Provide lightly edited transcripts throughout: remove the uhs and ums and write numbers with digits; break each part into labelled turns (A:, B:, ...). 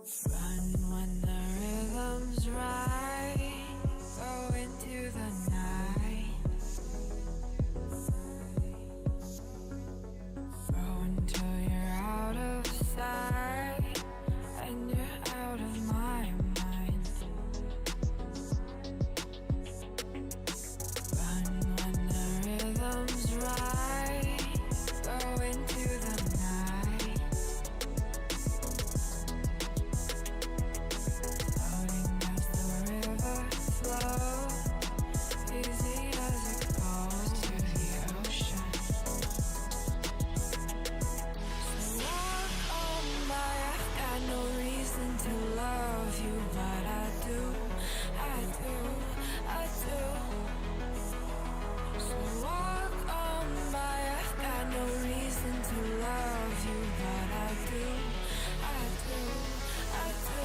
A: Run when the rhythm's right. Go into the night. Go until you're out of sight and you're out of my mind. Run when the rhythm's right. Go into the night. Floating as the river flows, easy as it goes to the ocean. So walk on by, I've got no reason to love you, but I do, I do, I do. So walk on by, I've got no reason to love you, but I do, I do, I do.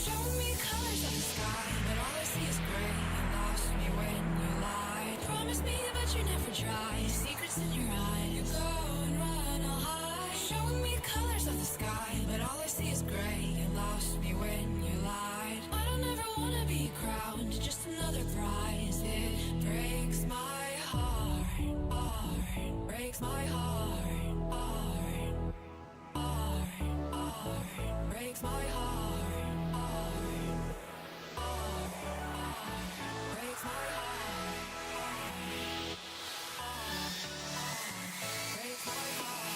A: Show me colors of the sky, but all I see is gray. You lost me when you lied. Promise me, but you never tried. Secrets in your eyes. You go and run, I'll hide. Show me colors of the sky, but all I see is gray. You lost me when you lied. I don't ever wanna be crowned, just another prize. It breaks my heart, heart. Breaks my heart, heart, heart, heart. Breaks my heart, heart, heart, heart. Breaks my heart, heart, heart. Breaks my heart.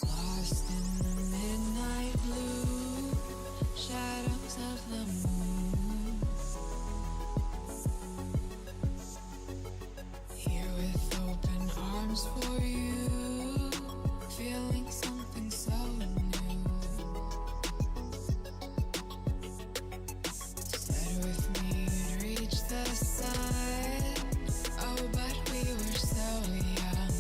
A: Lost in the midnight blue shadows of the moon. Here with open arms for you, feeling something so new. Said with me you'd reach the sun. Oh, but we were so young.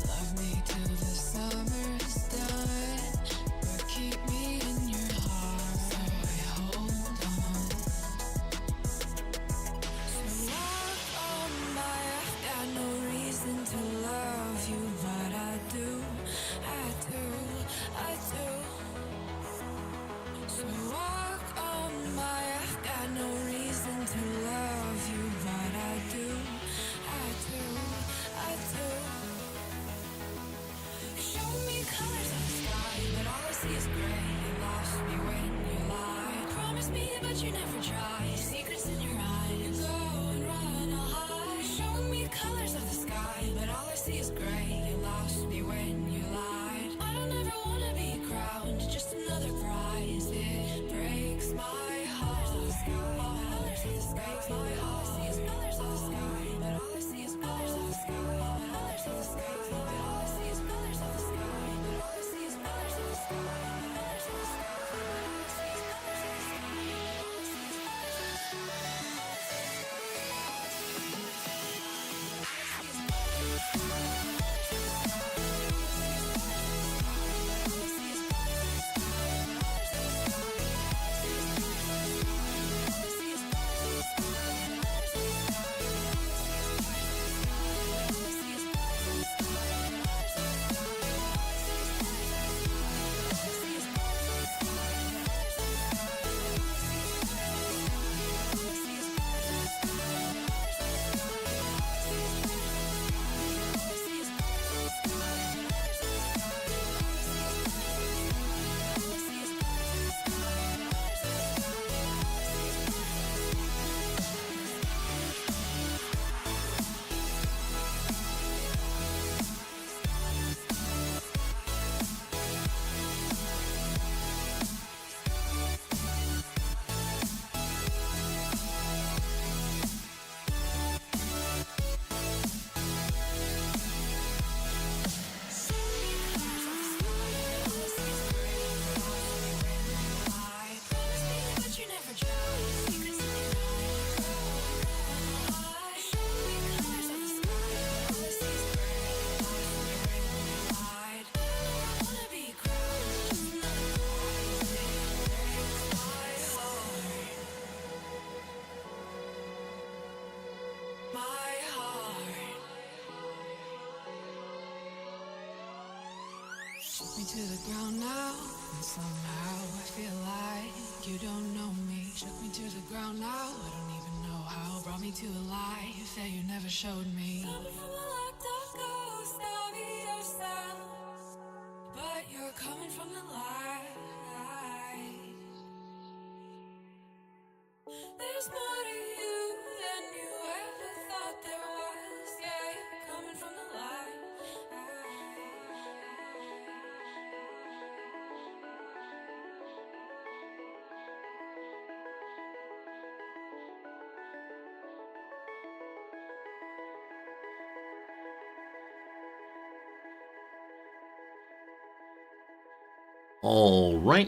A: Love me till the summer's done, but keep me in your heart, so I hold on. So walk on by, I've got no reason to love you, but I do, I do, I do. So walk on by, I've got no reason to love you, but I do, I do, I do. Show me colors of the sky, but all I see is gray. You lost me when you lied. Promise me, but you never tried. Secrets in your eyes. You go and run, I'll hide. Show me colors of the sky, but all I see is gray. You lost me when you lied. I don't ever wanna be crowned, just another prize. It breaks my heart. Colors of the sky, breaks my heart. All I see is colors of the sky, but all I see is colors of the sky. Colors of the sky, but all I see is colors of the sky. But all I see is colors of the sky. Colors of the sky, but all I see is colors of the sky. All I see is colors of the sky. All I see is colors of the sky. Shook me to the ground now, and somehow I feel like you don't know me. Shook me to the ground now, I don't even know how. Brought me to a life that you never showed me. Coming from a locked up ghost of yourself, but you're coming from the light. There's more to you than you ever thought there was. Yeah, you're coming from the light.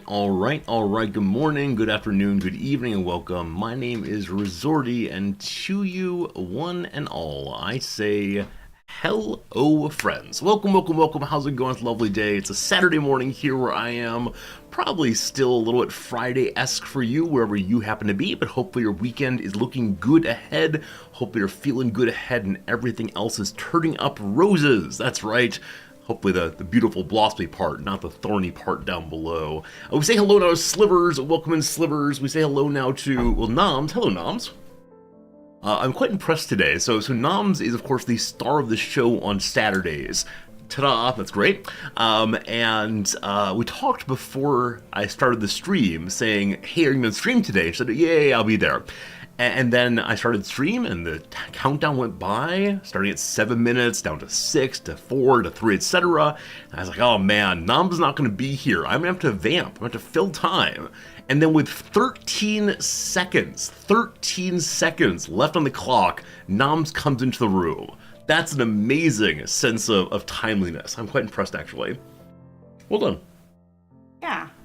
B: All right. Good morning, good afternoon, good evening, and welcome. My name is Resorty, and to you, one and all, I say hello, friends. Welcome. How's it going? It's a lovely day. It's a Saturday morning here where I am. Probably still a little bit Friday-esque for you, wherever you happen to be, but hopefully your weekend is looking good ahead. Hopefully you're feeling good ahead, and everything else is turning up roses. That's right. Hopefully the beautiful blossomy part, not the thorny part down below. We say hello now to Slivers. Welcome in, Slivers. We say hello now to, well, Noms. Hello, Noms. I'm quite impressed today. So Noms is, of course, the star of the show on Saturdays. Ta-da, that's great. We talked before I started the stream saying, hey, are you going to stream today? She said, yay, I'll be there. And then I started stream, and the countdown went by, starting at 7 minutes, down to 6, to 4, to 3, etc. And I was like, oh man, Nam's not going to be here. I'm going to have to vamp. I'm going to have to fill time. And then with 13 seconds left on the clock, Noms comes into the room. That's an amazing sense of timeliness. I'm quite impressed, actually. Well done.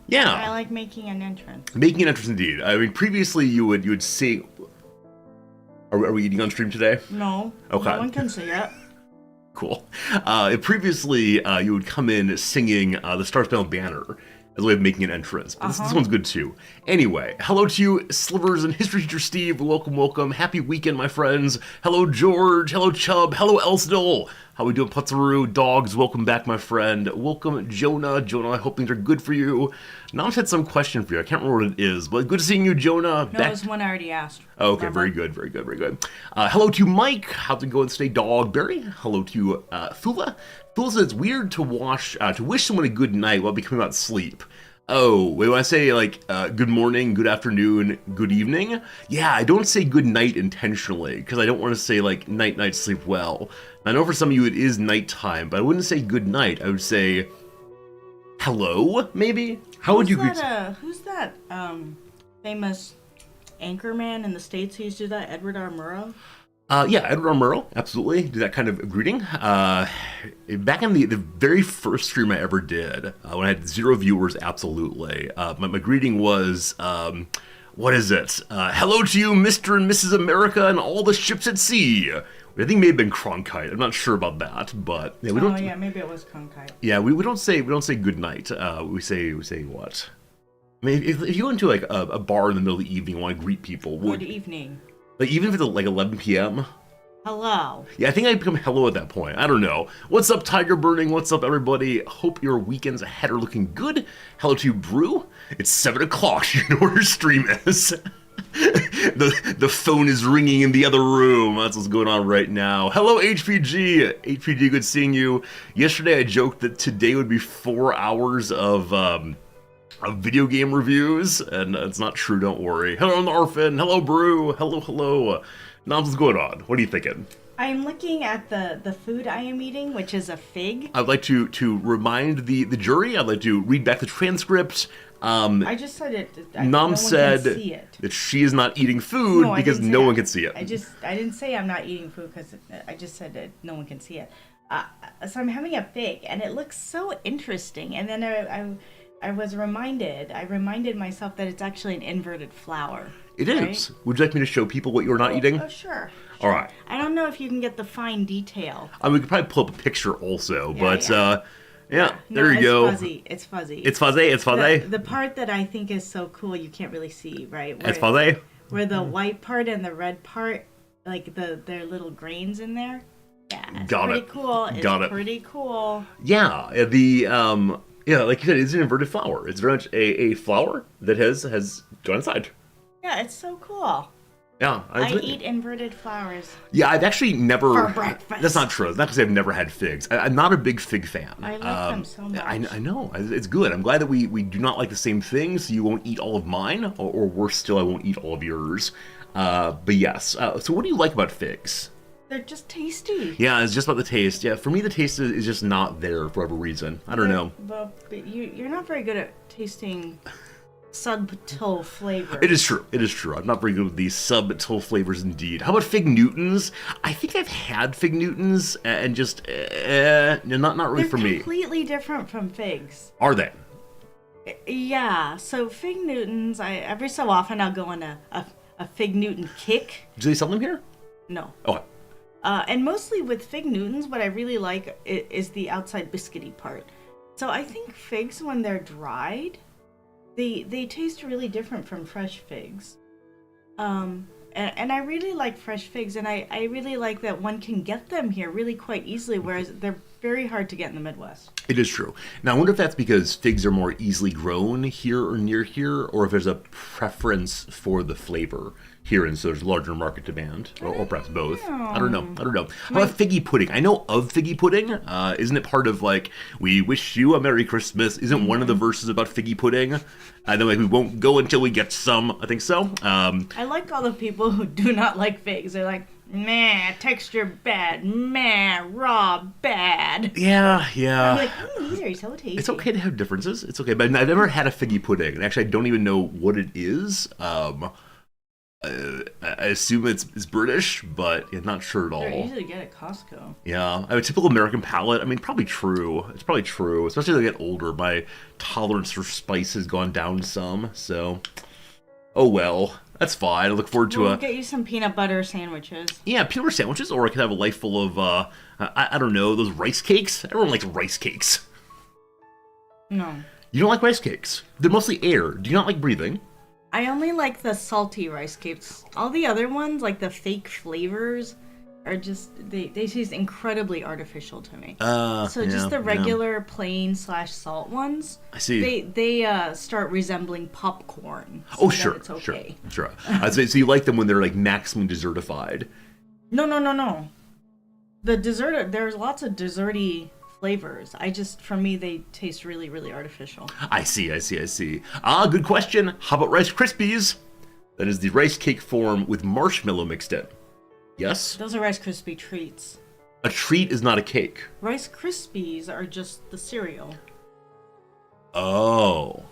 B: Yeah.
C: I like making an entrance.
B: Making an entrance, indeed. I mean, previously you would see. Are we eating on stream today?
C: No.
B: Okay.
C: No one can see it.
B: Cool. Previously, you would come in singing the Star Spangled Banner as a way of making an entrance. But this one's good too. Anyway, hello to you, Slivers and History Teacher Steve. Welcome. Happy weekend, my friends. Hello, George. Hello, Chubb. Hello, Elsdale. How we doing, Putzaroo? Dogs, welcome back, my friend. Welcome, Jonah. I hope things are good for you. Noms had some question for you. I can't remember what it is, but good seeing you, Jonah.
C: No, it was one I already asked.
B: Oh, okay, very good. Hello to Mike. How's it going today, Dogberry? Hello to Thula. Thula says it's weird to wish someone a good night while becoming about sleep. Oh, wait, when I say, like, good morning, good afternoon, good evening, yeah, I don't say good night intentionally, because I don't want to say, like, night, sleep well. I know for some of you it is nighttime, but I wouldn't say good night. I would say hello, maybe? How would you greet?
C: Who's that famous anchorman in the States who used to do that? Edward R. Murrow?
B: Yeah, Edward R. Murrow, absolutely. Do that kind of greeting. Back in the very first stream I ever did, when I had 0 viewers, absolutely. My greeting was, what is it? Hello to you, Mr. and Mrs. America and all the ships at sea. I think it may have been Cronkite. I'm not sure about that, but yeah, we don't.
C: Oh yeah, maybe it was Cronkite.
B: Yeah, we don't say good night. We say what? I mean, if you go into like a bar in the middle of the evening and want to greet people,
C: Good evening.
B: Like even if it's like 11 p.m.
C: Hello.
B: Yeah, I think I'd become hello at that point. I don't know. What's up, Tiger Burning? What's up, everybody? Hope your weekends ahead are looking good. Hello to you, Brew. It's 7 o'clock. You know where your stream is. The phone is ringing in the other room. That's what's going on right now. Hello, HPG. HPG, good seeing you. Yesterday I joked that today would be 4 hours of video game reviews, and it's not true, don't worry. Hello, Narfin. Hello, Brew. Hello. Noms, what's going on? What are you thinking?
C: I'm looking at the food I am eating, which is a fig.
B: I'd like to remind the jury, I'd like to read back the transcript.
C: I just said it.
B: Nom said that she is not eating food because no one can see it.
C: I didn't say I'm not eating food because I just said that no one can see it. So I'm having a fig, and it looks so interesting. And then I reminded myself that it's actually an inverted flower.
B: It is. Right? Would you like me to show people what you're not eating?
C: Oh, sure.
B: All right.
C: I don't know if you can get the fine detail.
B: I mean, we could probably pull up a picture also, but
C: no,
B: there you go.
C: It's fuzzy.
B: It's fuzzy.
C: The part that I think is so cool, you can't really see, right?
B: It's fuzzy.
C: Where the white part and the red part, like their little grains in there. Yeah, it's pretty cool. It's pretty cool.
B: Yeah, Yeah, like you said, it's an inverted flower. It's very much a flower that has joined inside.
C: Yeah, it's so cool.
B: Yeah,
C: I eat inverted flowers.
B: Yeah, I've actually never.
C: For breakfast.
B: That's not true. It's not because I've never had figs. I'm not a big fig fan.
C: I like them so much.
B: I know. It's good. I'm glad that we do not like the same things, so you won't eat all of mine, or worse still, I won't eat all of yours. But yes. So what do you like about figs?
C: They're just tasty.
B: Yeah, it's just about the taste. Yeah, for me, the taste is just not there for whatever reason. I don't know.
C: But you're not very good at tasting subtle flavors.
B: It is true. It is true. I'm not very good with these subtle flavors indeed. How about fig Newtons? I think I've had fig Newtons and just not really for me.
C: They're completely different from figs.
B: Are they?
C: Yeah. So fig Newtons, every so often I'll go on a fig Newton kick.
B: Do they sell them here?
C: No.
B: Oh.
C: And mostly with fig Newtons, what I really like is the outside biscuity part. So I think figs, when they're dried, they taste really different from fresh figs. And I really like fresh figs, and I really like that one can get them here really quite easily, whereas they're very hard to get in the Midwest.
B: It is true. Now, I wonder if that's because figs are more easily grown here or near here, or if there's a preference for the flavor here, and so there's larger market demand, or perhaps both. I don't know. How about figgy pudding? I know of figgy pudding. Isn't it part of, like, we wish you a Merry Christmas? Isn't one of the verses about figgy pudding? And then, like, we won't go until we get some. I think so.
C: I like all the people who do not like figs. They're like, meh, texture bad, meh, raw bad.
B: Yeah.
C: I'm like, these are so tasty.
B: It's okay to have differences. It's okay. But I've never had a figgy pudding. And actually, I don't even know what it is. I assume it's British, but I'm not sure at all.
C: They're easy to get at Costco.
B: Yeah, I have a typical American palate. I mean, probably true. It's probably true, especially as I get older. My tolerance for spice has gone down some, so oh well. That's fine. I look forward to
C: We'll get you some peanut butter sandwiches.
B: Yeah, peanut butter sandwiches, or I could have a life full of I don't know, those rice cakes. Everyone likes rice cakes.
C: No.
B: You don't like rice cakes? They're mostly air. Do you not like breathing?
C: I only like the salty rice cakes. All the other ones, like the fake flavors, are just they taste incredibly artificial to me. So just the regular plain / salt ones.
B: I see.
C: They start resembling popcorn. So
B: Oh sure,
C: it's okay.
B: sure. So you like them when they're like maximally dessertified?
C: No. The dessert, there's lots of desserty flavors. For me, they taste really, really artificial.
B: I see. Good question. How about Rice Krispies? That is the rice cake form with marshmallow mixed in. Yes?
C: Those are Rice Krispie treats.
B: A treat is not a cake.
C: Rice Krispies are just the cereal.
B: Oh.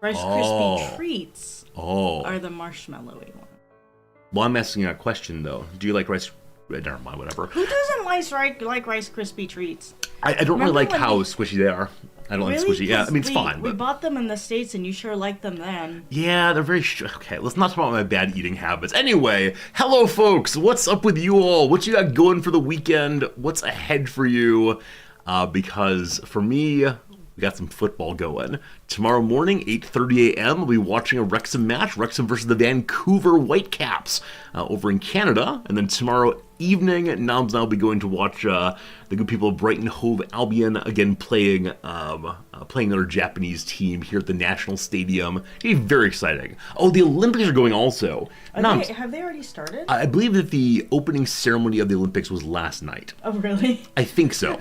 C: Rice Krispie treats are the marshmallowy one.
B: Well, I'm asking you a question, though. Do you like rice... Never mind, whatever.
C: Who doesn't like Rice Krispie treats?
B: I don't really like how squishy they are. I don't
C: really?
B: like squishy. Yeah, I mean, it's fine.
C: We
B: But...
C: bought them in the States, and you sure liked them then.
B: Yeah, they're very... Okay, let's not talk about my bad eating habits. Anyway, hello, folks. What's up with you all? What you got going for the weekend? What's ahead for you? Because for me... We got some football going. Tomorrow morning, 8:30 a.m., we'll be watching a Wrexham match. Wrexham versus the Vancouver Whitecaps over in Canada. And then tomorrow evening, Nams and I will be going to watch the good people of Brighton Hove Albion again playing their Japanese team here at the National Stadium. It'll be very exciting. Oh, the Olympics are going also.
C: Have they already started?
B: I believe that the opening ceremony of the Olympics was last night.
C: Oh, really?
B: I think so.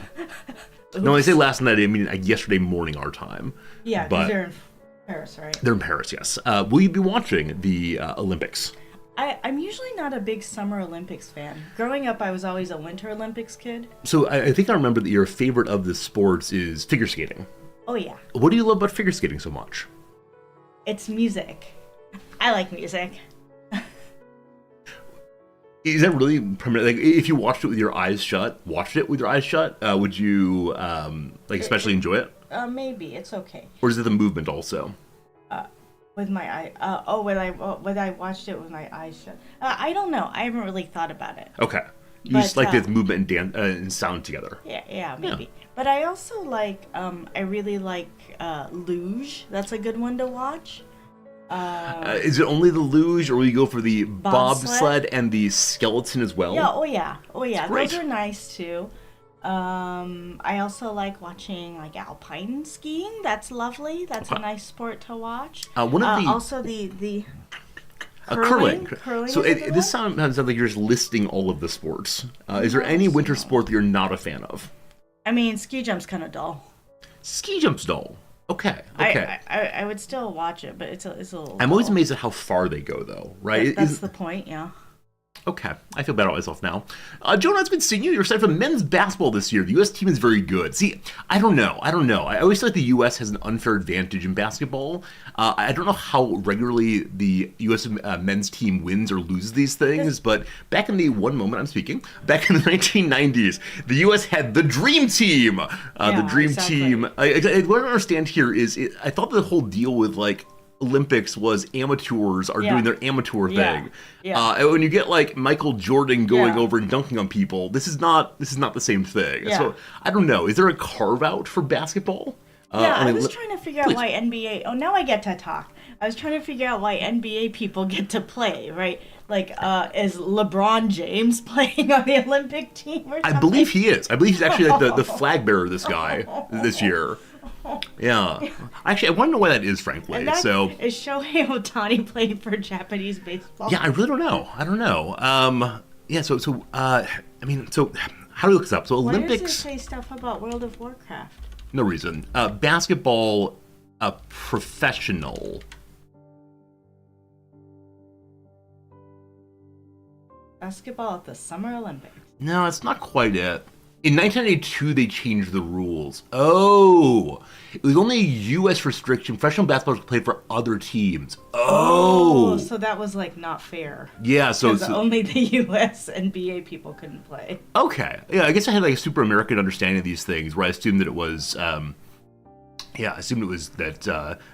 B: No, when I say last night, I mean like yesterday morning our time.
C: Yeah, because they're in Paris, right?
B: They're in Paris, yes. Will you be watching the Olympics?
C: I'm usually not a big Summer Olympics fan. Growing up, I was always a Winter Olympics kid.
B: So I think I remember that your favorite of the sports is figure skating.
C: Oh, yeah.
B: What do you love about figure skating so much?
C: It's music. I like music.
B: Is that really primarily, like, if you watched it with your eyes shut, would you, especially enjoy it?
C: Maybe. It's okay.
B: Or is it the movement also?
C: With my eye, when I watched it with my eyes shut. I don't know. I haven't really thought about it.
B: Okay. You just like the movement and dance and sound together.
C: Yeah, maybe. Yeah. But I also like, I really like luge. That's a good one to watch.
B: Is it only the luge, or will you go for the bobsled and the skeleton as well?
C: Yeah, oh yeah.
B: Great.
C: Those are nice too. I also like watching like alpine skiing. That's lovely. That's a
B: Okay.
C: nice sport to watch.
B: One of the
C: Also the
B: curling.
C: curling
B: So
C: is a good
B: this
C: one.
B: sounds like you're just listing all of the sports. Is there any winter sport that you're not a fan of?
C: I mean, ski jump's kind of dull.
B: Ski jump's dull. Okay, okay.
C: I would still watch it, but it's a little.
B: I'm always
C: dull.
B: amazed at how far they go, though. Right?
C: That's the point, yeah.
B: Okay, I feel bad about myself now. Jonah, it's good seeing you. You're excited for men's basketball this year. The U.S. team is very good. See, I don't know. I always feel like the U.S. has an unfair advantage in basketball. I don't know how regularly the U.S. Men's team wins or loses these things, but back in the one moment I'm speaking, back in the 1990s, the U.S. had the Dream Team. The Dream
C: exactly.
B: Team. What I don't understand here is, I thought the whole deal with like Olympics was amateurs are doing their amateur
C: Yeah.
B: thing.
C: Yeah.
B: When you get like Michael Jordan going
C: Yeah.
B: over and dunking on people, this is not the same thing.
C: Yeah.
B: So I don't know. Is there a carve out for basketball?
C: Yeah, I
B: mean,
C: was
B: let-
C: trying to figure out
B: please.
C: why NBA. Oh, now I get to talk. I was trying to figure out why NBA people get to play, right? Like, is LeBron James playing on the Olympic team or something?
B: I believe he is. I believe he's actually like the flag bearer. This guy this year. Yeah. Actually, I want to know why that is, frankly.
C: And that
B: So
C: is Shohei Ohtani playing for Japanese baseball.
B: yeah, I really don't know. I don't know. Yeah. I mean, so how do we look this up? So
C: Why does it
B: Olympics.
C: say stuff about World of Warcraft?
B: No reason. Basketball, professional.
C: Basketball at the Summer Olympics.
B: No, it's not quite it. In 1982, they changed the rules. Oh, it was only a U.S. restriction. Professional basketball was played for other teams. Oh,
C: So that was like not fair.
B: yeah. So,
C: Because only the U.S. NBA people couldn't play.
B: okay, yeah. I guess I had like a super American understanding of these things, where I assumed that it was. Yeah, I assumed it was that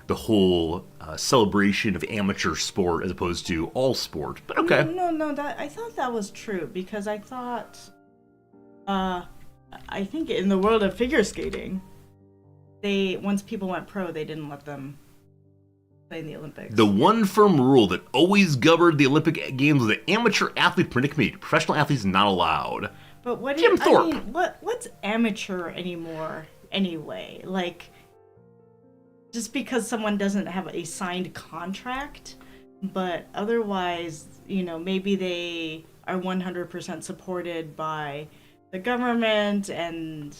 B: the whole celebration of amateur sport as opposed to all sport. But okay.
C: No, that I thought that was true because I thought, I think in the world of figure skating, once people went pro, they didn't let them play in the Olympics.
B: The one firm rule that always governed the Olympic Games was that amateur athlete permitted competed. Professional athletes not allowed.
C: But what
B: Jim
C: I
B: Thorpe.
C: mean, what's amateur anymore anyway? Like, just because someone doesn't have a signed contract, but otherwise, maybe they are 100% supported by the government, and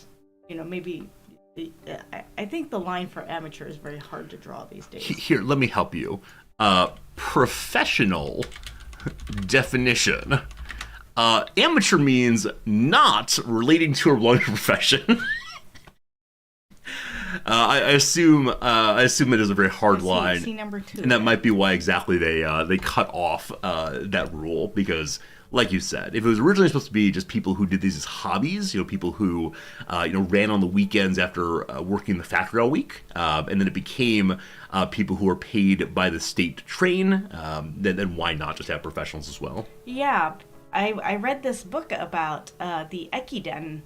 C: maybe. I think the line for amateur is very hard to draw these days.
B: Here, let me help you. Professional definition. Amateur means not relating to a related profession. I assume it is a very hard line,
C: See number 2.
B: and that might be why exactly they cut off that rule, because, like you said, if it was originally supposed to be just people who did these as hobbies, people who ran on the weekends after working the factory all week, and then it became people who are paid by the state to train, then why not just have professionals as well?
C: Yeah, I read this book about the Ekiden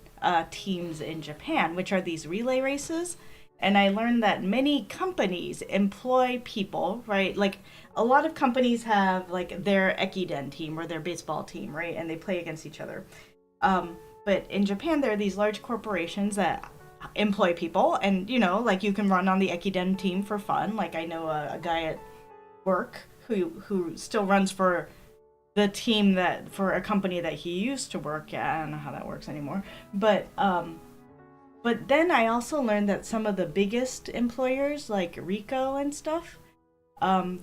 C: teams in Japan, which are these relay races. And I learned that many companies employ people, right? Like a lot of companies have like their Ekiden team or their baseball team, right? And they play against each other. But in Japan, there are these large corporations that employ people, and like you can run on the Ekiden team for fun. Like I know a guy at work who still runs for the team for a company that he used to work at. I don't know how that works anymore, but then I also learned that some of the biggest employers, like Rico and stuff,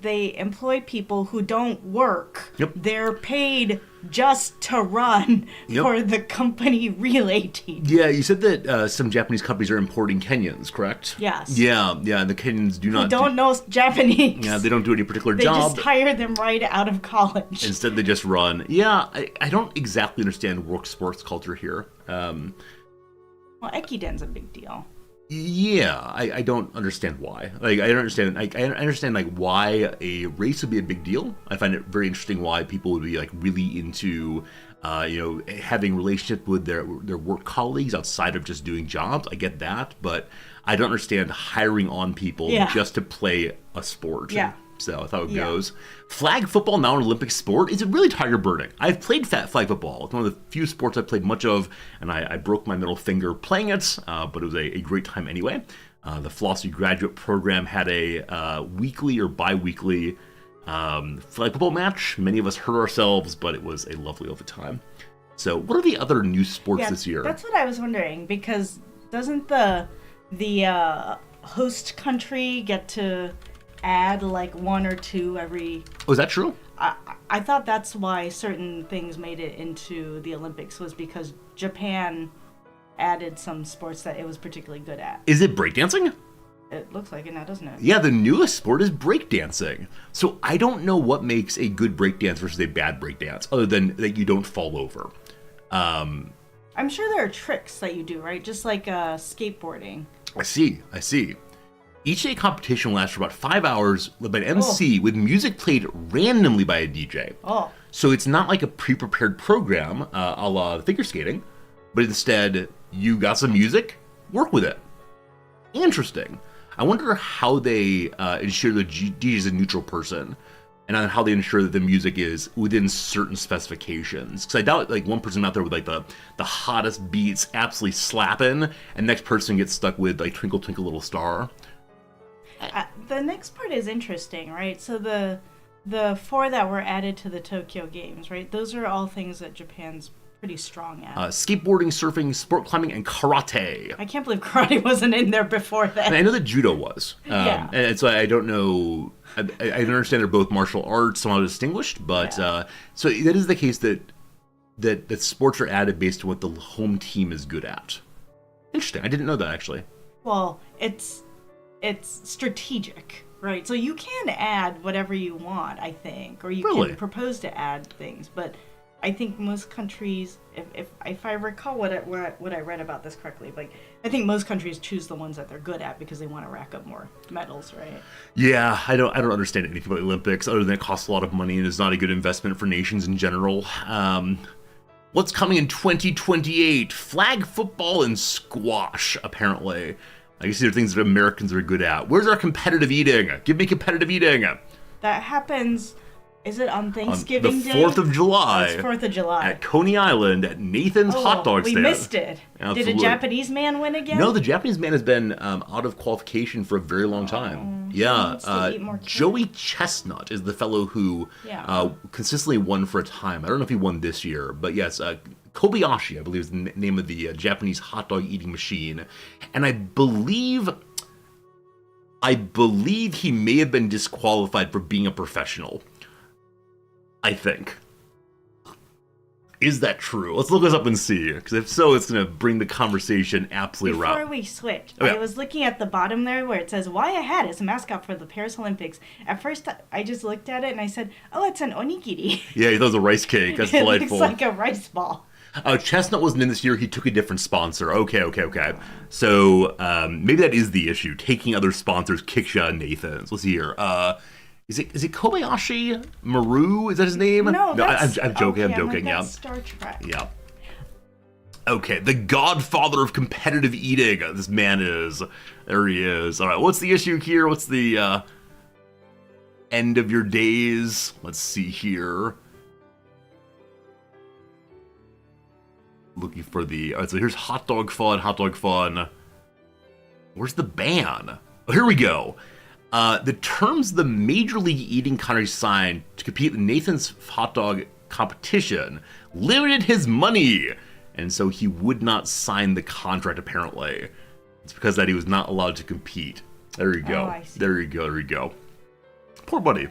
C: they employ people who don't work.
B: Yep.
C: They're paid just to run
B: Yep.
C: for the company relay team.
B: Yeah, you said that some Japanese companies are importing Kenyans, correct?
C: Yes.
B: Yeah, and the Kenyans do
C: Who
B: not
C: don't know Japanese.
B: Yeah, they don't do any particular
C: They
B: job.
C: just hire them right out of college.
B: Instead, they just run. Yeah, I don't exactly understand work sports culture here.
C: Well, Ekiden's a big deal.
B: Yeah, I don't understand why. Like, I don't understand. I understand like why a race would be a big deal. I find it very interesting why people would be like really into, having relationship with their work colleagues outside of just doing jobs. I get that, but I don't understand hiring on people
C: Yeah.
B: just to play a sport.
C: Yeah.
B: So that's how it
C: Yeah.
B: goes. Flag football, now an Olympic sport, is really tiger burning. I've played flag football. It's one of the few sports I've played much of, and I broke my middle finger playing it, but it was a great time anyway. The Flossie graduate program had a weekly or bi-weekly flag football match. Many of us hurt ourselves, but it was a lovely time. So what are the other new sports this year?
C: That's what I was wondering, because doesn't the host country get to add like one or two every...
B: Oh, is that true?
C: I thought that's why certain things made it into the Olympics, was because Japan added some sports that it was particularly good at.
B: Is it breakdancing?
C: It looks like it now, doesn't it?
B: Yeah, the newest sport is breakdancing. So I don't know what makes a good breakdance versus a bad breakdance, other than that you don't fall over.
C: I'm sure there are tricks that you do, right? Just like skateboarding.
B: I see. Each day competition will last for about 5 hours, led by an MC with music played randomly by a DJ.
C: Oh.
B: So it's not like a pre-prepared program, a la figure skating, but instead you got some music, work with it. Interesting. I wonder how they ensure the DJ is a neutral person, and on how they ensure that the music is within certain specifications. Because I doubt like one person out there with like the hottest beats absolutely slapping, and next person gets stuck with like Twinkle Twinkle Little Star.
C: The next part is interesting, right? So the 4 that were added to the Tokyo Games, right? Those are all things that Japan's pretty strong at.
B: Skateboarding, surfing, sport climbing, and karate.
C: I can't believe karate wasn't in there before that.
B: And I know that judo was.
C: Yeah.
B: And so I don't know. I understand they're both martial arts, somehow distinguished, but so that is the case that sports are added based on what the home team is good at. Interesting. I didn't know that actually.
C: Well, it's strategic, right? So you can add whatever you want, I think, or you can propose to add things, but I think most countries, if I recall what I read about this correctly, like I think most countries choose the ones that they're good at because they want to rack up more medals, right?
B: Yeah, I don't understand anything about the Olympics other than it costs a lot of money and is not a good investment for nations in general. What's coming in 2028? Flag football and squash, apparently. I guess these are things that Americans are good at. Where's our competitive eating? Give me competitive eating.
C: That happens. Is it on Thanksgiving
B: Day?
C: The
B: 4th of July.
C: It's 4th of July.
B: At Coney Island at Nathan's Hot Dog Stand.
C: We missed it.
B: Absolutely.
C: Did a Japanese man win again?
B: No, the Japanese man has been out of qualification for a very long time. Joey Chestnut is the fellow who consistently won for a time. I don't know if he won this year, but yes, Kobayashi, I believe, is the name of the Japanese hot dog eating machine. And I believe he may have been disqualified for being a professional. I think. Is that true? Let's look this up and see, because if so, it's going to bring the conversation absolutely around.
C: Before we switch, I was looking at the bottom there where it says, why a hat is a mascot for the Paris Olympics. At first, I just looked at it and I said, oh, it's an onigiri.
B: Yeah, he thought it was a rice cake. That's delightful.
C: It looks like a rice ball.
B: Chestnut wasn't in this year. He took a different sponsor. Okay. So maybe that is the issue. Taking other sponsors kicks you out of Nathan's. Let's see here. Is it Kobayashi Maru? Is that his name?
C: No,
B: I'm joking.
C: Okay,
B: I'm joking.
C: Like, that's Star Trek.
B: Yeah. Okay, the godfather of competitive eating. This man is. There he is. All right, what's the issue here? What's the end of your days? Let's see here. Looking for the. All right, so here's hot dog fun. Where's the ban? Oh, here we go. The terms the Major League Eating country signed to compete in Nathan's hot dog competition limited his money, and so he would not sign the contract, apparently. It's because that he was not allowed to compete. There you go.
C: Oh, I see.
B: There you go. Poor buddy.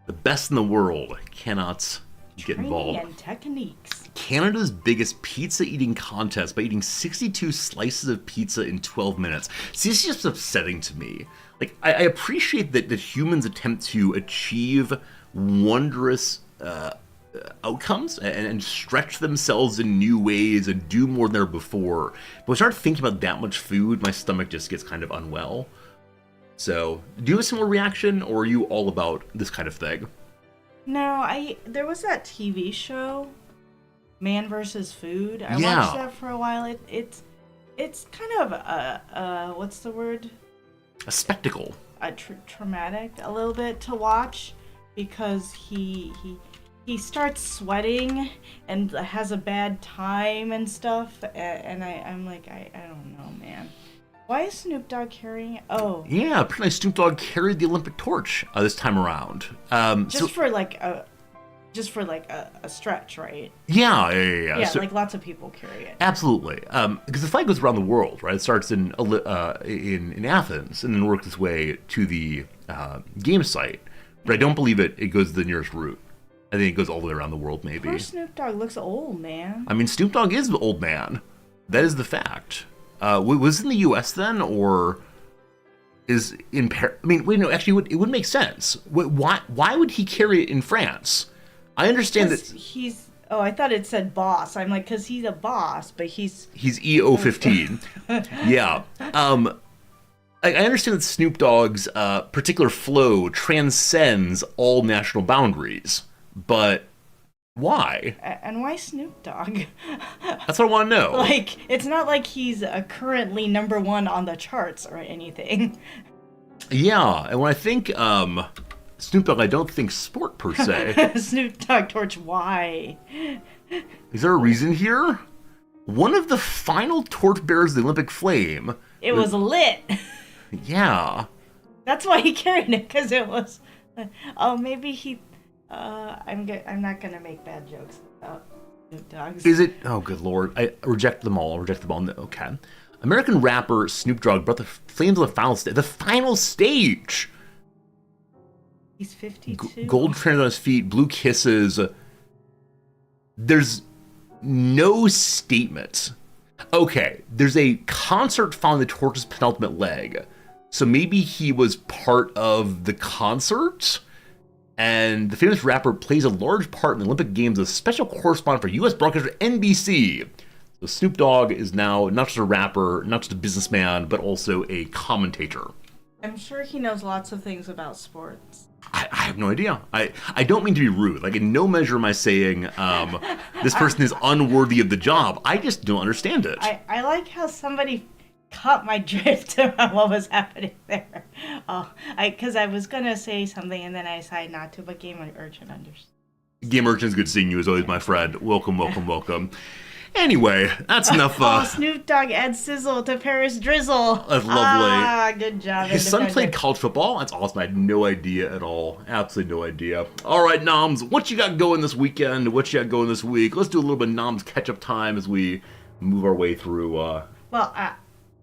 B: The best in the world cannot get involved.
C: Training and techniques.
B: Canada's biggest pizza eating contest by eating 62 slices of pizza in 12 minutes. See, this is just upsetting to me. Like, I appreciate that humans attempt to achieve wondrous outcomes and stretch themselves in new ways and do more than ever before. But when I start thinking about that much food, my stomach just gets kind of unwell. So, do you have a similar reaction, or are you all about this kind of thing?
C: No, there was that TV show, Man vs. Food. I
B: Yeah.
C: watched that for a while. It's kind of what's the word?
B: A spectacle.
C: traumatic a little bit to watch because he starts sweating and has a bad time and stuff, and I'm like, I don't know, man. Why is Snoop Dogg carrying it? Oh.
B: Yeah, apparently Snoop Dogg carried the Olympic torch this time around.
C: Just for a stretch, right?
B: Yeah.
C: Yeah,
B: So,
C: like lots of people carry it.
B: absolutely. Because the flag goes around the world, right? It starts in Athens and then works its way to the game site. But I don't believe it goes to the nearest route. I think it goes all the way around the world, maybe.
C: Poor Snoop Dogg looks old, man.
B: I mean, Snoop Dogg is an old man. That is the fact. Was it in the U.S. then, or is in Paris? I mean, wait, no, actually, it would make sense. Why would he carry it in France? I understand that
C: he's. Oh, I thought it said boss. I'm like, because he's a boss, but he's
B: EO15. Yeah. I understand that Snoop Dogg's particular flow transcends all national boundaries, but why?
C: And why Snoop Dogg?
B: That's what I want to know.
C: Like, it's not like he's currently #1 on the charts or anything.
B: Yeah, and when I think Snoop Dogg, I don't think sport per se.
C: Snoop Dogg torch, why?
B: Is there a reason here? One of the final torchbearers of the Olympic flame.
C: It was lit.
B: Yeah.
C: That's why he carried it, because it was. Oh, maybe he. I'm not gonna make bad jokes about Snoop Dogg's.
B: Is it? Oh, good lord! I reject them all. Okay. American rapper Snoop Dogg brought the flames of the final stage. The final stage.
C: He's 52.
B: Gold trained on his feet, blue kisses. There's no statement. Okay, there's a concert following the torch's penultimate leg. So maybe he was part of the concert? And the famous rapper plays a large part in the Olympic Games as a special correspondent for U.S. broadcaster NBC. So Snoop Dogg is now not just a rapper, not just a businessman, but also a commentator.
C: I'm sure he knows lots of things about sports.
B: I have no idea. I don't mean to be rude. Like, in no measure am I saying this person is unworthy of the job. I just don't understand it.
C: I like how somebody caught my drift about what was happening there. Because I was going to say something and then I decided not to, but Game Urchin understood.
B: Game Urchin's good seeing you as always, my friend. Welcome, welcome, welcome. Anyway, that's enough.
C: Snoop Dogg adds sizzle to Paris drizzle.
B: That's lovely.
C: Good job.
B: His son played college football? That's awesome. I had no idea at all. Absolutely no idea. All right, Noms, what you got going this weekend? What you got going this week? Let's do a little bit of Noms catch-up time as we move our way through.
C: Well,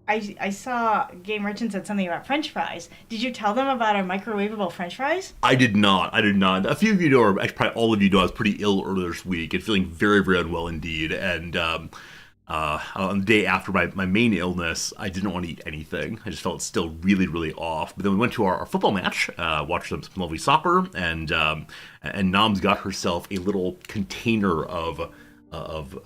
C: I saw Game Merchant said something about French fries. Did you tell them about our microwavable French fries?
B: I did not. A few of you know, or actually probably all of you know, I was pretty ill earlier this week and feeling very, very unwell indeed. And on the day after my main illness, I didn't want to eat anything. I just felt still really, really off. But then we went to our football match, watched some lovely soccer, and Noms got herself a little container of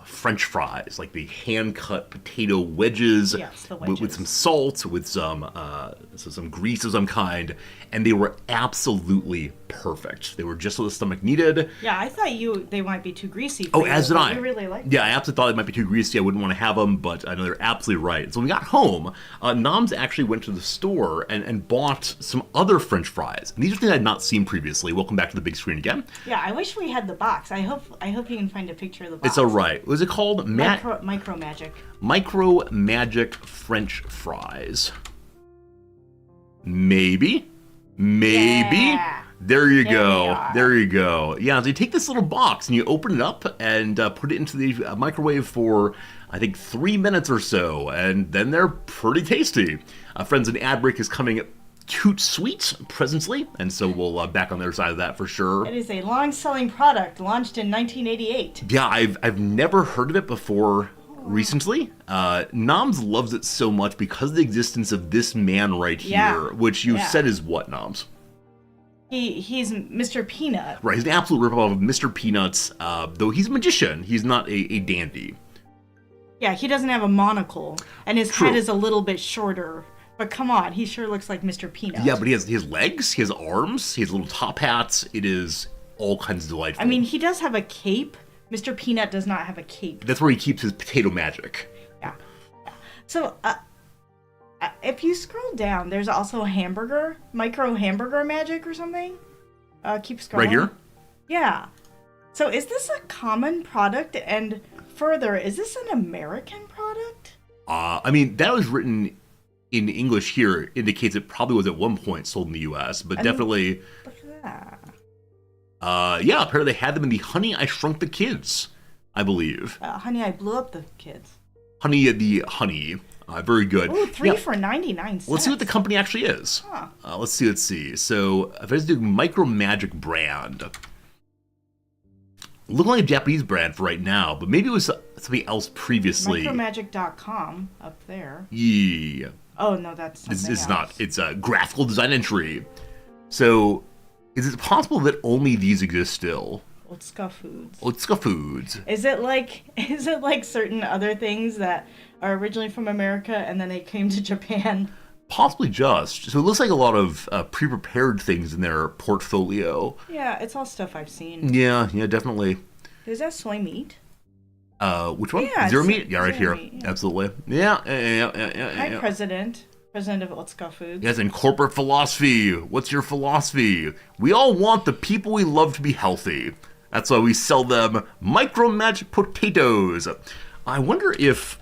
B: French fries, like the hand-cut potato wedges,
C: yes, the wedges.
B: With some salt, with some grease of some kind, and they were absolutely perfect. They were just what the stomach needed.
C: Yeah, I thought they might be too greasy for
B: Oh,
C: you,
B: as did I.
C: You really liked
B: Yeah, I absolutely thought they might be too greasy. I wouldn't want to have them, but I know they're absolutely right. So when we got home, Noms actually went to the store and bought some other French fries. And these are things I had not seen previously. Welcome back to the big screen again.
C: Yeah, I wish we had the box. I hope you can find a picture of the box.
B: It's all right. What was it called?
C: Micro Magic.
B: Micro Magic French fries. Maybe.
C: Yeah.
B: There you
C: There
B: go.
C: we are.
B: There you go. Yeah, so you take this little box and you open it up and put it into the microwave for, I think, 3 minutes or so, and then they're pretty tasty. Friends, an ad break is coming toot sweet presently, and so we'll back on the other side of that for sure.
C: It is a long-selling product launched in 1988.
B: Yeah, I've never heard of it before recently. Noms loves it so much because of the existence of this man right here,
C: Yeah.
B: which you
C: Yeah.
B: said is what, Noms?
C: He's Mr. Peanut.
B: Right, he's an absolute ripoff of Mr. Peanuts, though he's a magician. He's not a dandy.
C: Yeah, he doesn't have a monocle, and his
B: True.
C: head is a little bit shorter. But come on, he sure looks like Mr. Peanut.
B: Yeah, but he has legs, he has arms, he has little top hats. It is all kinds of delightful.
C: I mean, he does have a cape. Mr. Peanut does not have a cape.
B: That's where he keeps his potato magic.
C: Yeah. So, if you scroll down, there's also micro hamburger magic or something. Keep scrolling.
B: Right here?
C: Yeah. So is this a common product? And further, is this an American product?
B: I mean, that was written in English here, indicates it probably was at one point sold in the U.S., but definitely...
C: Look at that.
B: Yeah, apparently they had them in the Honey, I Shrunk the Kids, I believe.
C: Honey, I Blew Up the Kids.
B: Honey the Honey. Very good.
C: Ooh, three for 99 cents.
B: Let's see what the company actually is.
C: Huh.
B: Let's see. So, if I just do Micro Magic brand. Looking like a Japanese brand for right now, but maybe it was something else previously.
C: Micromagic.com up there.
B: Yeah.
C: Oh, no, that's something
B: It's
C: else.
B: not. It's a graphical design entry. So, is it possible that only these exist still?
C: Otsuka Foods.
B: Otsuka Foods.
C: Is it like certain other things that are originally from America and then they came to Japan?
B: Possibly just. So it looks like a lot of pre-prepared things in their portfolio.
C: Yeah, it's all stuff I've seen.
B: Yeah, definitely.
C: Is that soy meat?
B: Which one?
C: Yeah,
B: Zero
C: it's
B: meat? Yeah, right
C: zero
B: here.
C: meat, yeah.
B: Absolutely. Yeah.
C: Hi, President of Otsuka Foods.
B: Yes, and corporate philosophy. What's your philosophy? We all want the people we love to be healthy. That's why we sell them Micro Magic potatoes. I wonder if...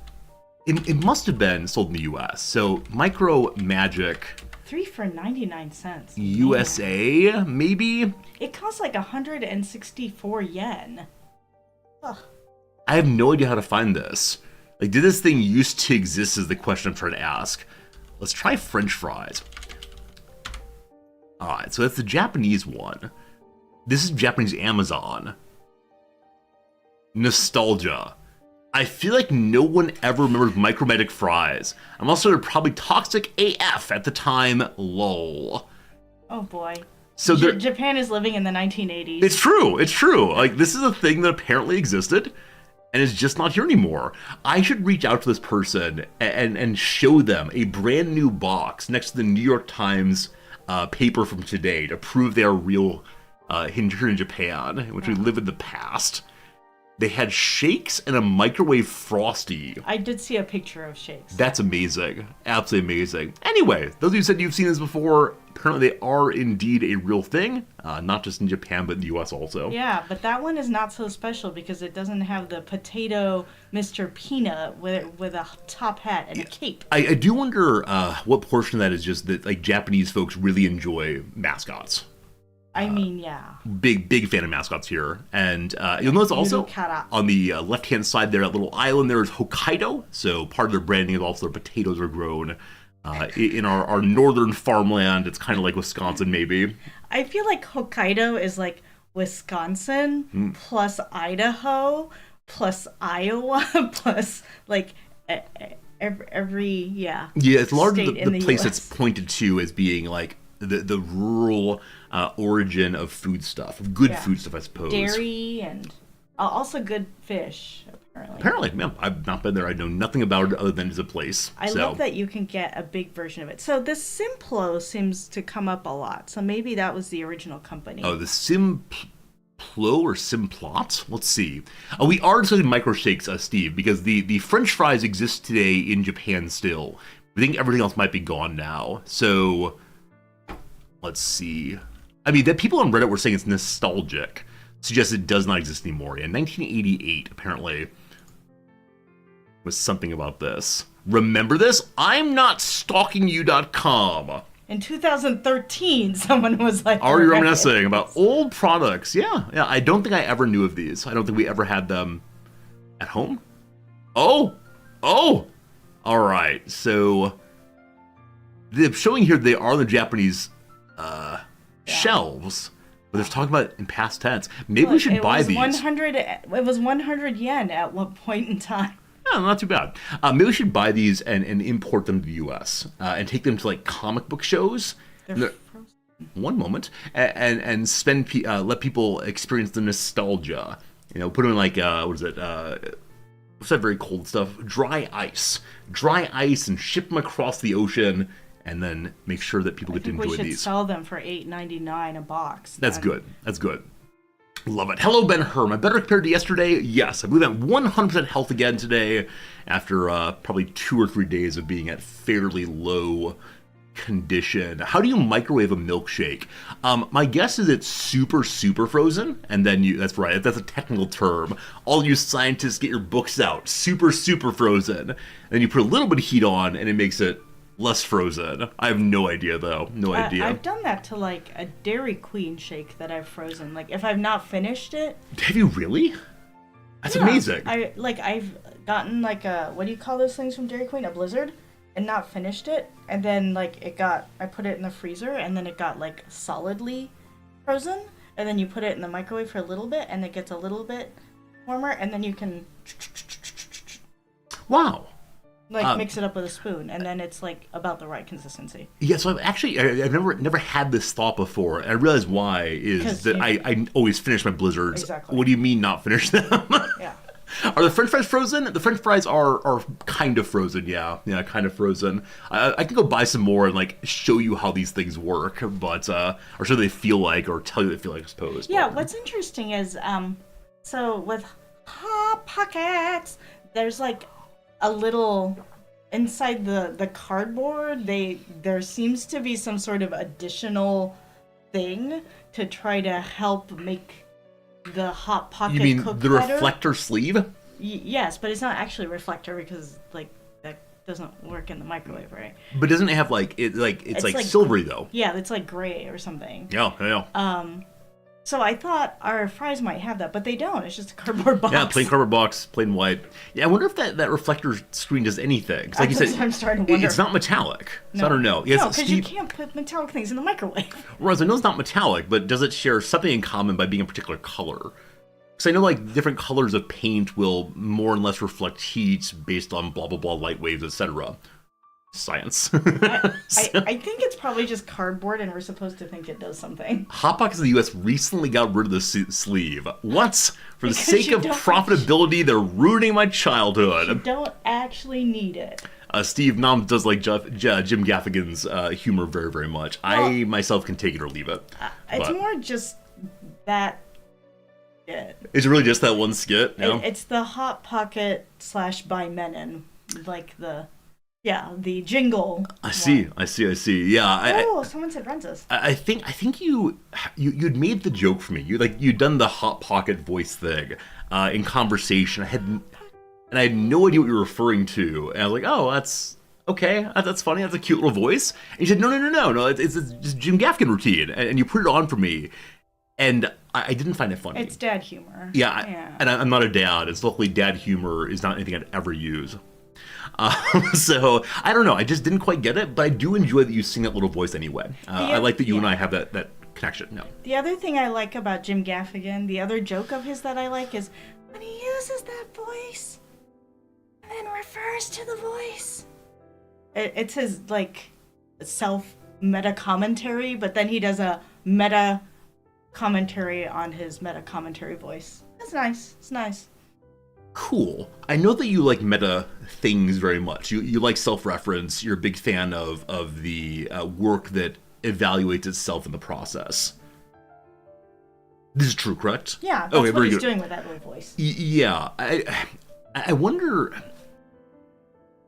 B: It must have been sold in the U.S. So, Micro Magic...
C: 3 for 99 cents.
B: USA,
C: Man.
B: maybe?
C: It costs like 164 yen. Ugh.
B: I have no idea how to find this. Like, did this thing used to exist is the question I'm trying to ask. Let's try French fries. Alright, so that's the Japanese one. This is Japanese Amazon. Nostalgia. I feel like no one ever remembers Micromagic fries. I'm also they're probably toxic AF at the time, lol.
C: Oh boy.
B: So
C: Japan is living in the 1980s.
B: It's true. Like, this is a thing that apparently existed, and is just not here anymore. I should reach out to this person and show them a brand new box next to the New York Times paper from today to prove they are real here in Japan, in which we live in the past. They had shakes and a microwave Frosty.
C: I did see a picture of shakes.
B: That's amazing. Absolutely amazing. Anyway, those of you who said you've seen this before, apparently they are indeed a real thing. Not just in Japan, but in the US also.
C: Yeah, but that one is not so special because it doesn't have the potato Mr. Peanut with a top hat and a cape.
B: I do wonder what portion of that is just that like Japanese folks really enjoy mascots.
C: I mean, yeah.
B: Big fan of mascots here. And you'll notice also on the left-hand side there, that little island there is Hokkaido. So part of their branding is also their potatoes are grown in our northern farmland. It's kind of like Wisconsin, maybe.
C: I feel like Hokkaido is like Wisconsin plus Idaho plus Iowa plus like every, yeah.
B: Yeah, it's largely the place
C: US.
B: that's pointed to as being like the rural origin of food stuff, good food stuff, I suppose.
C: Dairy and also good fish, apparently.
B: Apparently, yeah. I've not been there. I know nothing about it other than it's a place.
C: I love that you can get a big version of it. So the Simplo seems to come up a lot. So maybe that was the original company.
B: Oh, the Simplo or Simplot? Let's see. We are discussing micro shakes, Steve, because the French fries exist today in Japan still. I think everything else might be gone now. So... let's see. I mean, that people on Reddit were saying it's nostalgic. Suggests it does not exist anymore. In 1988, apparently, was something about this. Remember this? I'm not stalking you.com.
C: In 2013, someone was like...
B: Already reminiscing about old products. Yeah. I don't think I ever knew of these. I don't think we ever had them at home. Oh! All right. So, they're showing here they are the Japanese... shelves, but they're talking about it in past tense. Maybe we should buy these.
C: It was 100 yen at one point in time.
B: Yeah, not too bad. Maybe we should buy these and import them to the U.S. And take them to like comic book shows.
C: They're frozen.
B: One moment, and spend let people experience the nostalgia. You know, put them in like what is it? What's that very cold stuff? Dry ice, and ship them across the ocean. And then make sure that people get to enjoy these.
C: We should sell them for $8.99 a box.
B: That's good. Love it. Hello, Ben Hur. Am I better compared to yesterday? Yes. I believe I'm 100% health again today after probably 2 or 3 days of being at fairly low condition. How do you microwave a milkshake? My guess is it's super, super frozen. And then that's right. That's a technical term. All you scientists get your books out. Super, super frozen. And then you put a little bit of heat on and it makes it less frozen. I have no idea though. No idea.
C: I've done that to like a Dairy Queen shake that I've frozen. Like if I've not finished it.
B: Have you really? That's amazing.
C: I've gotten like a, what do you call those things from Dairy Queen? A Blizzard, and not finished it, and then like I put it in the freezer, and then it got like solidly frozen, and then you put it in the microwave for a little bit, and it gets a little bit warmer, and then you can
B: Wow.
C: mix it up with a spoon, and then it's like about the right consistency.
B: Yeah, so I've never had this thought before, and I realize why is that I always finish my Blizzards.
C: Exactly.
B: What do you mean not finish them?
C: Yeah.
B: Are the French fries frozen? The French fries are kind of frozen, yeah, kind of frozen. I can go buy some more and like show you how these things work, but or so they feel like, or tell you they feel like, I suppose.
C: Yeah,
B: but,
C: what's interesting is so with Hot Pockets, there's like a little inside the cardboard, there seems to be some sort of additional thing to try to help make the Hot Pocket
B: you mean
C: cook
B: the
C: better.
B: reflector sleeve?
C: Yes, but it's not actually a reflector because like that doesn't work in the microwave, right?
B: But doesn't it have it's like silvery though?
C: Yeah, it's like gray or something.
B: Yeah.
C: So I thought our fries might have that, but they don't. It's just a cardboard box.
B: Yeah, plain cardboard box, plain white. Yeah, I wonder if that reflector screen does anything. 'Cause like you said,
C: I'm starting to wonder.
B: it's not metallic.
C: No.
B: So I don't know. Yes,
C: No, because you can't put metallic things in the microwave.
B: Whereas I know it's not metallic, but does it share something in common by being a particular color? Because I know like different colors of paint will more and less reflect heat based on blah blah blah light waves, etc. Science.
C: I think it's probably just cardboard, and we're supposed to think it does something.
B: Hot Pockets in the U.S. recently got rid of the sleeve. What? For the
C: Because
B: sake
C: you
B: of
C: don't-
B: profitability, they're ruining my childhood.
C: You don't actually need it.
B: Steve Nom does like Jim Gaffigan's humor very, very much. I myself can take it or leave it.
C: It's
B: But
C: more just that. It.
B: is it really just that one skit? No?
C: It's the Hot Pocket / by Menon, like the jingle.
B: I see. Yeah.
C: Oh, someone said Renza's.
B: I think you'd made the joke for me. You'd done the Hot Pocket voice thing in conversation. I had no idea what you were referring to. And I was like, oh, that's okay. That's funny. That's a cute little voice. And you said, no. It's just Jim Gaffigan routine. And you put it on for me. And I didn't find it funny.
C: It's dad humor.
B: Yeah. And I'm not a dad. It's luckily dad humor is not anything I'd ever use. So I don't know. I just didn't quite get it, but I do enjoy that you sing that little voice anyway. I like that you and I have that connection. No.
C: The other thing I like about Jim Gaffigan, the other joke of his that I like is when he uses that voice and then refers to the voice. It's his like self meta commentary, but then he does a meta commentary on his meta commentary voice. That's nice. It's nice.
B: Cool. I know that you like meta things very much. You like self-reference. You're a big fan of the work that evaluates itself in the process. This is true, correct?
C: Yeah, that's
B: Okay,
C: what
B: very
C: he's
B: good.
C: doing with that little voice.
B: Yeah. I wonder.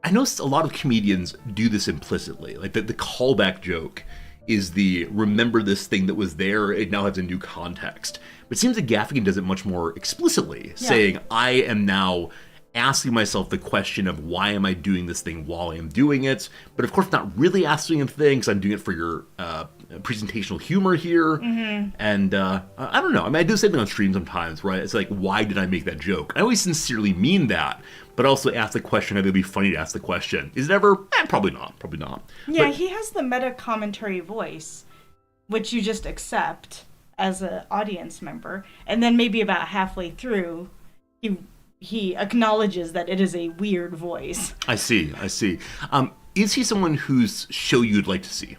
B: I know a lot of comedians do this implicitly. Like the callback joke is the remember this thing that was there, it now has a new context. But it seems that Gaffigan does it much more explicitly, saying, I am now asking myself the question of why am I doing this thing while I am doing it, but of course not really asking a thing because I'm doing it for your presentational humor here. Mm-hmm. And I don't know. I mean, I do the same thing on stream sometimes, right? It's like, why did I make that joke? I always sincerely mean that, but also ask the question, I think it'd be funny to ask the question. Is it ever? Probably not.
C: Yeah,
B: But,
C: he has the meta commentary voice, which you just accept as an audience member, and then maybe about halfway through, he acknowledges that it is a weird voice.
B: I see. Is he someone whose show you'd like to see?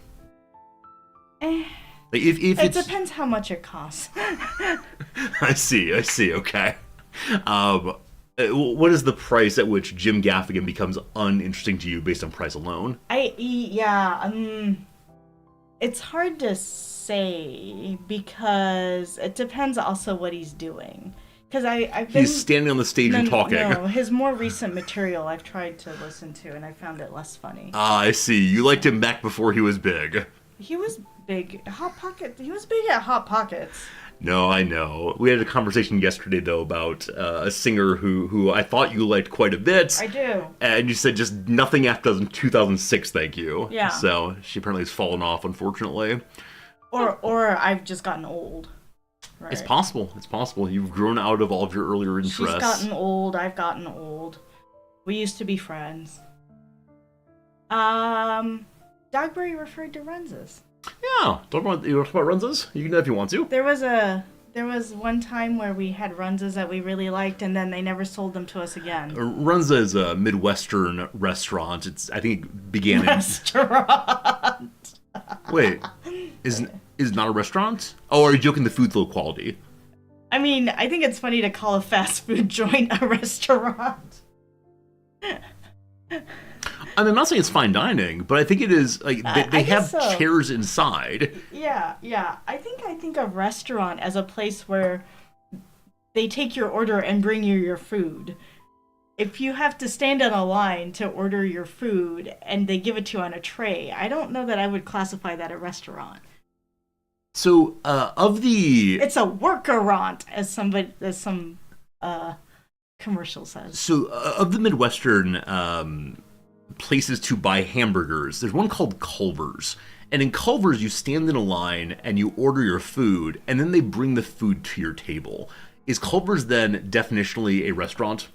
B: Like if
C: It
B: it's...
C: depends how much it costs.
B: I see. Okay. What is the price at which Jim Gaffigan becomes uninteresting to you based on price alone?
C: It's hard to say because it depends also what he's doing. Because I've been...
B: He's standing on the stage and talking.
C: No, his more recent material I've tried to listen to, and I found it less funny.
B: Ah, I see. You liked him back before he was big.
C: He was big. Hot Pocket. He was big at Hot Pockets.
B: No, I know. We had a conversation yesterday, though, about a singer who I thought you liked quite a bit.
C: I do.
B: And you said just nothing after 2006, thank you.
C: Yeah.
B: So she apparently has fallen off, unfortunately.
C: Or I've just gotten old. Right.
B: It's possible. It's possible. You've grown out of all of your earlier interests.
C: She's gotten old. I've gotten old. We used to be friends. Dogberry referred to Renzas.
B: Yeah. Talk about Runzas? You can if you want to.
C: There was one time where we had Runzas that we really liked, and then they never sold them to us again.
B: Runza is a Midwestern restaurant. I think it began
C: Restaurant.
B: Wait, is it not a restaurant? Oh, are you joking? The food's low quality.
C: I mean, I think it's funny to call a fast food joint a restaurant.
B: I mean, I'm not saying it's fine dining, but I think it is, like, they have
C: so.
B: chairs inside.
C: Yeah. I think of restaurant as a place where they take your order and bring you your food. If you have to stand on a line to order your food and they give it to you on a tray, I don't know that I would classify that a restaurant.
B: So, of the...
C: It's a workerant, as some commercial says.
B: So, of the Midwestern places to buy hamburgers, there's one called Culver's. And in Culver's, you stand in a line and you order your food, and then they bring the food to your table. Is Culver's then definitionally a restaurant?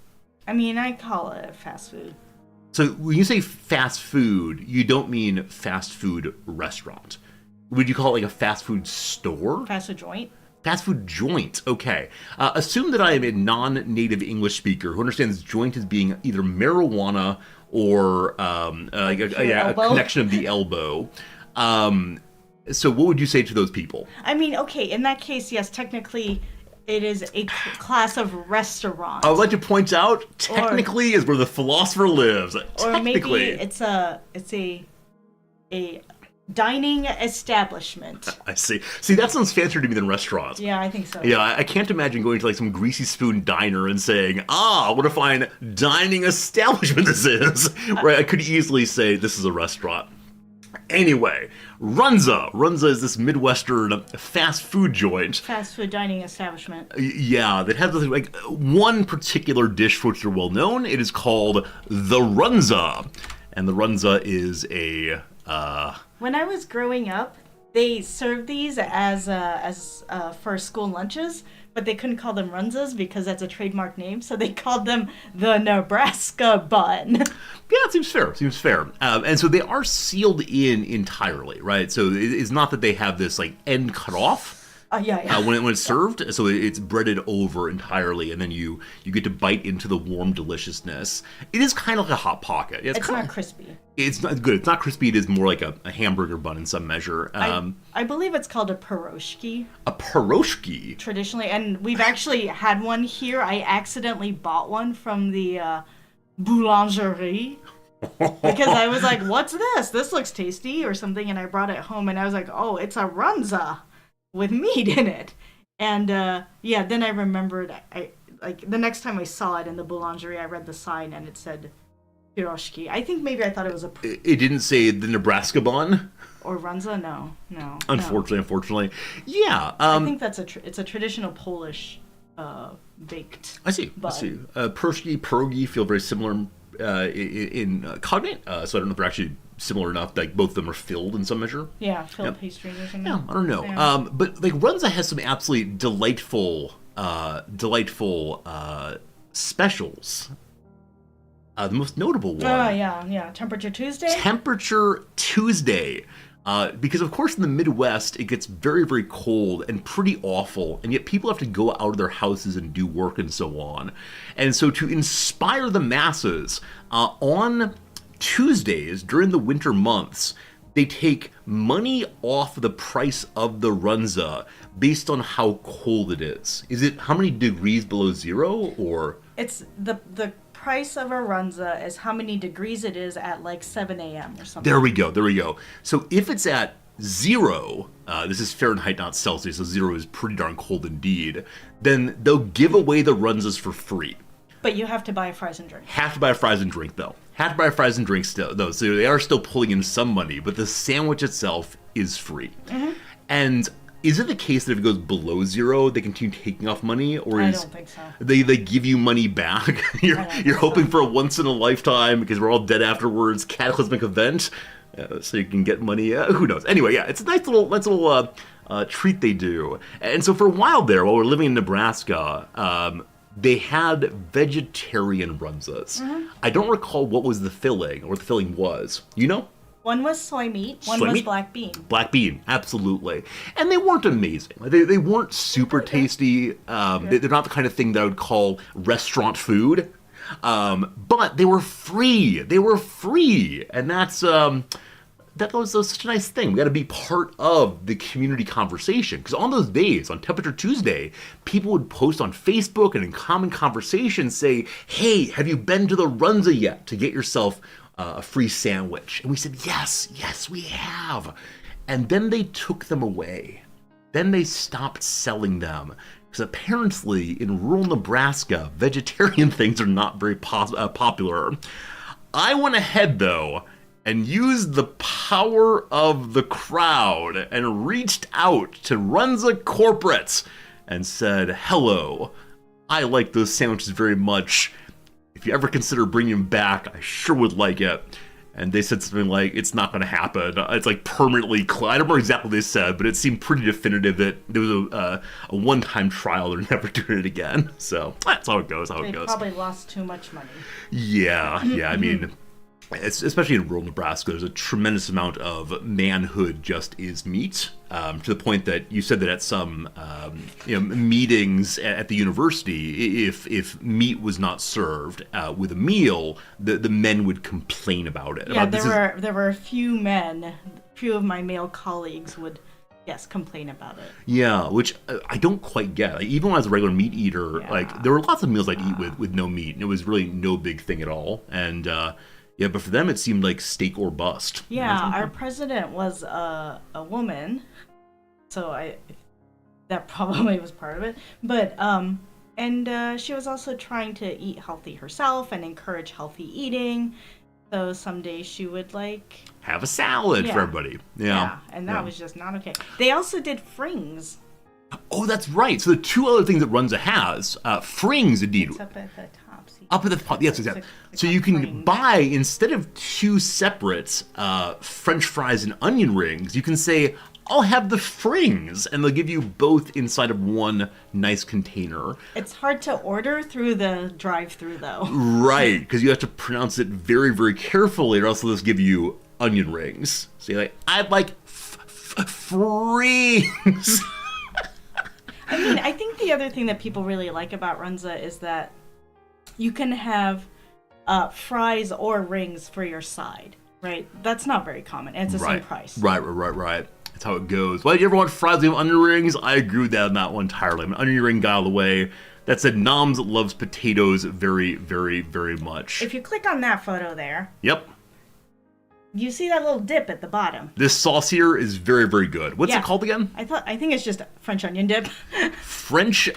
C: I mean, I call it fast food.
B: So when you say fast food, you don't mean fast food restaurant. Would you call it like a fast food store?
C: Fast food joint?
B: Fast food joint, okay. Assume that I am a non-native English speaker who understands joint as being either marijuana or like a connection of the elbow. So what would you say to those people?
C: I mean, okay, in that case, yes, technically it is a class of restaurant.
B: I would like to point out, technically is where the philosopher lives.
C: Or maybe it's a dining establishment.
B: I see. See, that sounds fancier to me than restaurant.
C: Yeah, I think so.
B: Yeah, I can't imagine going to like some greasy spoon diner and saying, what a fine dining establishment this is. Right, I could easily say this is a restaurant. Anyway, Runza. Runza is this Midwestern fast food joint.
C: Fast food dining establishment.
B: Yeah, that has like one particular dish for which they're well known. It is called the Runza. And the Runza is a...
C: When I was growing up, they served these as for school lunches, but they couldn't call them Runzas because that's a trademark name, so they called them the Nebraska bun.
B: Yeah, it seems fair. And so they are sealed in entirely, right? So it's not that they have this like end cut off.
C: Yeah.
B: When it's served, so it's breaded over entirely, and then you get to bite into the warm deliciousness. It is kind of like a Hot Pocket.
C: It's not crispy.
B: It's not good. It's not crispy. It is more like a hamburger bun in some measure.
C: I believe it's called a pierogi.
B: A pierogi?
C: Traditionally, and we've actually had one here. I accidentally bought one from the boulangerie. Because I was like, what's this? This looks tasty or something, and I brought it home, and I was like, oh, it's a Runza with meat in it. And then I remembered, I like the next time I saw it in the boulangerie, I read the sign and it said pierogi. I think maybe I thought it was
B: It didn't say the Nebraska bun?
C: Or Runza? No.
B: Unfortunately. Yeah.
C: I think that's it's a traditional Polish baked
B: I see. Pierogi feel very similar in cognate, so I don't know if they're actually similar enough. Like both of them are filled in some measure.
C: Yeah, filled pastries or something.
B: Yeah, I don't know. Yeah. But like Runza has some absolutely delightful specials. The most notable one.
C: Yeah. Temperature Tuesday.
B: Because of course in the Midwest it gets very, very cold and pretty awful, and yet people have to go out of their houses and do work and so on. And so to inspire the masses, on Tuesdays during the winter months, they take money off the price of the Runza based on how cold it is. Is it how many degrees below zero, or?
C: It's the price of a Runza is how many degrees it is at like 7 a.m. or something.
B: There we go. So if it's at 0, this is Fahrenheit, not Celsius, so 0 is pretty darn cold indeed, then they'll give away the runzas for free.
C: But you have to buy a fries and drink.
B: Have to buy a fries and drink, though. Have to buy a fries and drink still, though. So they are still pulling in some money, but the sandwich itself is free.
C: Mm-hmm.
B: And is it the case that if it goes below 0, they continue taking off money, or
C: I don't think so.
B: They give you money back? you're hoping for a once in a lifetime, because we're all dead afterwards, cataclysmic event, so you can get money. Who knows? Anyway, yeah, it's a nice little treat they do. And so for a while there, while we're living in Nebraska, they had vegetarian runzas.
C: Mm-hmm.
B: I don't recall what was the filling, or what the filling was. You know?
C: One was soy meat, one was black bean. Black
B: bean, absolutely. And they weren't amazing. They weren't super tasty. They're not the kind of thing that I would call restaurant food. But they were free. They were free. And that was such a nice thing. We got to be part of the community conversation. Because on those days, on Temperature Tuesday, people would post on Facebook and in common conversation say, hey, have you been to the Runza yet to get yourself a free sandwich? And we said, yes, we have. And then they took them away. Then they stopped selling them. Because apparently in rural Nebraska, vegetarian things are not very popular. I went ahead, though, and used the power of the crowd and reached out to Runza corporates and said, hello, I like those sandwiches very much. If you ever consider bringing them back, I sure would like it. And they said something like, it's not going to happen. It's like permanently I don't remember exactly what they said, but it seemed pretty definitive that there was a one-time trial. They're never doing it again. So that's how it goes,
C: They probably lost too much money.
B: Yeah, I mean, especially in rural Nebraska, there's a tremendous amount of manhood just is meat, to the point that you said that at some meetings at the university, if meat was not served with a meal, the men would complain about it.
C: Yeah, there were a few of my male colleagues would, yes, complain about it.
B: Yeah, which I don't quite get. Like, even when I was a regular meat eater, there were lots of meals I'd eat with no meat, and it was really no big thing at all. And yeah, but for them it seemed like steak or bust.
C: Yeah, our president was a woman, so that probably was part of it. But and she was also trying to eat healthy herself and encourage healthy eating. So some days she would
B: have a salad for everybody. Yeah,
C: and that was just not okay. They also did frings.
B: Oh, that's right. So the two other things that Runza has, frings indeed.
C: It's up at the top. See?
B: Up at the top, yes, exactly. So you can buy, instead of two separate French fries and onion rings, you can say, I'll have the frings, and they'll give you both inside of one nice container.
C: It's hard to order through the drive-thru, though.
B: Right, because you have to pronounce it very, very carefully, or else they'll just give you onion rings. So you're like, I'd like frings.
C: I mean, I think the other thing that people really like about Runza is that you can have fries or rings for your side, right? That's not very common. It's the same price.
B: Right. That's how it goes. Well, did you ever want fries with onion rings? I agree with that on that one entirely. I'm an onion ring guy all the way. That said, Noms loves potatoes very, very, very much.
C: If you click on that photo there.
B: Yep.
C: You see that little dip at the bottom.
B: This sauce here is very, very good. What's it called again?
C: I think it's just French onion dip.
B: French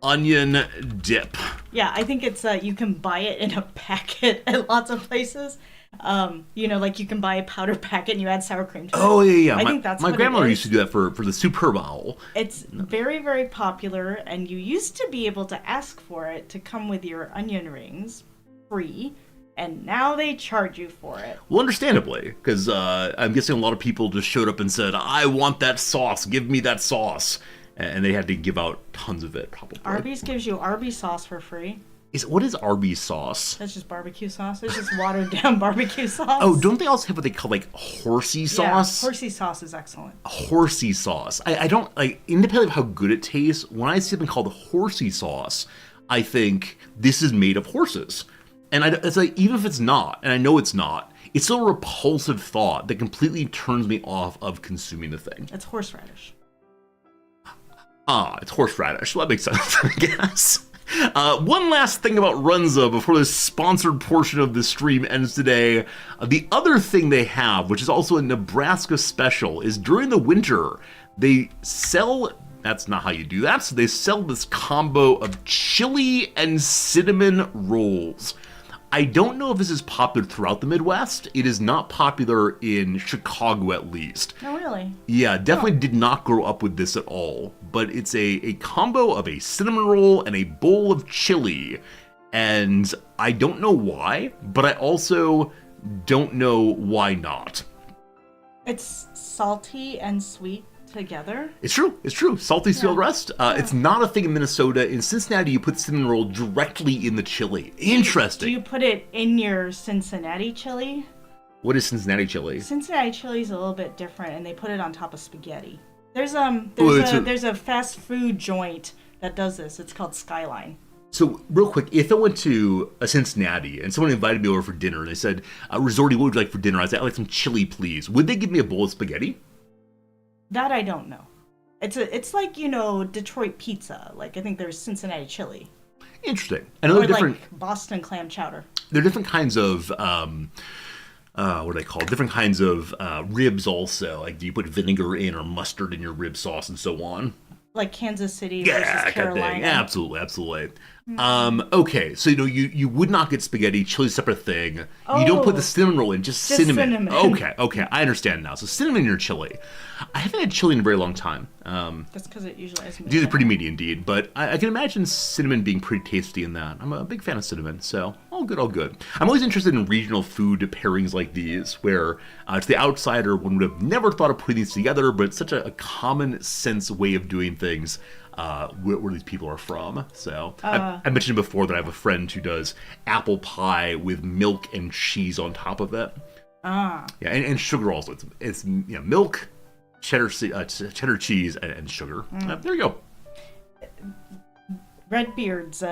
B: onion dip.
C: Yeah, I think it's you can buy it in a packet at lots of places. Like you can buy a powder packet and you add sour cream to it.
B: Oh, yeah.
C: I think that's
B: my grandmother used to do that for the Super Bowl.
C: It's very, very popular, and you used to be able to ask for it to come with your onion rings free. And now they charge you for it.
B: Well, understandably, because I'm guessing a lot of people just showed up and said, I want that sauce, give me that sauce. And they had to give out tons of it, probably.
C: Arby's gives you Arby's sauce for free.
B: What is Arby's sauce?
C: That's just barbecue sauce. It's just watered down barbecue sauce.
B: Oh, don't they also have what they call, horsey sauce?
C: Yeah, horsey sauce is excellent.
B: Horsey sauce. I don't, independently of how good it tastes, when I see something called horsey sauce, I think this is made of horses. And it's even if it's not, and I know it's not, it's still a repulsive thought that completely turns me off of consuming the thing.
C: It's horseradish.
B: It's horseradish. Well, that makes sense, I guess. One last thing about Runza before the sponsored portion of the stream ends today. The other thing they have, which is also a Nebraska special, is during the winter, they sell... That's not how you do that. So they sell this combo of chili and cinnamon rolls. I don't know if this is popular throughout the Midwest. It is not popular in Chicago, at least.
C: Oh, really?
B: Yeah, definitely did not grow up with this at all. But it's a combo of a cinnamon roll and a bowl of chili. And I don't know why, but I also don't know why not.
C: It's salty and sweet together.
B: It's true. Salty sealed rest. It's not a thing in Minnesota. In Cincinnati, you put cinnamon roll directly in the chili. Interesting.
C: Do you put it in your Cincinnati chili?
B: What is Cincinnati chili?
C: Cincinnati chili is a little bit different, and they put it on top of spaghetti. There's a fast food joint that does this. It's called Skyline.
B: So, real quick, if I went to a Cincinnati and someone invited me over for dinner and they said, Resorty, what would you like for dinner? I said, I'd like some chili, please. Would they give me a bowl of spaghetti?
C: That I don't know. It's like, Detroit pizza. Like, I think there's Cincinnati chili.
B: Interesting. And they're different.
C: Like Boston clam chowder.
B: There are different kinds of what do they call it? Different kinds of ribs also. Like, do you put vinegar in or mustard in your rib sauce and so on?
C: Like Kansas City versus Carolina.
B: Absolutely. Okay, so you would not get spaghetti, chili's a separate thing. You don't put the cinnamon roll in, just cinnamon. Okay, I understand now. So cinnamon in your chili. I haven't had chili in a very long time.
C: That's because it usually is meaty.
B: It's usually pretty meaty indeed, but I can imagine cinnamon being pretty tasty in that. I'm a big fan of cinnamon, so all good. I'm always interested in regional food pairings like these, where to the outsider, one would have never thought of putting these together, but it's such a common sense way of doing things. Where these people are from. So I mentioned before that I have a friend who does apple pie with milk and cheese on top of it. Yeah, and sugar also. It's milk, cheddar cheese, and sugar. There you go.
C: Redbeard's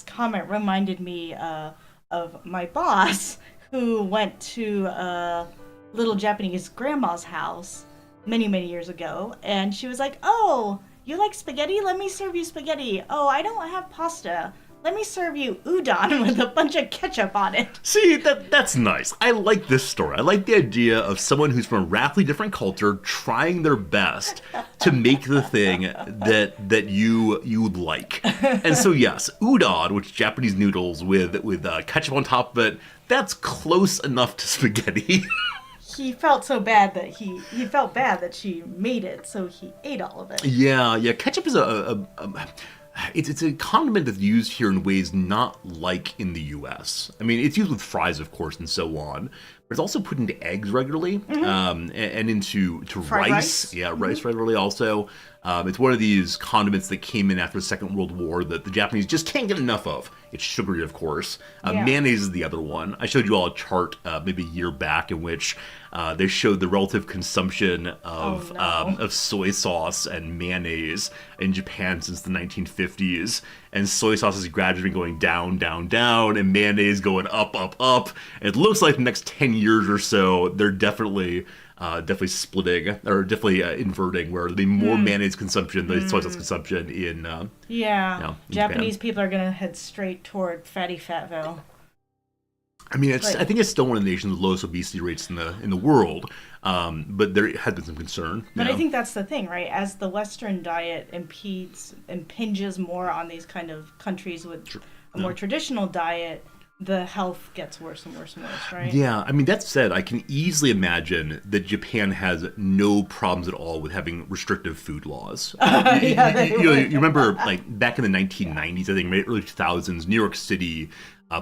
C: comment reminded me of my boss who went to a little Japanese grandma's house many years ago, and she was like, "Oh, you like spaghetti? Let me serve you spaghetti. Oh, I don't have pasta. Let me serve you udon with a bunch of ketchup on it."
B: See, that's nice. I like this story. I like the idea of someone who's from a radically different culture trying their best to make the thing that you like. And so yes, udon, which is Japanese noodles with ketchup on top of it, that's close enough to spaghetti.
C: He felt so bad that he felt bad that she made it, so he ate all of it.
B: Yeah. Ketchup is it's a condiment that's used here in ways not like in the U.S. I mean, it's used with fries, of course, and so on. But it's also put into eggs regularly, and into rice. Yeah, rice regularly also. It's one of these condiments that came in after the Second World War that the Japanese just can't get enough of. It's sugary, of course. Mayonnaise is the other one. I showed you all a chart maybe a year back in which they showed the relative consumption of soy sauce and mayonnaise in Japan since the 1950s. And soy sauce has gradually been going down, and mayonnaise going up. And it looks like the next 10 years or so, they're definitely splitting, or definitely inverting, where there'll be more mayonnaise consumption than soy sauce consumption in in
C: Japanese
B: Japan.
C: people are going to head straight toward fatty fatville.
B: I mean, I think it's still one of the nations with lowest obesity rates in the world, but there has been some concern.
C: But I think that's the thing, right? As the Western diet impinges more on these kind of countries with a more traditional diet, the health gets worse and worse, right? Yeah,
B: I mean, that said, I can easily imagine that Japan has no problems at all with having restrictive food laws. You remember, like, back in the 1990s, I think, early 2000s, New York City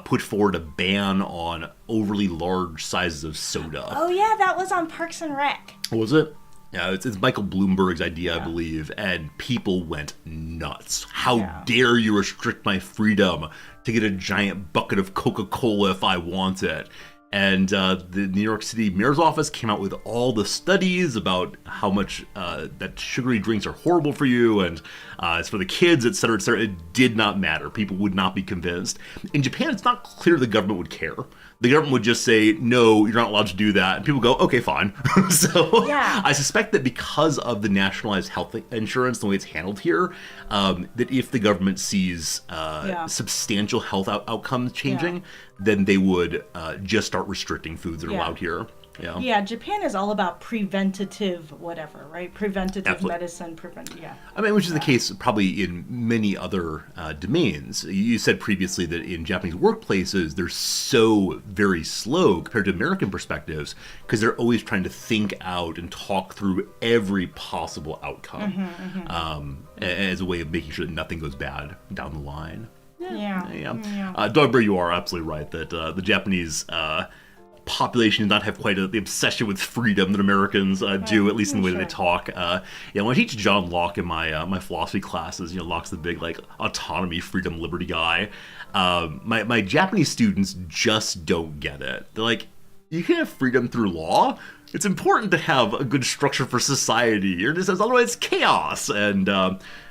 B: put forward a ban on overly large sizes of soda.
C: Oh, yeah, that was on Parks and Rec.
B: Was it? Yeah, it's Michael Bloomberg's idea, I believe, and people went nuts. How dare you restrict my freedom to get a giant bucket of Coca-Cola if I want it? And the New York City mayor's office came out with all the studies about how much that sugary drinks are horrible for you, and it's for the kids, et cetera, et cetera. It did not matter. People would not be convinced. In Japan, it's not clear the government would care. the government would just say, no, you're not allowed to do that. And people go, okay, fine. So
C: Yeah.
B: I suspect that because of the nationalized health insurance, the way it's handled here, that if the government sees substantial health outcomes changing, then they would just start restricting foods that are allowed here. Yeah.
C: Yeah, Japan is all about preventative whatever, right? Preventative medicine,
B: I mean, which is the case probably in many other domains. You said previously that in Japanese workplaces, they're so very slow compared to American perspectives because they're always trying to think out and talk through every possible outcome as a way of making sure that nothing goes bad down the line. Dogbear, you are absolutely right that the Japanese population does not have quite the obsession with freedom that Americans do, at least in the way that they talk. When I teach John Locke in my philosophy classes, Locke's the big autonomy, freedom, liberty guy. My Japanese students just don't get it. They're like, you can have freedom through law. It's important to have a good structure for society, or just otherwise it's chaos. And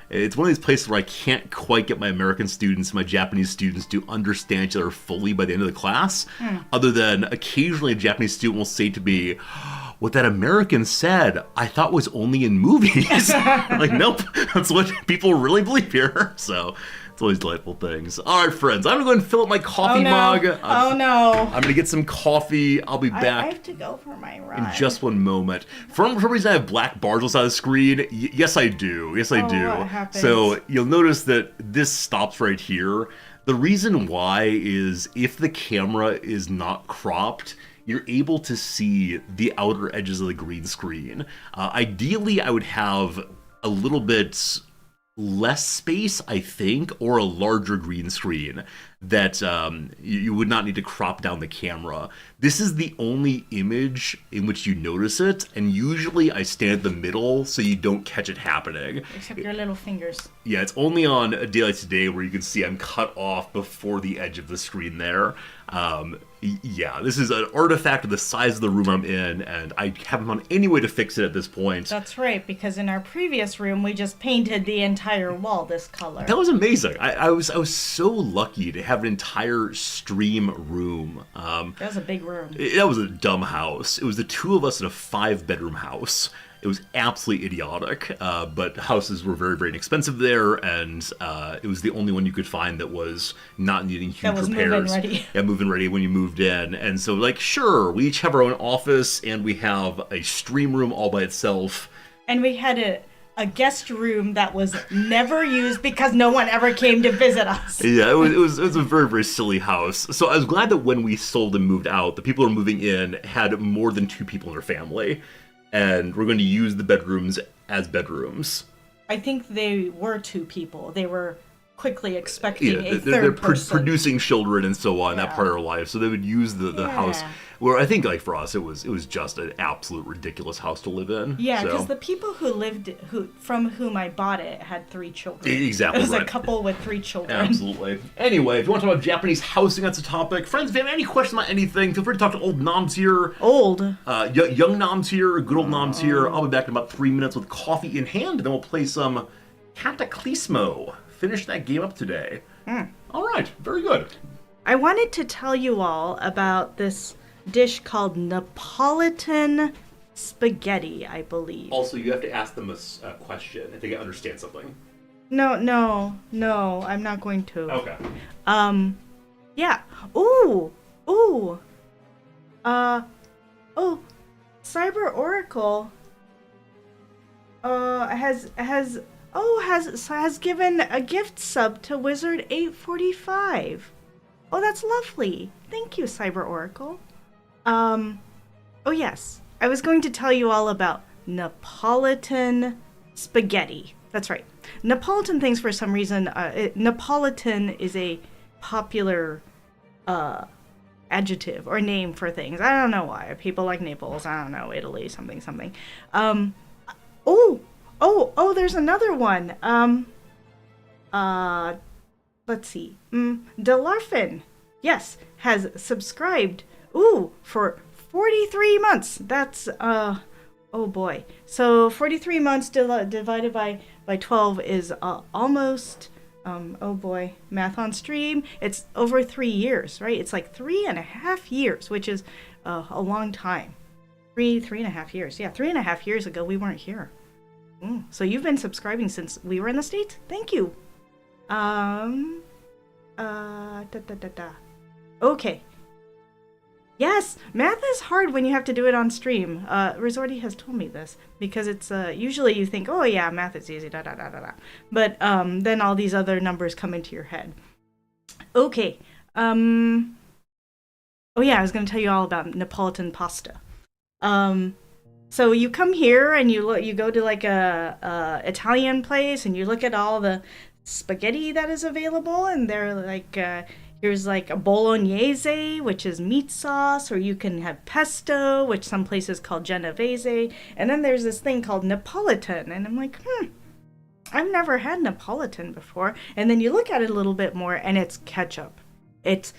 B: it's one of these places where I can't quite get my American students, my Japanese students to understand each other fully by the end of the class, other than occasionally a Japanese student will say to me, what that American said, I thought was only in movies. Like, nope, that's what people really believe here. So it's always delightful things. All right, friends, I'm going to go ahead and fill up my coffee mug.
C: Oh, no.
B: I'm going to get some coffee. I'll be back.
C: I have to go for my ride.
B: In just one moment. For some reason, I have black bars on the side of the screen. Yes, I do. Yes, I do.
C: What happens?
B: So you'll notice that this stops right here. The reason why is if the camera is not cropped, you're able to see the outer edges of the green screen. Ideally, I would have a little bit less space, I think, or a larger green screen that you would not need to crop down the camera. This is the only image in which you notice it, and usually I stand at the middle so you don't catch it happening.
C: Except your little fingers.
B: Yeah, it's only on a day like today where you can see I'm cut off before the edge of the screen there. This is an artifact of the size of the room I'm in, and I haven't found any way to fix it at this point.
C: That's right, because in our previous room, we just painted the entire wall this color.
B: That was amazing. I was so lucky to have an entire stream room.
C: That was a big room.
B: That was a dumb house. It was the two of us in a 5-bedroom house. It was absolutely idiotic, but houses were very, very inexpensive there, and it was the only one you could find that was not needing huge repairs.
C: Move-in ready.
B: Yeah, move-in ready when you moved in. And so, sure, we each have our own office, and we have a stream room all by itself.
C: And we had a guest room that was never used because no one ever came to visit us.
B: Yeah, it was a very, very silly house. So I was glad that when we sold and moved out, the people who were moving in had more than 2 people in their family. And we're going to use the bedrooms as bedrooms.
C: I think they were 2 people. They were quickly expecting a third
B: they're
C: person.
B: Producing children and so on, that part of their life. So they would use the house. Where I think, for us, it was just an absolute ridiculous house to live in.
C: Yeah, because the people from whom I bought it had 3 children.
B: Exactly.
C: It was a couple with 3 children.
B: Absolutely. Anyway, if you want to talk about Japanese housing, that's a topic. Friends, if you have any questions about anything, feel free to talk to old Noms here.
C: Old?
B: Young Noms here, good old Noms here. I'll be back in about 3 minutes with coffee in hand, and then we'll play some Cataclismo. Finish that game up today. All right, very good.
C: I wanted to tell you all about this dish called Neapolitan spaghetti, I believe.
B: Also, you have to ask them a question if they can understand something.
C: No, I'm not going to.
B: Okay.
C: Yeah. Ooh. Cyber Oracle has given a gift sub to Wizard 845. Oh, that's lovely. Thank you, Cyber Oracle. Oh yes, I was going to tell you all about Neapolitan spaghetti. That's right. Neapolitan things, for some reason, Neapolitan is a popular adjective or name for things. I don't know why. People like Naples. I don't know, Italy, something. There's another one. Let's see. Delarfin, yes, has subscribed. For 43 months. That's, oh boy. So 43 months divided by 12 is almost Oh boy, math on stream. It's over 3 years, right? It's like 3.5 years, which is a long time. 3.5 years. Yeah, 3.5 years ago we weren't here. So you've been subscribing since we were in the States? Thank you. Okay. Yes, math is hard when you have to do it on stream. Resorty has told me this because it's usually you think, oh yeah, math is easy, da da da da da. But then all these other numbers come into your head. Okay. Oh yeah, I was going to tell you all about Neapolitan pasta. So you come here and you go to like a Italian place and you look at all the spaghetti that is available, and they're like here's like a bolognese, which is meat sauce, or you can have pesto, which some places call genovese, and then there's this thing called Neapolitan, and I'm like, I've never had Neapolitan before. And then you look at it a little bit more, and it's ketchup. It's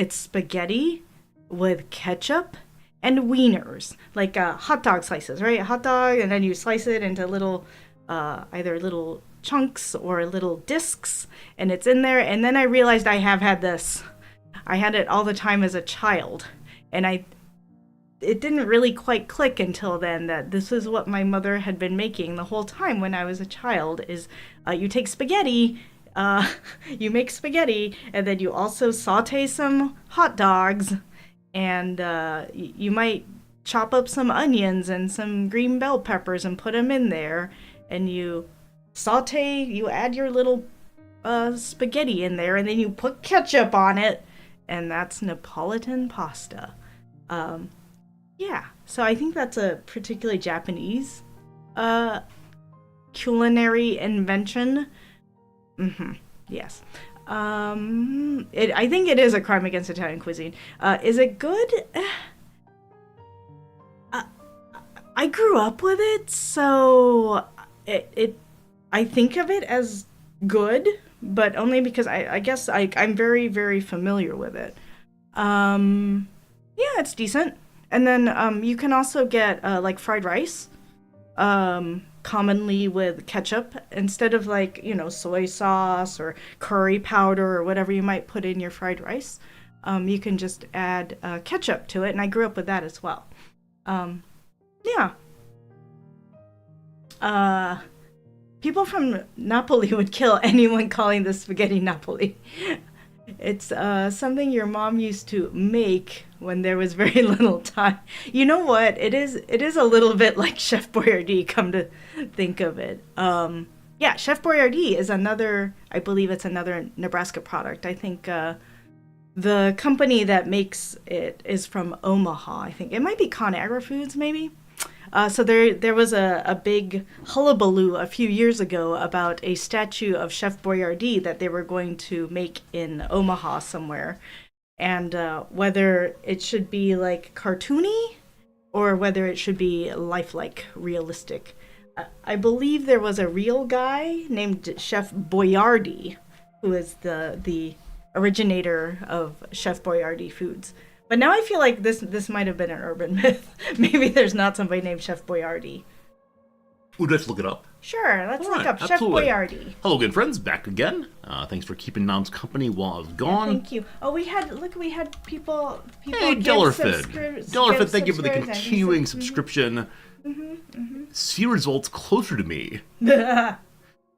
C: spaghetti with ketchup and wieners, like hot dog slices, right? A hot dog, and then you slice it into little, either little chunks or little discs, and it's in there. And then I realized I have had this. I had it all the time as a child, and it didn't really quite click until then that this is what my mother had been making the whole time when I was a child. Is you take spaghetti, you make spaghetti, and then you also saute some hot dogs, and you might chop up some onions and some green bell peppers and put them in there, and you saute, you add your little spaghetti in there, and then you put ketchup on it, and that's Neapolitan pasta. Yeah, so I think that's a particularly Japanese culinary invention. Yes. I think it is a crime against Italian cuisine. Is it good? I grew up with it, so I think of it as good, but only because I guess I'm very, very familiar with it. Yeah, it's decent. And then you can also get like fried rice, commonly with ketchup, instead of like, soy sauce or curry powder or whatever you might put in your fried rice. You can just add ketchup to it, and I grew up with that as well. Yeah. People from Napoli would kill anyone calling this spaghetti Napoli. It's something your mom used to make when there was very little time. You know what? It is a little bit like Chef Boyardee, come to think of it. Yeah, Chef Boyardee is another, I believe it's another Nebraska product. I think the company that makes it is from Omaha, I think. It might be ConAgra Foods, maybe? So there was a big hullabaloo a few years ago about a statue of Chef Boyardee that they were going to make in Omaha somewhere, and whether it should be like cartoony or whether it should be lifelike, realistic. I believe there was a real guy named Chef Boyardee who is the originator of Chef Boyardee Foods. But now I feel like this might have been an urban myth. Maybe there's not somebody named Chef Boyardee.
B: Would let's look it up?
C: Sure, let's
B: All
C: look
B: right,
C: up
B: absolutely.
C: Chef Boyardee.
B: Hello again, friends. Back again. Thanks for keeping Mom's company while I was gone.
C: Thank you. Oh, we had people.
B: Hey,
C: give
B: Dellerfid, thank you for the
C: subscriptions.
B: continuing subscription. See results closer to me.
C: Yeah,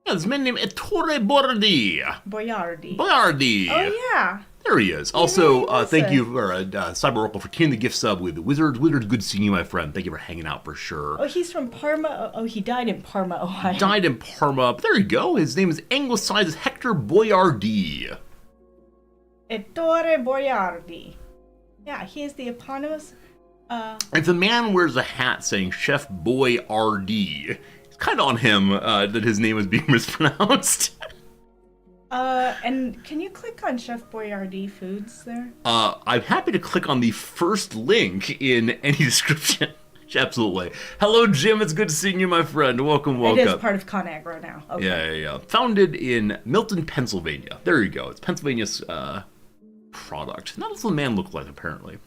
B: Yeah, this man named Ettore Boyardee.
C: Boyardee.
B: Boyardee.
C: Oh yeah.
B: There he is. Also,
C: really
B: thank
C: is.
B: you for Cyber Oracle for tuning the gift sub with Wizards. Wizards, good seeing you, my friend. Thank you for hanging out for sure.
C: Oh, he's from Parma. Oh, he died in Parma, Ohio.
B: Died in Parma. But there you go. His name is anglicized as Hector Boyardee.
C: Ettore Boyardee. Yeah, he is the eponymous.
B: If the man wears a hat saying Chef Boyardee, it's kind of on him that his name is being mispronounced.
C: And can you click on Chef Boyardee Foods there?
B: I'm happy to click on the first link in any description. Absolutely. Hello, Jim. It's good seeing you, my friend. Welcome.
C: It is part of ConAgra now. Okay.
B: Yeah. Founded in Milton, Pennsylvania. There you go. It's Pennsylvania's product. Not what the man looked like, apparently.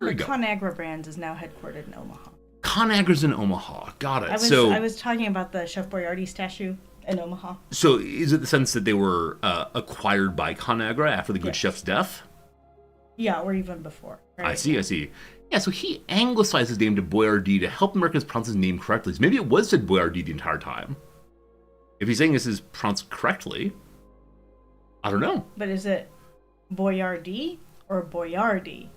B: There you go.
C: ConAgra Brands is now headquartered in Omaha.
B: ConAgra's in Omaha. Got it.
C: I was talking about the Chef Boyardee statue. in Omaha.
B: So is it the sense that they were acquired by Conagra after the good
C: Yes.
B: chef's death?
C: Yeah, or even before. Right?
B: I see. Yeah, so he anglicized his name to Boyardee to help Americans pronounce his name correctly. So maybe it was said Boyardee the entire time. If he's saying this is pronounced correctly, I don't know.
C: But is it Boyardee or Boyardee?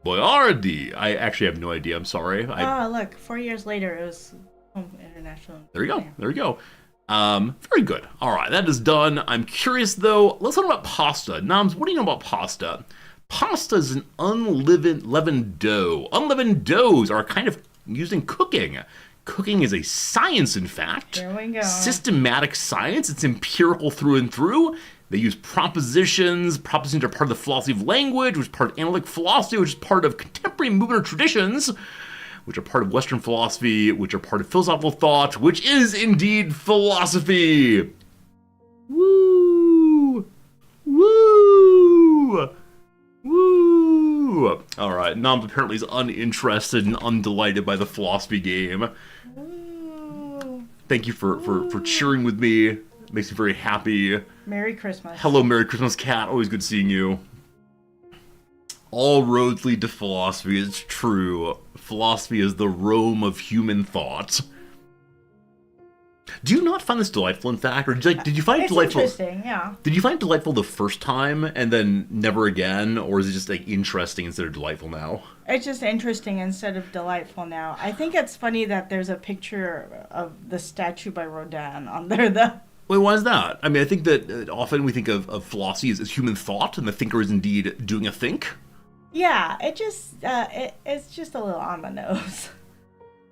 B: Boyardee. I actually have no idea. I'm sorry.
C: Look, 4 years later, it was home international.
B: There you go. Very good. All right, that is done. I'm curious, though. Let's talk about pasta. Noms, what do you know about pasta? Pasta is an unleavened dough. Unleavened doughs are kind of used in cooking. Cooking is a science, in fact.
C: There we go.
B: Systematic science. It's empirical through and through. They use propositions. Propositions are part of the philosophy of language, which is part of analytic philosophy, which is part of contemporary movement or traditions, which are part of Western philosophy, which are part of philosophical thought, which is indeed philosophy. Woo! Woo! Woo! All right, Noms apparently is uninterested and undelighted by the philosophy game.
C: Ooh.
B: Thank you for cheering with me. Makes me very happy.
C: Merry Christmas.
B: Hello, Merry Christmas, Cat. Always good seeing you. All roads lead to philosophy. It's true. Philosophy is the Rome of human thought. Do you not find this delightful, in fact? Or did you find it delightful?
C: Interesting, yeah.
B: Did you find it delightful the first time and then never again? Or is it just like interesting instead of delightful now?
C: It's just interesting instead of delightful now. I think it's funny that there's a picture of the statue by Rodin on there.
B: Wait, why is that? I mean, I think that often we think of philosophy as human thought, and the thinker is indeed doing a think.
C: Yeah, it's just a little on the nose.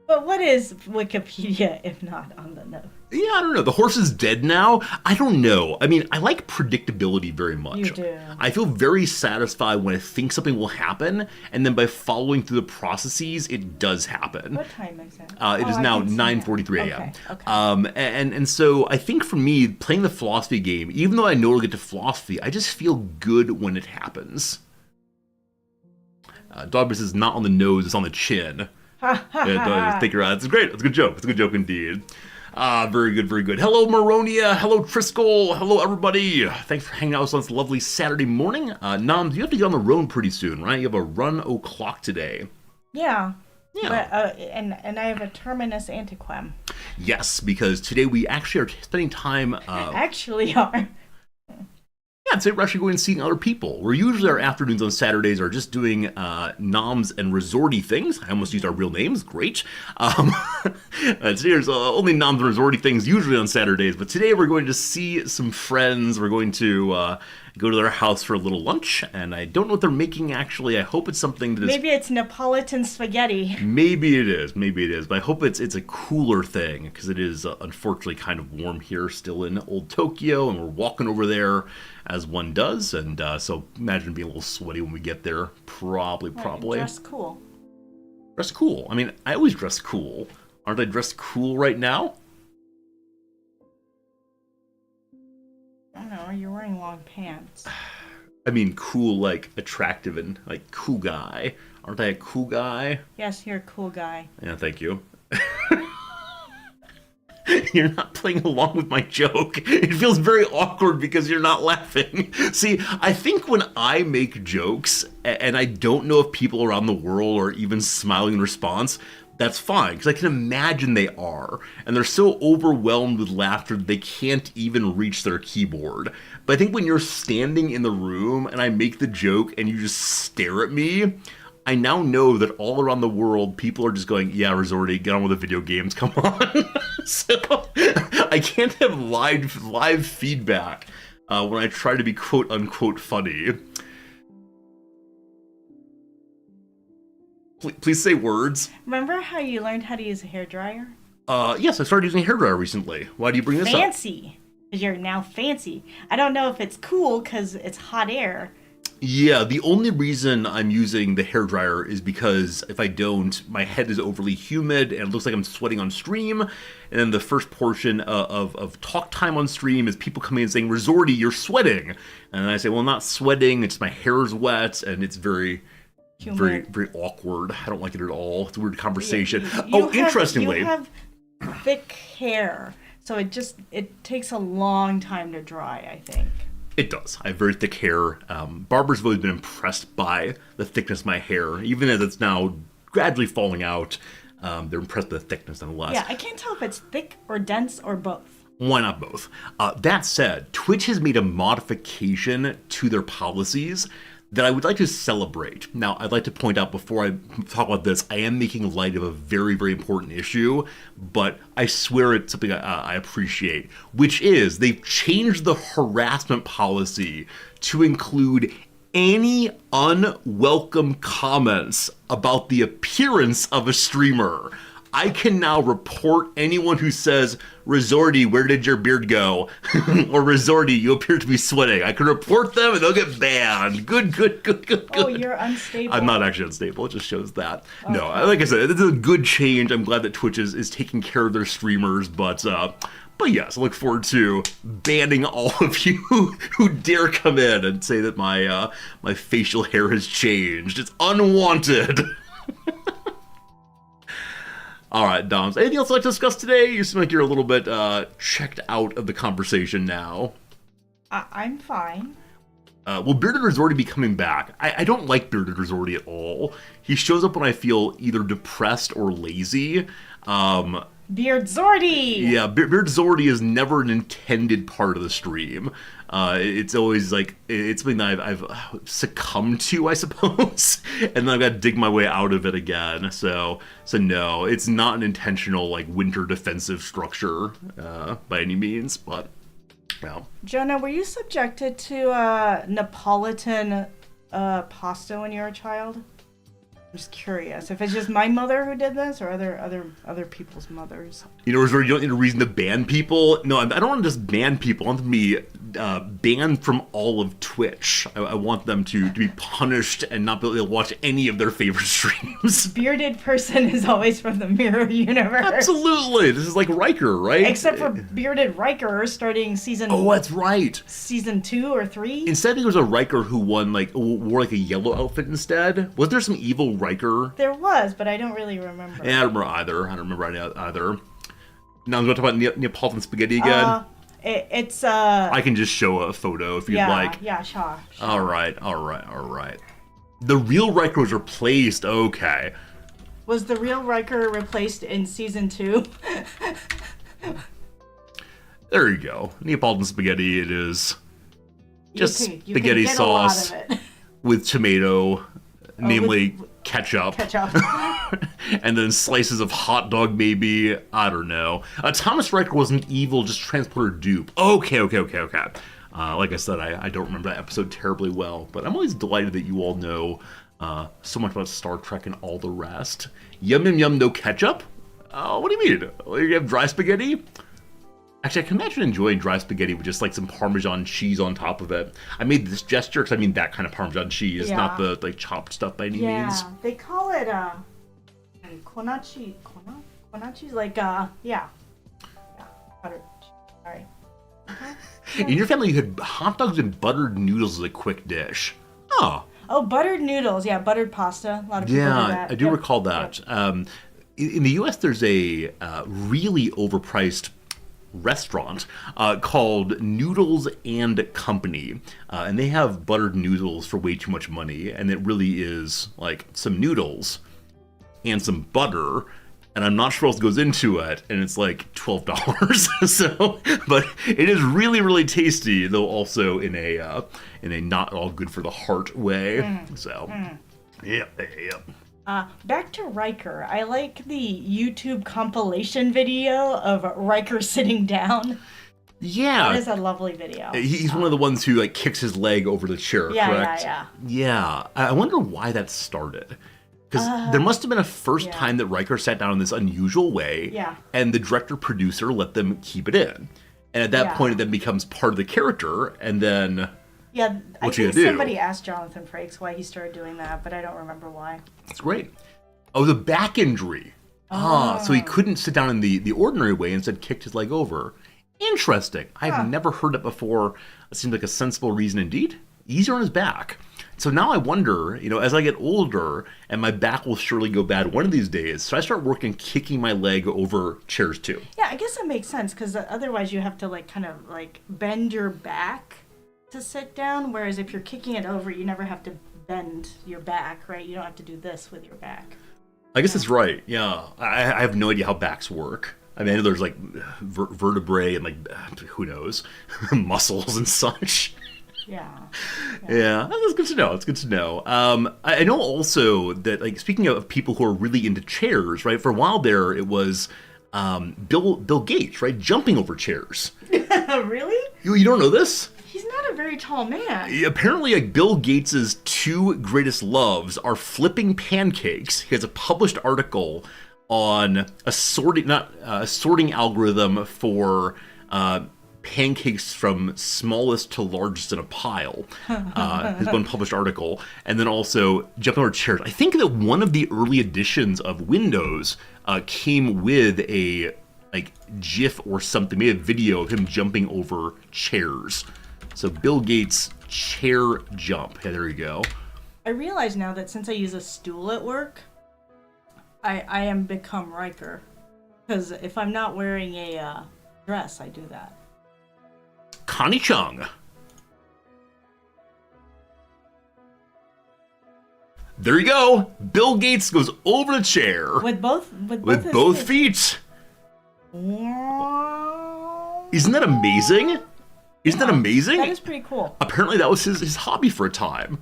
C: But what is Wikipedia if not on the nose?
B: Yeah, I don't know. The horse is dead now? I don't know. I mean, I like predictability very much.
C: You do.
B: I feel very satisfied when I think something will happen, and then by following through the processes, it does happen.
C: What time is it?
B: It is now 9:43 a.m.
C: Okay.
B: And so I think for me, playing the philosophy game, even though I know it'll get to philosophy, I just feel good when it happens. Dogbus is not on the nose, it's on the chin. Think you're right. It's great. It's a good joke. It's a good joke indeed. Very good, very good. Hello, Maronia. Hello, Triskel. Hello, everybody. Thanks for hanging out with us on this lovely Saturday morning. Noms, you have to get on the road pretty soon, right? You have a run o'clock today.
C: Yeah.
B: Yeah.
C: But, and I have a terminus antiquem.
B: Yes, because today we actually are spending time...
C: Actually are.
B: Yeah, I'd say we're actually going and seeing other people. We're usually our afternoons on Saturdays are just doing noms and resorty things. I almost used our real names. Great. Today there's only noms and resorty things usually on Saturdays, but today we're going to see some friends. We're going to go to their house for a little lunch, and I don't know what they're making actually. I hope it's something that is...
C: Maybe it's Neapolitan spaghetti.
B: Maybe it is, but I hope it's a cooler thing, because it is unfortunately kind of warm here still in old Tokyo, and we're walking over there as one does, and so imagine being a little sweaty when we get there. Probably.
C: Dress cool.
B: Dress cool. I mean, I always dress cool. Aren't I dressed cool right now?
C: I don't know, you're wearing long pants.
B: I mean, cool, like attractive and like cool guy. Aren't I a cool guy?
C: Yes, you're a cool guy.
B: Yeah, thank you. You're not playing along with my joke. It feels very awkward because you're not laughing. See, I think when I make jokes and I don't know if people around the world are even smiling in response, that's fine, because I can imagine they are. And they're so overwhelmed with laughter they can't even reach their keyboard. But I think when you're standing in the room and I make the joke and you just stare at me, I now know that all around the world, people are just going, yeah, Resorty, get on with the video games, come on. So I can't have live feedback when I try to be quote-unquote funny. Please say words.
C: Remember how you learned how to use a hairdryer?
B: Yes, I started using a hairdryer recently. Why do you bring this up?
C: Fancy. Because you're now fancy. I don't know if it's cool because it's hot air.
B: Yeah, the only reason I'm using the hairdryer is because if I don't, my head is overly humid and it looks like I'm sweating on stream. And then the first portion of talk time on stream is people coming in saying, Resorty, you're sweating. And I say, well, I'm not sweating, it's my hair's wet, and it's very... Humid. Very awkward. I don't like it at all. It's a weird conversation. Interestingly.
C: You have thick hair. So it takes a long time to dry, I think.
B: It does. I have very thick hair. Barbers have always been impressed by the thickness of my hair, even as it's now gradually falling out. They're impressed with the thickness nonetheless.
C: Yeah, I can't tell if it's thick or dense or both.
B: Why not both? That said, Twitch has made a modification to their policies that I would like to celebrate. Now, I'd like to point out before I talk about this, I am making light of a very, very important issue, but I swear it's something I appreciate, which is they've changed the harassment policy to include any unwelcome comments about the appearance of a streamer. I can now report anyone who says, Resorty, where did your beard go? Or Resorty, you appear to be sweating. I can report them and they'll get banned. Good.
C: Oh, you're unstable.
B: I'm not actually unstable. It just shows that. Okay. No, like I said, this is a good change. I'm glad that Twitch is taking care of their streamers, but yes, I look forward to banning all of you who dare come in and say that my facial hair has changed. It's unwanted. All right, Doms. Anything else I'd like to discuss today? You seem like you're a little bit checked out of the conversation now.
C: I'm fine.
B: Will Bearded Resorty be coming back? I don't like Bearded Resorty at all. He shows up when I feel either depressed or lazy.
C: Beard Zordy!
B: Yeah, Beard Zordy is never an intended part of the stream. It's always like, it's something that I've succumbed to, I suppose. And then I've got to dig my way out of it again. So no, it's not an intentional, like, winter defensive structure by any means, but, well.
C: Jonah, were you subjected to Neapolitan pasta when you were a child? I'm just curious if it's just my mother who did this or other people's mothers.
B: You know, you don't need a reason to ban people. No, I don't want to just ban people. I want them to be banned from all of Twitch. I want them to be punished and not be able to watch any of their favorite streams.
C: Bearded person is always from the Mirror Universe.
B: Absolutely. This is like Riker, right?
C: Except for Bearded Riker starting season...
B: Oh, that's right.
C: Season 2 or 3?
B: Instead, there was a Riker who wore like a yellow outfit instead. Was there some evil Riker?
C: There was, but I don't really remember.
B: Yeah, I don't remember either. I don't remember either. Now I'm going to talk about Neapolitan spaghetti again.
C: It's
B: I can just show a photo if you'd like.
C: Yeah, sure.
B: All right. The real Riker was replaced. Okay.
C: Was the real Riker replaced in season 2?
B: There you go. Neapolitan spaghetti. It is just
C: you
B: spaghetti
C: can get
B: sauce
C: a lot of it.
B: with tomato, namely ketchup. And then slices of hot dog, maybe. I don't know. Thomas Riker was an evil, just transporter dupe. Okay. Like I said, I don't remember that episode terribly well, but I'm always delighted that you all know so much about Star Trek and all the rest. Yum, no ketchup? What do you mean? You have dry spaghetti? Actually, I can imagine enjoying dry spaghetti with just like some Parmesan cheese on top of it. I made this gesture because I mean that kind of Parmesan cheese, not the like chopped stuff by any means.
C: Yeah, they call it konachi. Konachi's like butter. Sorry.
B: In your family, you had hot dogs and buttered noodles as a quick dish.
C: Oh, buttered noodles. Yeah, buttered pasta. A lot of people do that.
B: I do recall that. Yep. In the U.S., there's a really overpriced restaurant called Noodles and Company, and they have buttered noodles for way too much money, and it really is like some noodles and some butter, and I'm not sure what else goes into it, and it's like $12. So, but it is really, really tasty, though also in a not all good for the heart way. Yep.
C: Back to Riker. I like the YouTube compilation video of Riker sitting down.
B: Yeah.
C: That is a lovely video.
B: He's one of the ones who like kicks his leg over the chair, correct? Yeah. I wonder why that started. Because there must have been a first time that Riker sat down in this unusual way, and the director-producer let them keep it in. And at that point, it then becomes part of the character, and then...
C: Yeah, I think somebody asked Jonathan Frakes why he started doing that, but I don't remember why.
B: That's great. Oh, the back injury. So he couldn't sit down in the ordinary way, instead kicked his leg over. Interesting. I've never heard it before. It seems like a sensible reason indeed. easier on his back. So now I wonder, as I get older, and my back will surely go bad one of these days, so I start working kicking my leg over chairs too.
C: Yeah, I guess that makes sense, because otherwise you have to kind of bend your back to sit down, whereas if you're kicking it over, you never have to bend your back, right? You don't have to do this with your back.
B: I guess that's right, yeah. I have no idea how backs work. I mean, I know there's vertebrae and who knows, muscles and such. Yeah, that's good to know. It's good to know. I know also that, speaking of people who are really into chairs, right? For a while there, it was Bill Gates, right? Jumping over chairs.
C: Really?
B: You don't know this?
C: He's not a very tall man.
B: Apparently, Bill Gates's two greatest loves are flipping pancakes. He has a published article on a sorting algorithm for pancakes from smallest to largest in a pile. His one published article. And then also jumping over chairs. I think that one of the early editions of Windows came with a GIF or something, maybe a video of him jumping over chairs. So Bill Gates chair jump. Yeah, there you go.
C: I realize now that since I use a stool at work, I am become Riker. Because if I'm not wearing a dress, I do that.
B: Connie Chung. There you go. Bill Gates goes over the chair
C: with both
B: feet.
C: Wow.
B: Isn't that amazing? Isn't that amazing?
C: That is pretty cool.
B: Apparently that was his hobby for a time.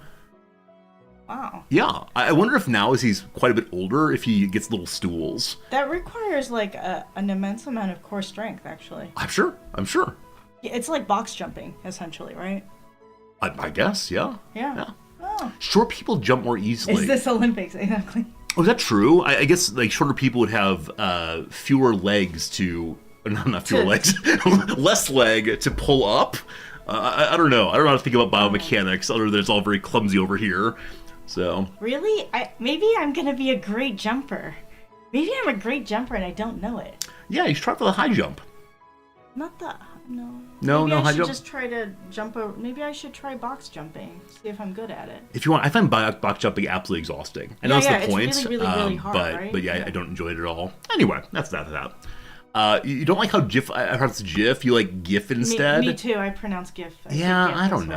C: Wow.
B: Yeah. I wonder if now, as he's quite a bit older, if he gets little stools.
C: That requires an immense amount of core strength, actually.
B: I'm sure.
C: It's like box jumping, essentially, right?
B: I guess, yeah.
C: Yeah. Oh.
B: Short people jump more easily.
C: Is this Olympics, exactly?
B: Oh, is that true? I guess shorter people would have fewer legs to... Not fewer legs. Less leg to pull up. I don't know. I don't know how to think about biomechanics, other than it's all very clumsy over here. So... Really?
C: Maybe I'm going to be a great jumper. Maybe I'm a great jumper and I don't know it.
B: Yeah, you should try for the high jump.
C: Not the... No.
B: No,
C: maybe
B: high
C: I should
B: jump?
C: just try to jump over. Maybe I should try box jumping. See if I'm good at it.
B: If you want, I find box jumping absolutely exhausting. I know that's the point.
C: It's really hard, right?
B: But I don't enjoy it at all. Anyway, that's that. You don't like how GIF? I heard it's GIF. You like GIF instead.
C: Me too. I pronounce GIF.
B: I don't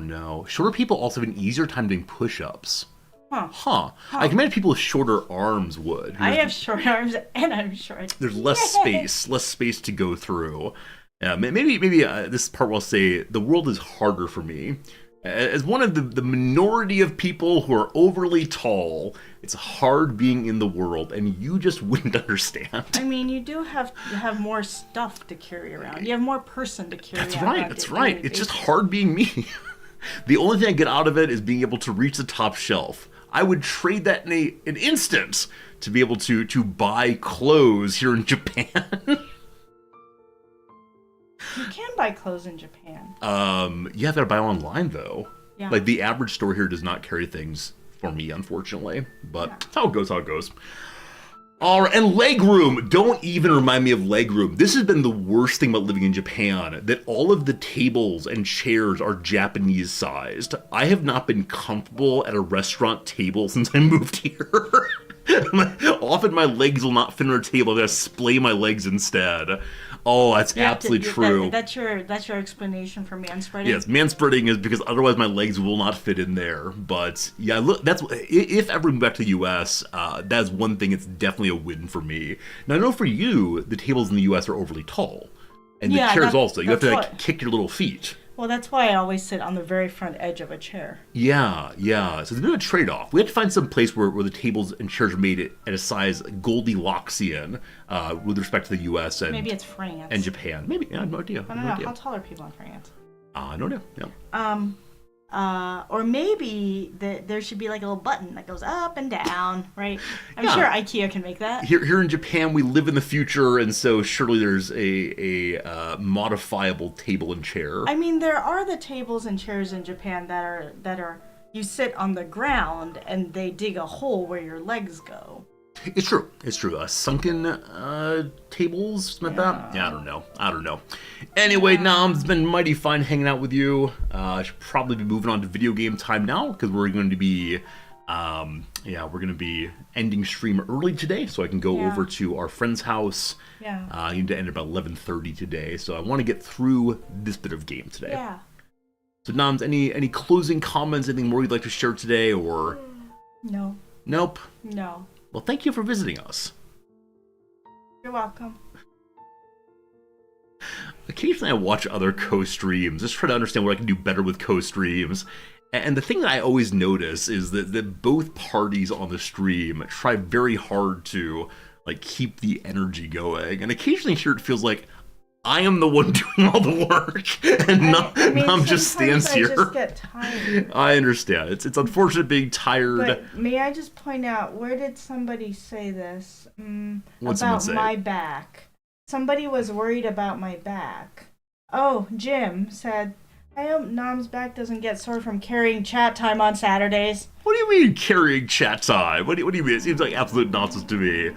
B: know. Shorter people also have an easier time doing push-ups. Huh. I can imagine people with shorter arms would.
C: I have short arms and I'm short.
B: There's less space to go through. Yeah, maybe this part will say the world is harder for me. As one of the minority of people who are overly tall, it's hard being in the world, and you just wouldn't understand.
C: I mean, you do have more stuff to carry around. You have more person to carry
B: around. That's right. It's just hard being me. The only thing I get out of it is being able to reach the top shelf. I would trade that in an instant to be able to buy clothes here in Japan.
C: You can buy clothes in Japan.
B: You have to buy online though.
C: Yeah.
B: The average store here does not carry things for me, unfortunately. But that's how it goes. All right, and legroom. Don't even remind me of legroom. This has been the worst thing about living in Japan, that all of the tables and chairs are Japanese sized. I have not been comfortable at a restaurant table since I moved here. Often my legs will not fit on a table. I'm going to splay my legs instead. Oh, that's absolutely true.
C: That's your explanation for manspreading?
B: Yes, manspreading is because otherwise my legs will not fit in there. But yeah, look, that's if ever we move back to the U.S., that's one thing. It's definitely a win for me. Now I know for you, the tables in the U.S. are overly tall, and the chairs also. You have to kick your little feet.
C: Well, that's why I always sit on the very front edge of a chair.
B: Yeah. So it's a bit of a trade-off. We have to find some place where the tables and chairs are made at a size Goldilocksian with respect to the U.S. and
C: maybe it's France
B: and Japan. Maybe. Yeah, I have no idea.
C: I don't know. How tall are people in France?
B: No idea. Yeah.
C: Or maybe there should be a little button that goes up and down, right? I'm sure IKEA can make that.
B: Here in Japan, we live in the future, and so surely there's a modifiable table and chair.
C: I mean, there are the tables and chairs in Japan that are you sit on the ground and they dig a hole where your legs go.
B: It's true. It's true. Sunken tables, something like that. Yeah, I don't know. Anyway, Nom, it's been mighty fun hanging out with you. I should probably be moving on to video game time now because we're going to be, ending stream early today, so I can go over to our friend's house.
C: Yeah.
B: I need to end about 11:30 today, so I want to get through this bit of game today.
C: Yeah.
B: So, Noms, any closing comments? Anything more you'd like to share today, or?
C: No.
B: Nope.
C: No.
B: Well, thank you for visiting us.
C: You're welcome.
B: Occasionally I watch other co-streams, just try to understand what I can do better with co-streams. And the thing that I always notice is that both parties on the stream try very hard to keep the energy going. And occasionally here it feels like I am the one doing all the work, and Nom just stands here.
C: I just get tired.
B: I understand. It's unfortunate being tired.
C: But may I just point out, where did somebody say this?
B: What'd someone say?
C: My back. Somebody was worried about my back. Oh, Jim said, I hope Nom's back doesn't get sore from carrying chat time on Saturdays.
B: What do you mean carrying chat time? What do you mean? It seems like absolute nonsense to me.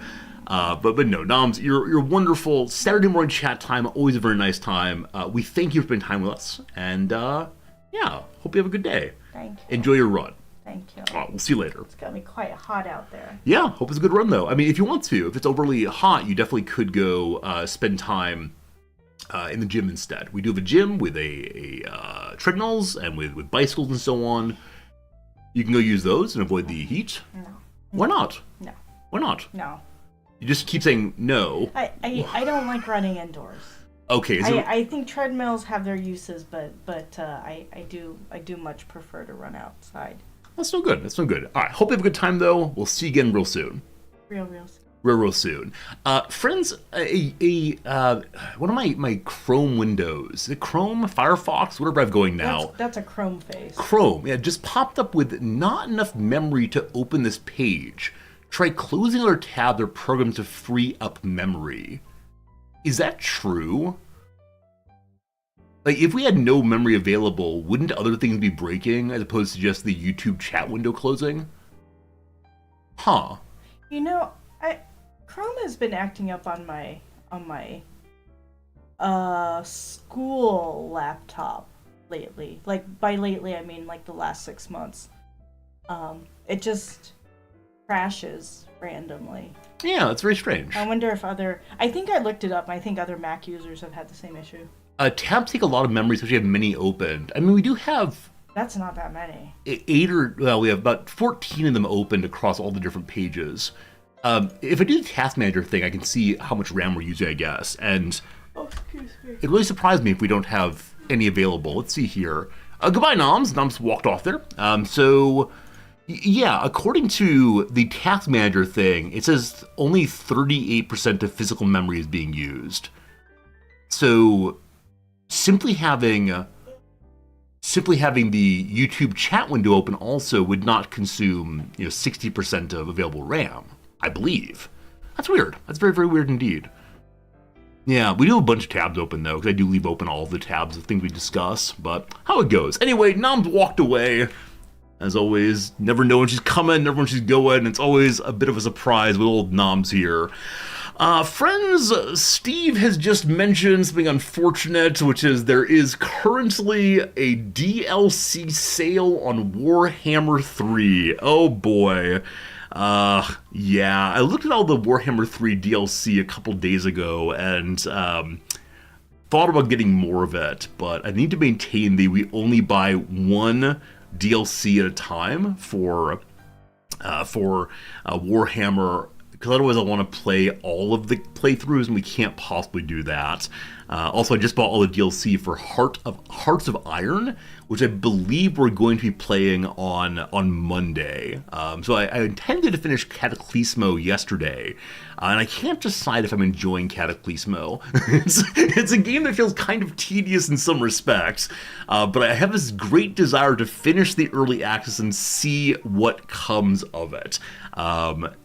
B: But no, Noms, you're wonderful. Saturday morning chat time, always a very nice time. We thank you for spending time with us, and hope you have a good day.
C: Thank you.
B: Enjoy your run.
C: Thank you.
B: We'll see you later.
C: It's gonna be quite hot out there.
B: Yeah, hope it's a good run though. I mean, if you want to, if it's overly hot, you definitely could go spend time in the gym instead. We do have a gym with a treadmills and with bicycles and so on. You can go use those and avoid the heat.
C: No.
B: Why not?
C: No.
B: Why not?
C: No.
B: You just keep saying no.
C: I don't like running indoors.
B: Okay. So
C: I think treadmills have their uses, but I do much prefer to run outside.
B: That's no good. That's no good. All right. Hope you have a good time though. We'll see you again real soon. Real soon. Friends, one of my Chrome windows, is it Chrome, Firefox, whatever I've going now.
C: That's a Chrome face.
B: Chrome, yeah, just popped up with not enough memory to open this page. Try closing other tabs or programs to free up memory. Is that true? If we had no memory available, wouldn't other things be breaking as opposed to just the YouTube chat window closing? Huh.
C: You know, Chrome has been acting up on my school laptop lately. By lately I mean the last 6 months. It just crashes randomly.
B: Yeah, that's very strange.
C: I wonder if I think I looked it up. I think other Mac users have had the same issue.
B: Tabs take a lot of memory, especially if you have many opened. I mean, we do have...
C: That's not that many.
B: We have about 14 of them opened across all the different pages. If I do the task manager thing, I can see how much RAM we're using, I guess. And
C: excuse me.
B: It really surprised me if we don't have any available. Let's see here. Goodbye, Noms. Noms walked off there. Yeah, according to the task manager thing, it says only 38% of physical memory is being used. So simply having the YouTube chat window open also would not consume 60% of available RAM, I believe. That's weird. That's very, very weird indeed. Yeah, we do have a bunch of tabs open though, because I do leave open all of the tabs of things we discuss, but how it goes. Anyway, Noms walked away. As always, never know when she's coming, never when she's going. It's always a bit of a surprise with old Noms here. Friends, Steve has just mentioned something unfortunate, which is there is currently a DLC sale on Warhammer 3. Oh boy. Yeah, I looked at all the Warhammer 3 DLC a couple days ago and thought about getting more of it, but I need to maintain we only buy one DLC at a time for Warhammer, because otherwise I want to play all of the playthroughs, and we can't possibly do that. Also, I just bought all the DLC for Hearts of Iron, which I believe we're going to be playing on Monday. So I intended to finish Cataclismo yesterday, and I can't decide if I'm enjoying Cataclismo. It's a game that feels kind of tedious in some respects, but I have this great desire to finish the early access and see what comes of it.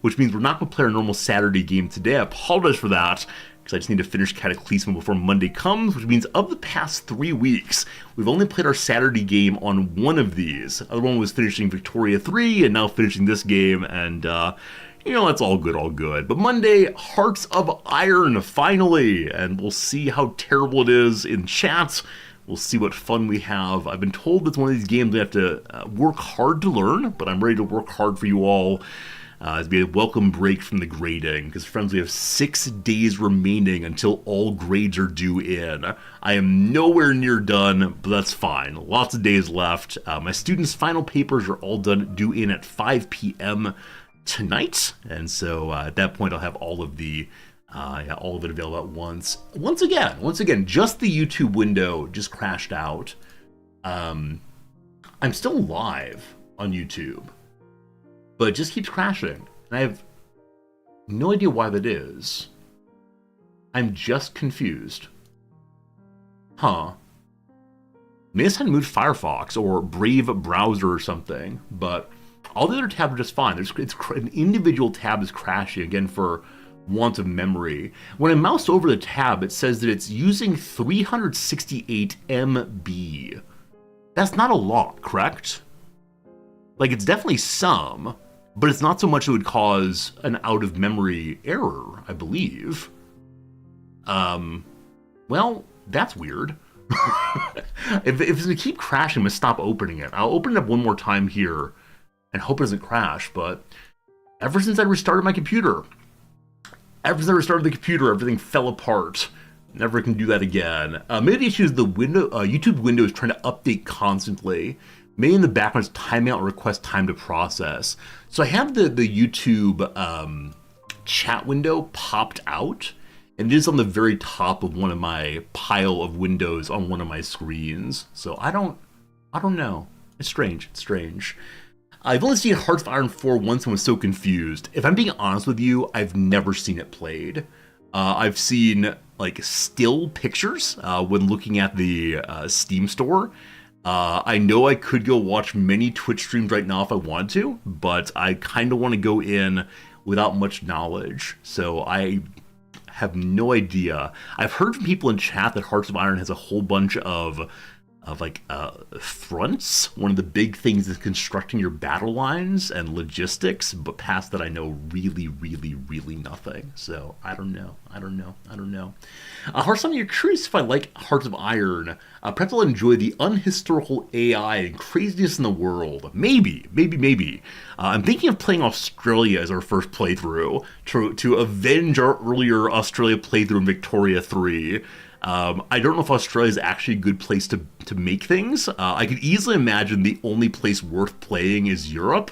B: Which means we're not going to play our normal Saturday game today. I apologize for that, because I just need to finish Cataclismo before Monday comes, which means of the past 3 weeks, we've only played our Saturday game on one of these. The other one was finishing Victoria 3, and now finishing this game, and That's all good, all good. But Monday, Hearts of Iron, finally. And we'll see how terrible it is in chat. We'll see what fun we have. I've been told it's one of these games we have to work hard to learn, but I'm ready to work hard for you all. It's be a welcome break from the grading, because friends, we have 6 days remaining until all grades are due in. I am nowhere near done, but that's fine. Lots of days left. My students' final papers are all due in at 5 p.m. tonight, and so at that point I'll have all of it available at once. Once again, just the YouTube window just crashed out. I'm still live on YouTube, but it just keeps crashing, and I have no idea why that is. I'm just confused. Maybe it's time to move to Firefox or Brave browser or something, but all the other tabs are just fine. An individual tab is crashing, again, for want of memory. When I mouse over the tab, it says that it's using 368 MB. That's not a lot, correct? Like, it's definitely some, but it's not so much it would cause an out-of-memory error, I believe. Well, that's weird. If it's going to keep crashing, I'm going to stop opening it. I'll open it up one more time here and hope it doesn't crash, but ever since I restarted my computer, everything fell apart. Never can do that again. Maybe the issue is the YouTube window is trying to update constantly. Maybe in the background it's timing out and request time to process. So I have the YouTube chat window popped out, and it is on the very top of one of my pile of windows on one of my screens. So I don't know. It's strange. I've only seen Hearts of Iron 4 once and was so confused. If I'm being honest with you, I've never seen it played. I've seen like still pictures when looking at the Steam store. I know I could go watch many Twitch streams right now if I wanted to, but I kind of want to go in without much knowledge. So I have no idea. I've heard from people in chat that Hearts of Iron has a whole bunch of fronts. One of the big things is constructing your battle lines and logistics, but past that I know really nothing. So I don't know. Hearts of Iron, you're curious if I like Hearts of Iron. Perhaps I'll enjoy the unhistorical AI and craziness in the world. Maybe. I'm thinking of playing Australia as our first playthrough to avenge our earlier Australia playthrough in Victoria 3. I don't know if Australia is actually a good place to make things. I could easily imagine the only place worth playing is Europe.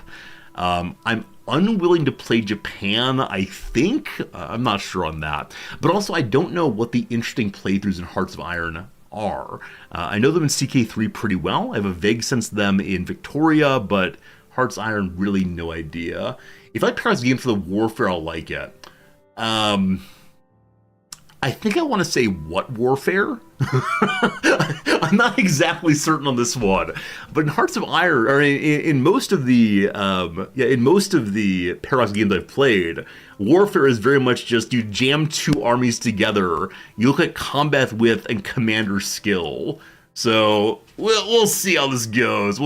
B: I'm unwilling to play Japan, I think. I'm not sure on that. But also, I don't know what the interesting playthroughs in Hearts of Iron are. I know them in CK3 pretty well. I have a vague sense of them in Victoria, but Hearts of Iron, really no idea. If I pair this game for the Warfare, I'll like it. I think I want to say what Warfare? I'm not exactly certain on this one, but in Hearts of Iron, or in most of the Paradox games I've played, Warfare is very much just you jam 2 armies together, you look at combat width and commander skill. So we'll see how this goes.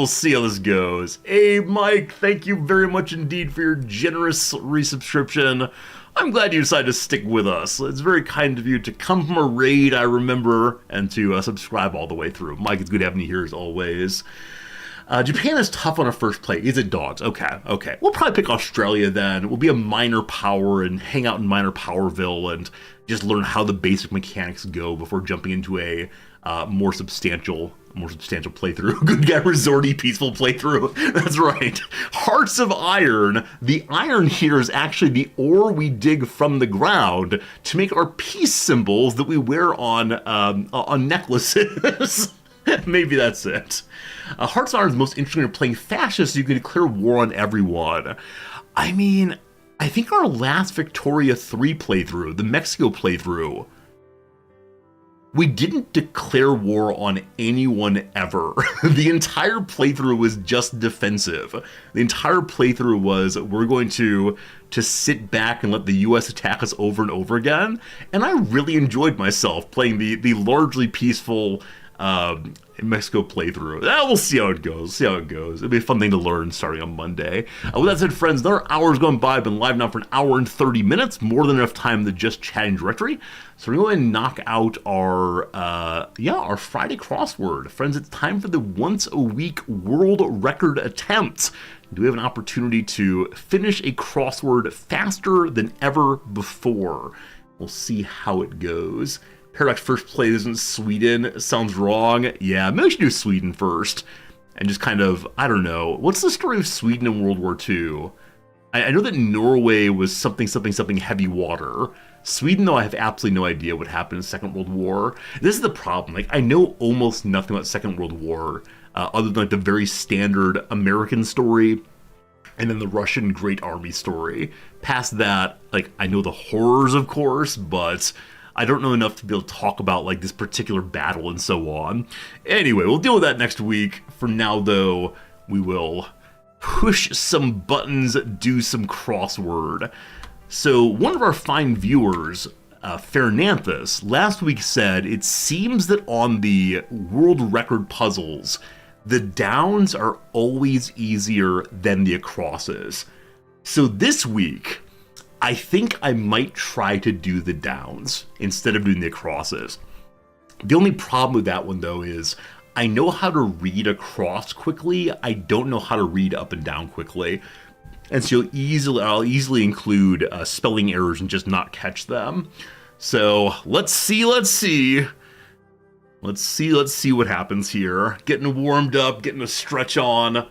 B: Hey, Mike, thank you very much indeed for your generous resubscription. I'm glad you decided to stick with us. It's very kind of you to come from a raid, I remember, and to subscribe all the way through. Mike, it's good having you here as always. Japan is tough on a first play. Is it dogs? Okay. We'll probably pick Australia then. We'll be a minor power and hang out in minor powerville and just learn how the basic mechanics go before jumping into a more substantial playthrough. Good guy resorty peaceful playthrough. That's right. Hearts of Iron. The iron here is actually the ore we dig from the ground to make our peace symbols that we wear on necklaces. Maybe that's it. Hearts of Iron is most interesting in playing fascists. You can declare war on everyone. I mean, I think our last Victoria 3 playthrough, the Mexico playthrough, we didn't declare war on anyone ever. The entire playthrough was just defensive. The entire playthrough was, we're going to sit back and let the US attack us over and over again. And I really enjoyed myself playing the largely peaceful Mexico playthrough. We'll see how it goes. It'll be a fun thing to learn starting on Monday. With that said, friends, another hour's gone by. I've been live now for an hour and 30 minutes, more than enough time to just chatting directory. So we're going to knock out our Friday crossword. Friends, it's time for the once a week world record attempt. Do we have an opportunity to finish a crossword faster than ever before? We'll see how it goes. Paradox first place isn't Sweden. Sounds wrong. Yeah, maybe we should do Sweden first. And just kind of, I don't know. What's the story of Sweden in World War II? I know that Norway was something heavy water. Sweden, though, I have absolutely no idea what happened in the Second World War. This is the problem. Like, I know almost nothing about Second World War, other than like the very standard American story and then the Russian Great Army story. Past that, like, I know the horrors, of course, but I don't know enough to be able to talk about like this particular battle and so on. Anyway, we'll deal with that next week. For now, though, we will push some buttons, do some crossword. So one of our fine viewers, Fernanthus, last week said it seems that on the world record puzzles, the downs are always easier than the acrosses. So this week, I think I might try to do the downs instead of doing the acrosses. The only problem with that one, though, is I know how to read across quickly. I don't know how to read up and down quickly. And so I'll easily include spelling errors and just not catch them. So let's see what happens here. Getting warmed up, getting a stretch on.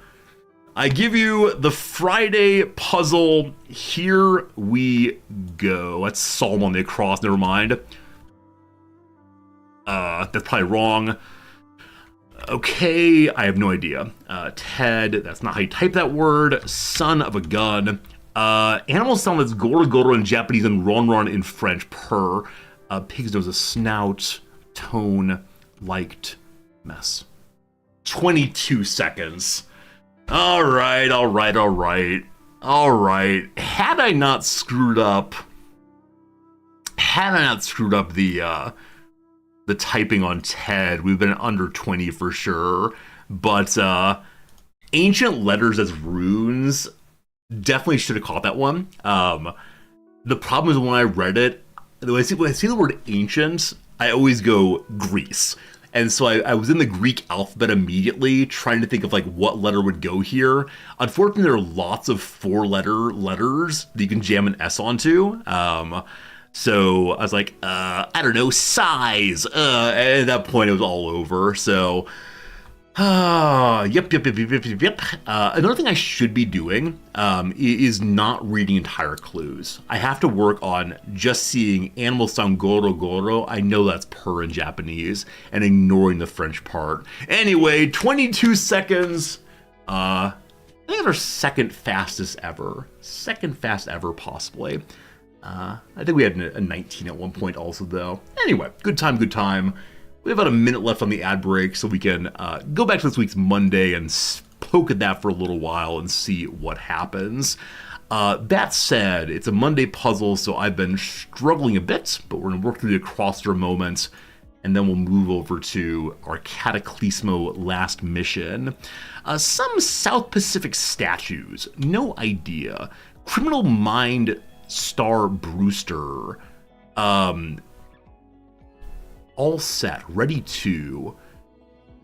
B: I give you the Friday puzzle. Here we go. That's Psalm on the across, never mind. That's probably wrong. Okay, I have no idea. Ted, that's not how you type that word. Son of a gun. Animal sound that's goro goro in Japanese and ron ron in French. Purr. Pig's nose, a snout. Tone, liked, mess. 22 seconds. All right. Had I not screwed up the typing on Ted, we've been under 20 for sure. But ancient letters as runes, definitely should have caught that one. The problem is when I read it, when I see the word ancient, I always go Greece. And so I was in the Greek alphabet immediately, trying to think of like what letter would go here. Unfortunately, there are lots of four-letter letters that you can jam an S onto. So I was like, I don't know, size. And at that point, it was all over. So, yep. Another thing I should be doing is not reading entire clues. I have to work on just seeing animal sound goro goro. I know that's purr in Japanese, and ignoring the French part. Anyway, 22 seconds. I think it's our second fastest ever. Second fast ever, possibly. I think we had a 19 at one point also, though. Anyway, good time. We have about a minute left on the ad break, so we can go back to this week's Monday and poke at that for a little while and see what happens. That said, it's a Monday puzzle, so I've been struggling a bit, but we're going to work through the acrosser moment, and then we'll move over to our Cataclismo last mission. Some South Pacific statues, no idea. Criminal Mind Star Brewster, all set, ready to.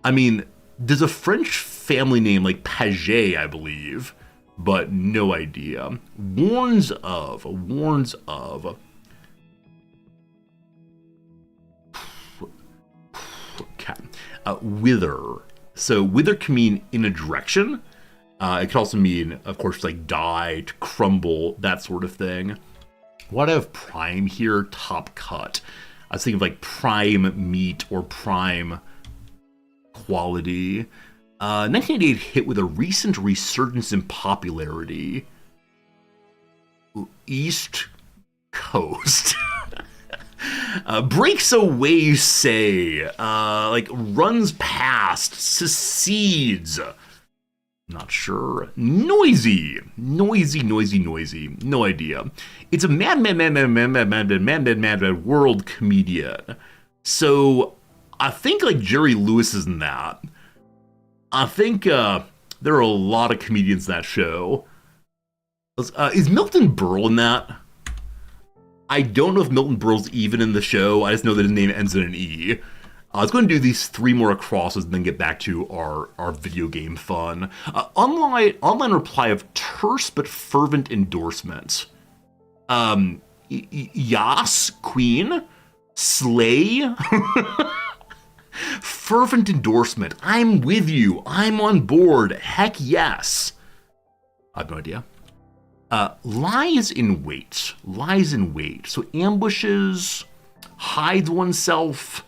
B: I mean, there's a French family name like Paget, I believe, but no idea. Warns of. Okay. Wither. So wither can mean in a direction. It could also mean, of course, like die, to crumble, that sort of thing. Why do I have prime here? Top cut. I was thinking of like prime meat or prime quality. 1988 hit with a recent resurgence in popularity. East Coast. Breaks away, say. Like runs past, secedes. Not sure. Noisy. No idea. It's a mad world comedian. So I think like Jerry Lewis is in that. I think there are a lot of comedians in that show. Is Milton Berle in that? I don't know if Milton Berle's even in the show. I just know that his name ends in an E. I was going to do these 3 more acrosses and then get back to our video game fun. Online reply of terse but fervent endorsement. Yas, Queen, Slay, fervent endorsement. I'm with you. I'm on board. Heck yes. I have no idea. Lies in wait. Lies in wait. So ambushes, hides oneself.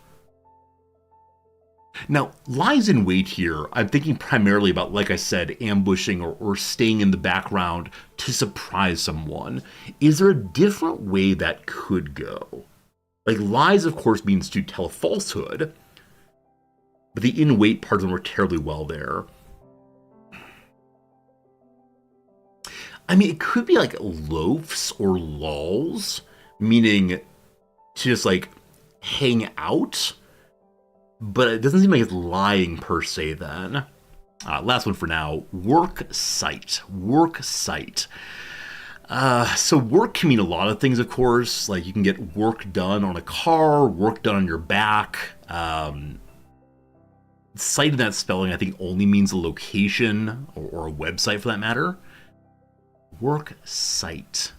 B: Now, lies in wait here, I'm thinking primarily about, like I said, ambushing or staying in the background to surprise someone. Is there a different way that could go? Like, lies, of course, means to tell a falsehood, but the in wait part doesn't work terribly well there. I mean, it could be like loafs or lulls, meaning to just like hang out, but it doesn't seem like it's lying per se then. Last one for now, work site. Work site. So work can mean a lot of things, of course. Like you can get work done on a car, work done on your back. Site in that spelling, I think, only means a location or a website for that matter. Work site.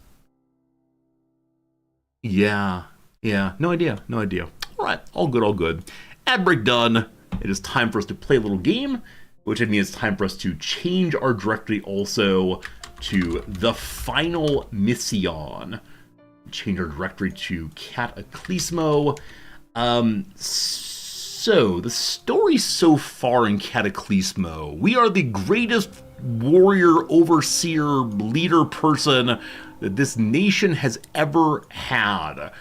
B: Yeah, no idea. All right, all good. Ad break done. It is time for us to play a little game, which I mean it's time for us to change our directory also to the final mission. Change our directory to Cataclismo. So, the story so far in Cataclismo, we are the greatest warrior, overseer, leader person that this nation has ever had.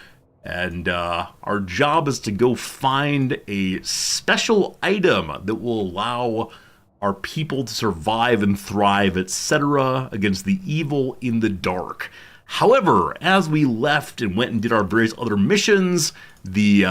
B: And our job is to go find a special item that will allow our people to survive and thrive, etc., against the evil in the dark. However, as we left and went and did our various other missions, the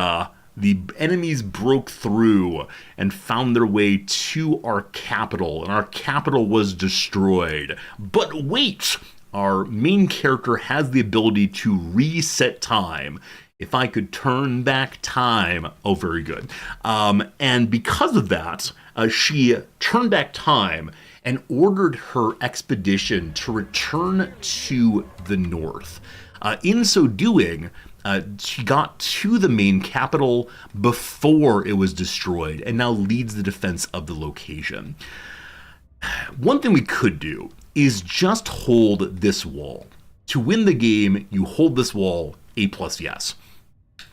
B: enemies broke through and found their way to our capital, and our capital was destroyed. But wait! Our main character has the ability to reset time. If I could turn back time. Oh, very good. And because of that, she turned back time and ordered her expedition to return to the north. In so doing, she got to the main capital before it was destroyed and now leads the defense of the location. One thing we could do is just hold this wall. To win the game, you hold this wall, A+ yes.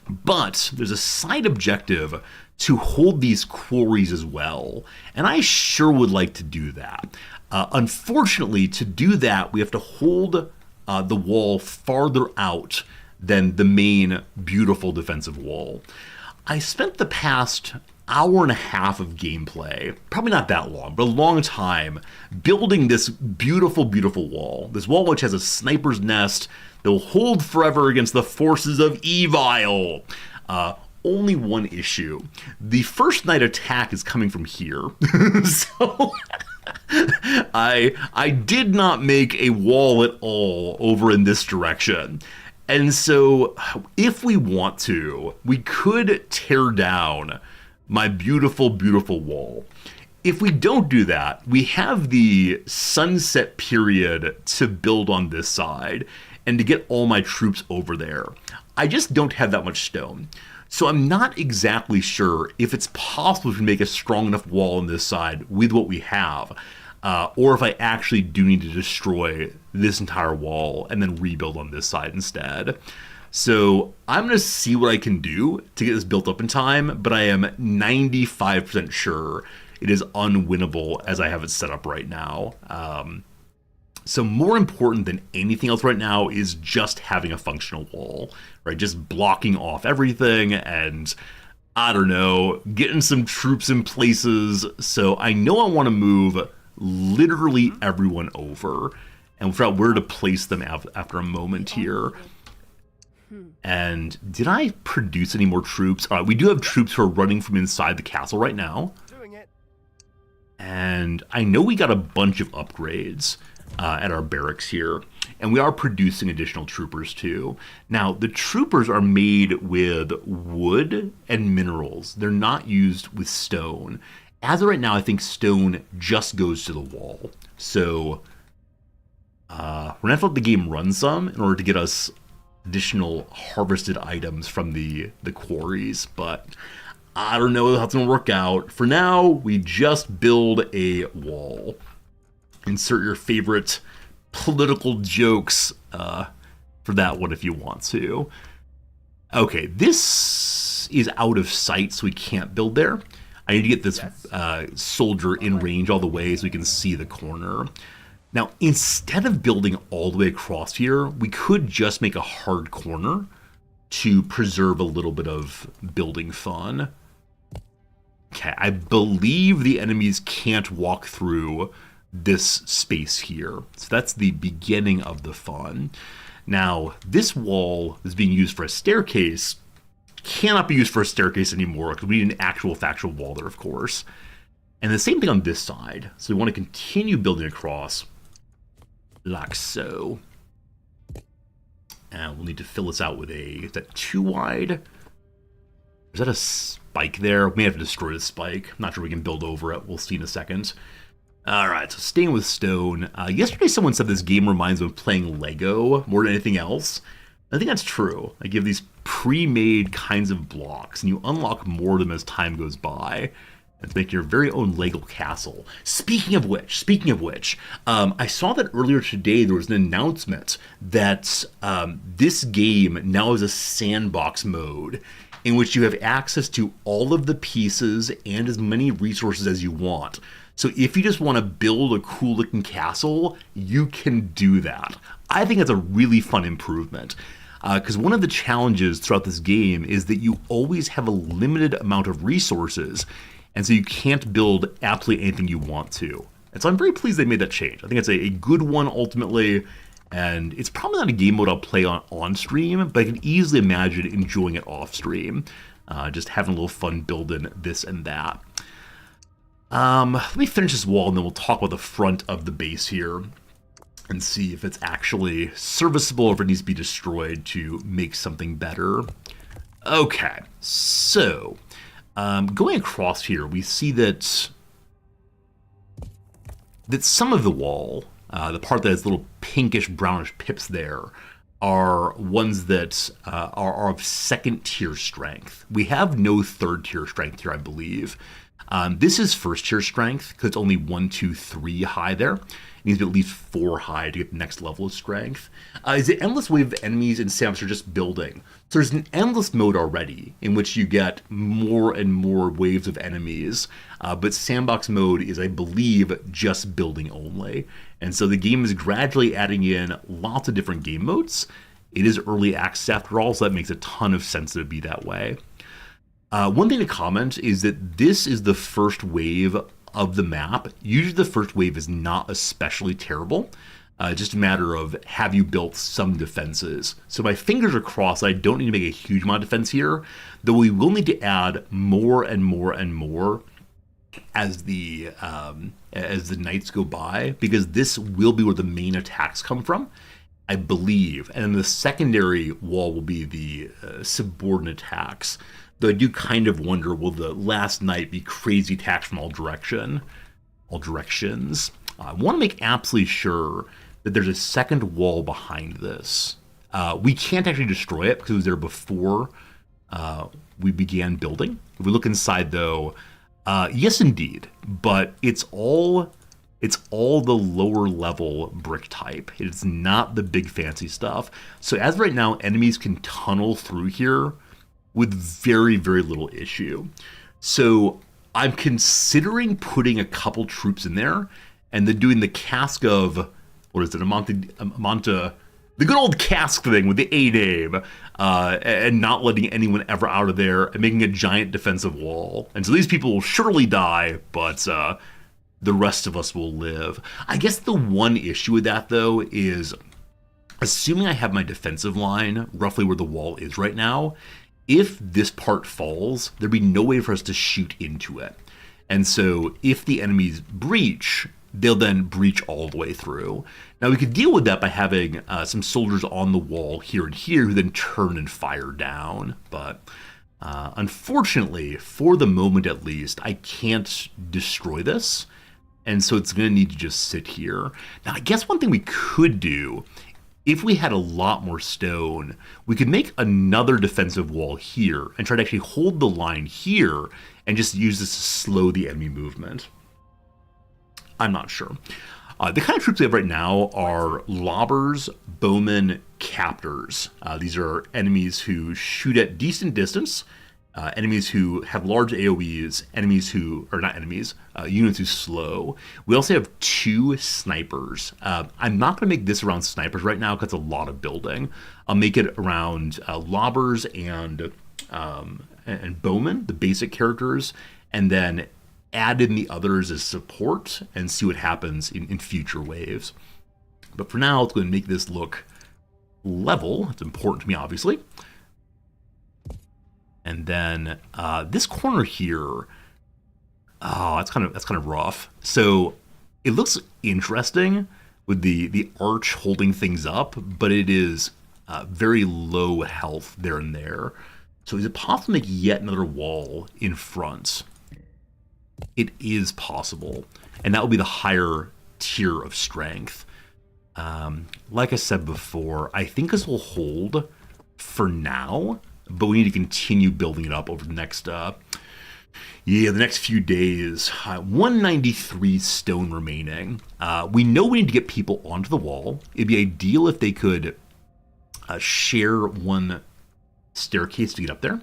B: But there's a side objective to hold these quarries as well, and I sure would like to do that. Unfortunately, to do that, we have to hold the wall farther out than the main beautiful defensive wall. I spent the past hour and a half of gameplay, probably not that long, but a long time, building this beautiful, beautiful wall. This wall which has a sniper's nest that will hold forever against the forces of evil. Only one issue. The first night attack is coming from here. So I did not make a wall at all over in this direction. And so if we want to, we could tear down my beautiful, beautiful wall. If we don't do that, we have the sunset period to build on this side and to get all my troops over there. I just don't have that much stone. So I'm not exactly sure if it's possible to make a strong enough wall on this side with what we have, or if I actually do need to destroy this entire wall and then rebuild on this side instead. So I'm going to see what I can do to get this built up in time, but I am 95% sure it is unwinnable as I have it set up right now. So more important than anything else right now is just having a functional wall, right? Just blocking off everything and, I don't know, getting some troops in places. So I know I want to move literally everyone over and figure out where to place them after a moment here. And did I produce any more troops? All right, we do have troops who are running from inside the castle right now.
D: Doing it.
B: And I know we got a bunch of upgrades at our barracks here. And we are producing additional troopers too. Now, the troopers are made with wood and minerals. They're not used with stone. As of right now, I think stone just goes to the wall. So we're going to have to let the game run some in order to get us additional harvested items from the quarries. But I don't know how it's going to work out. For now, we just build a wall. Insert your favorite political jokes for that one if you want to. Okay, this is out of sight, so we can't build there. I need to get this soldier in range all the way so we can see the corner. Now, instead of building all the way across here, we could just make a hard corner to preserve a little bit of building fun. Okay, I believe the enemies can't walk through this space here. So that's the beginning of the fun. Now, this wall is being used for a staircase. Cannot be used for a staircase anymore because we need an actual factual wall there, of course. And the same thing on this side. So we want to continue building across like so. And we'll need to fill this out with is that too wide? Is that a spike there? We may have to destroy the spike. I'm not sure we can build over it. We'll see in a second. Alright, so staying with stone. Yesterday someone said this game reminds them of playing Lego more than anything else. I think that's true. I give these pre-made kinds of blocks, and you unlock more of them as time goes by. And make your very own Lego castle. Speaking of which, I saw that earlier today there was an announcement that this game now has a sandbox mode in which you have access to all of the pieces and as many resources as you want. So if you just want to build a cool looking castle, you can do that. I think that's a really fun improvement. Because one of the challenges throughout this game is that you always have a limited amount of resources, and so you can't build absolutely anything you want to. And so I'm very pleased they made that change. I think it's a good one ultimately, and it's probably not a game mode I'll play on stream, but I can easily imagine enjoying it off stream. Just having a little fun building this and that. Let me finish this wall and then we'll talk about the front of the base here and see if it's actually serviceable or if it needs to be destroyed to make something better. Okay, so going across here, we see that some of the wall, the part that has little pinkish brownish pips there, are ones that are of second tier strength. We have no third tier strength here, I believe. This is first tier strength because it's only 1, 2, 3 high there. It needs to be at least 4 high to get the next level of strength. Is it endless wave of enemies and stamps are just building? So there's an endless mode already in which you get more and more waves of enemies, but sandbox mode is, I believe, just building only. And so the game is gradually adding in lots of different game modes. It is early access after all, so that makes a ton of sense to be that way. One thing to comment is that this is the first wave of the map. Usually the first wave is not especially terrible. Just a matter of have you built some defenses. So my fingers are crossed. I don't need to make a huge amount of defense here, though we will need to add more and more and more as the nights go by, because this will be where the main attacks come from, I believe. And then the secondary wall will be the subordinate attacks. Though I do kind of wonder, will the last night be crazy attacks from all directions? I want to make absolutely sure that there's a second wall behind this. We can't actually destroy it because it was there before we began building. If we look inside though, yes indeed, but it's all the lower level brick type. It's not the big fancy stuff. So as of right now, enemies can tunnel through here with very, very little issue. So I'm considering putting a couple troops in there and then doing the cask of, what is it, Amanta, the good old cask thing with the A name, and not letting anyone ever out of there and making a giant defensive wall. And so these people will surely die, but the rest of us will live. I guess the one issue with that, though, is assuming I have my defensive line roughly where the wall is right now, if this part falls, there'd be no way for us to shoot into it. And so if the enemies breach, they'll then breach all the way through. Now we could deal with that by having some soldiers on the wall here and here who then turn and fire down. But unfortunately, for the moment at least, I can't destroy this. And so it's going to need to just sit here. Now I guess one thing we could do, if we had a lot more stone, we could make another defensive wall here and try to actually hold the line here and just use this to slow the enemy movement. I'm not sure. The kind of troops we have right now are lobbers, bowmen, captors. These are enemies who shoot at decent distance, enemies who have large AoEs, units who slow. We also have 2 snipers. I'm not going to make this around snipers right now because it's a lot of building. I'll make it around lobbers and bowmen, the basic characters, and then add in the others as support and see what happens in future waves. But for now, it's going to make this look level. It's important to me, obviously. And then this corner here, that's kind of rough. So it looks interesting with the arch holding things up, but it is very low health there and there. So is it possible to make yet another wall in front? It is possible, and that will be the higher tier of strength. Like I said before, I think this will hold for now, but we need to continue building it up over the next the next few days. 193 stone remaining. We know we need to get people onto the wall. It'd be ideal if they could share one staircase to get up there.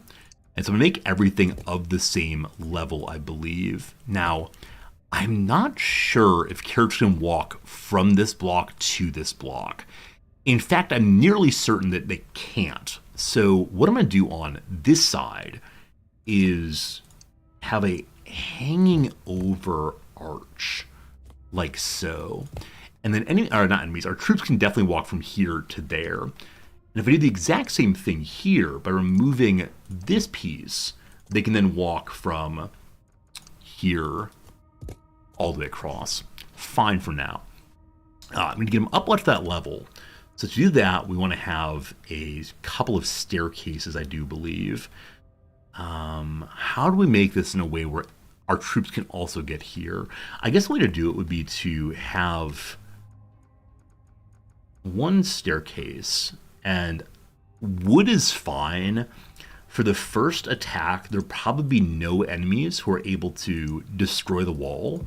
B: And so I'm going to make everything of the same level, I believe. Now, I'm not sure if characters can walk from this block to this block. In fact, I'm nearly certain that they can't. So what I'm going to do on this side is have a hanging over arch, like so. And then our troops can definitely walk from here to there. And if I do the exact same thing here by removing this piece, they can then walk from here all the way across. Fine for now. I'm going to get them up to that level. So to do that, we want to have a couple of staircases, I do believe. How do we make this in a way where our troops can also get here? I guess the way to do it would be to have one staircase, and wood is fine. For the first attack, there'll probably be no enemies who are able to destroy the wall.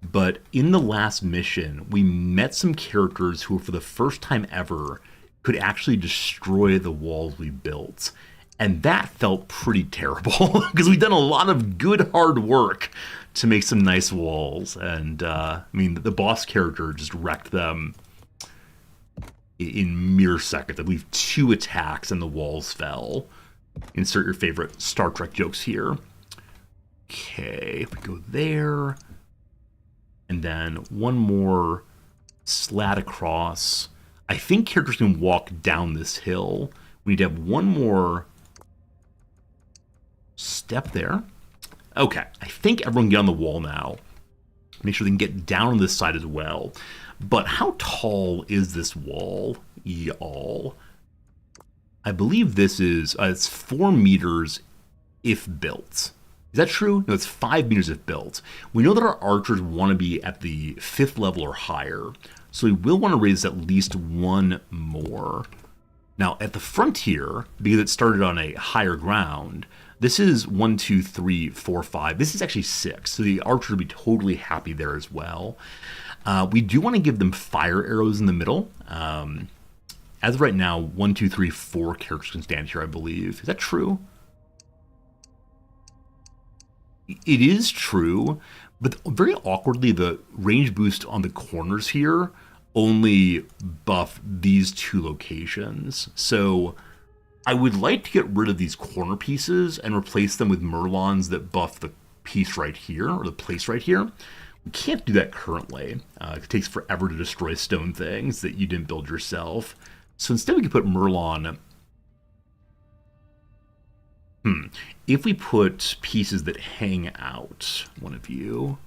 B: But in the last mission, we met some characters who, for the first time ever, could actually destroy the walls we built. And that felt pretty terrible, because we've done a lot of good hard work to make some nice walls. And, the boss character just wrecked them in mere seconds. I believe 2 attacks and the walls fell. Insert your favorite Star Trek jokes here. Okay, if we go there, and then one more slat across. I think characters can walk down this hill. We need to have one more step there. Okay, I think everyone can get on the wall now. Make sure they can get down on this side as well. But how tall is this wall, y'all? I believe this is, it's 4 meters if built. Is that true? No, it's 5 meters if built. We know that our archers want to be at the 5th level or higher, so we will want to raise at least 1 more. Now, at the frontier, because it started on a higher ground, this is 1, 2, 3, 4, 5. This is actually 6, so the archer will be totally happy there as well. We do want to give them fire arrows in the middle. As of right now, 1, 2, 3, 4 characters can stand here, I believe. Is that true? It is true, but very awkwardly, the range boost on the corners here only buff these 2 locations. So I would like to get rid of these corner pieces and replace them with Merlons that buff the piece right here, or the place right here. We can't do that currently. It takes forever to destroy stone things that you didn't build yourself. So instead we could put Merlon. If we put pieces that hang out, one of you,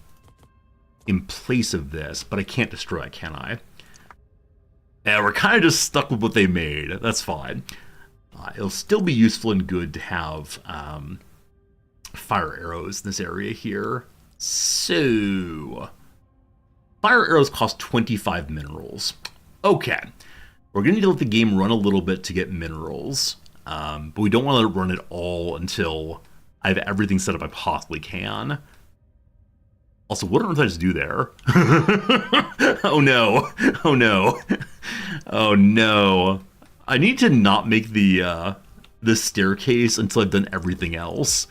B: in place of this, but I can't destroy it, can I? Yeah, we're kind of just stuck with what they made. That's fine. It'll still be useful and good to have fire arrows in this area here. So, fire arrows cost 25 minerals. Okay. We're going to need to let the game run a little bit to get minerals. But we don't want to run it all until I have everything set up I possibly can. Also, what on earth did I just do there? Oh no. Oh no. Oh no. I need to not make the staircase until I've done everything else.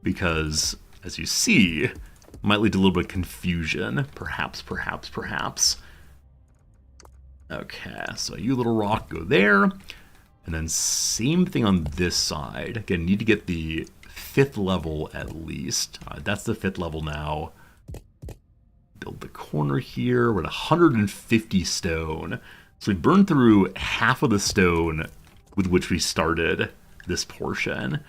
B: Because, as you see, it might lead to a little bit of confusion. Perhaps. Okay, so you little rock, go there. And then same thing on this side. Again, need to get the 5th level at least. That's the 5th level now. Build the corner here. We're at 150 stone. So we burned through half of the stone with which we started this portion.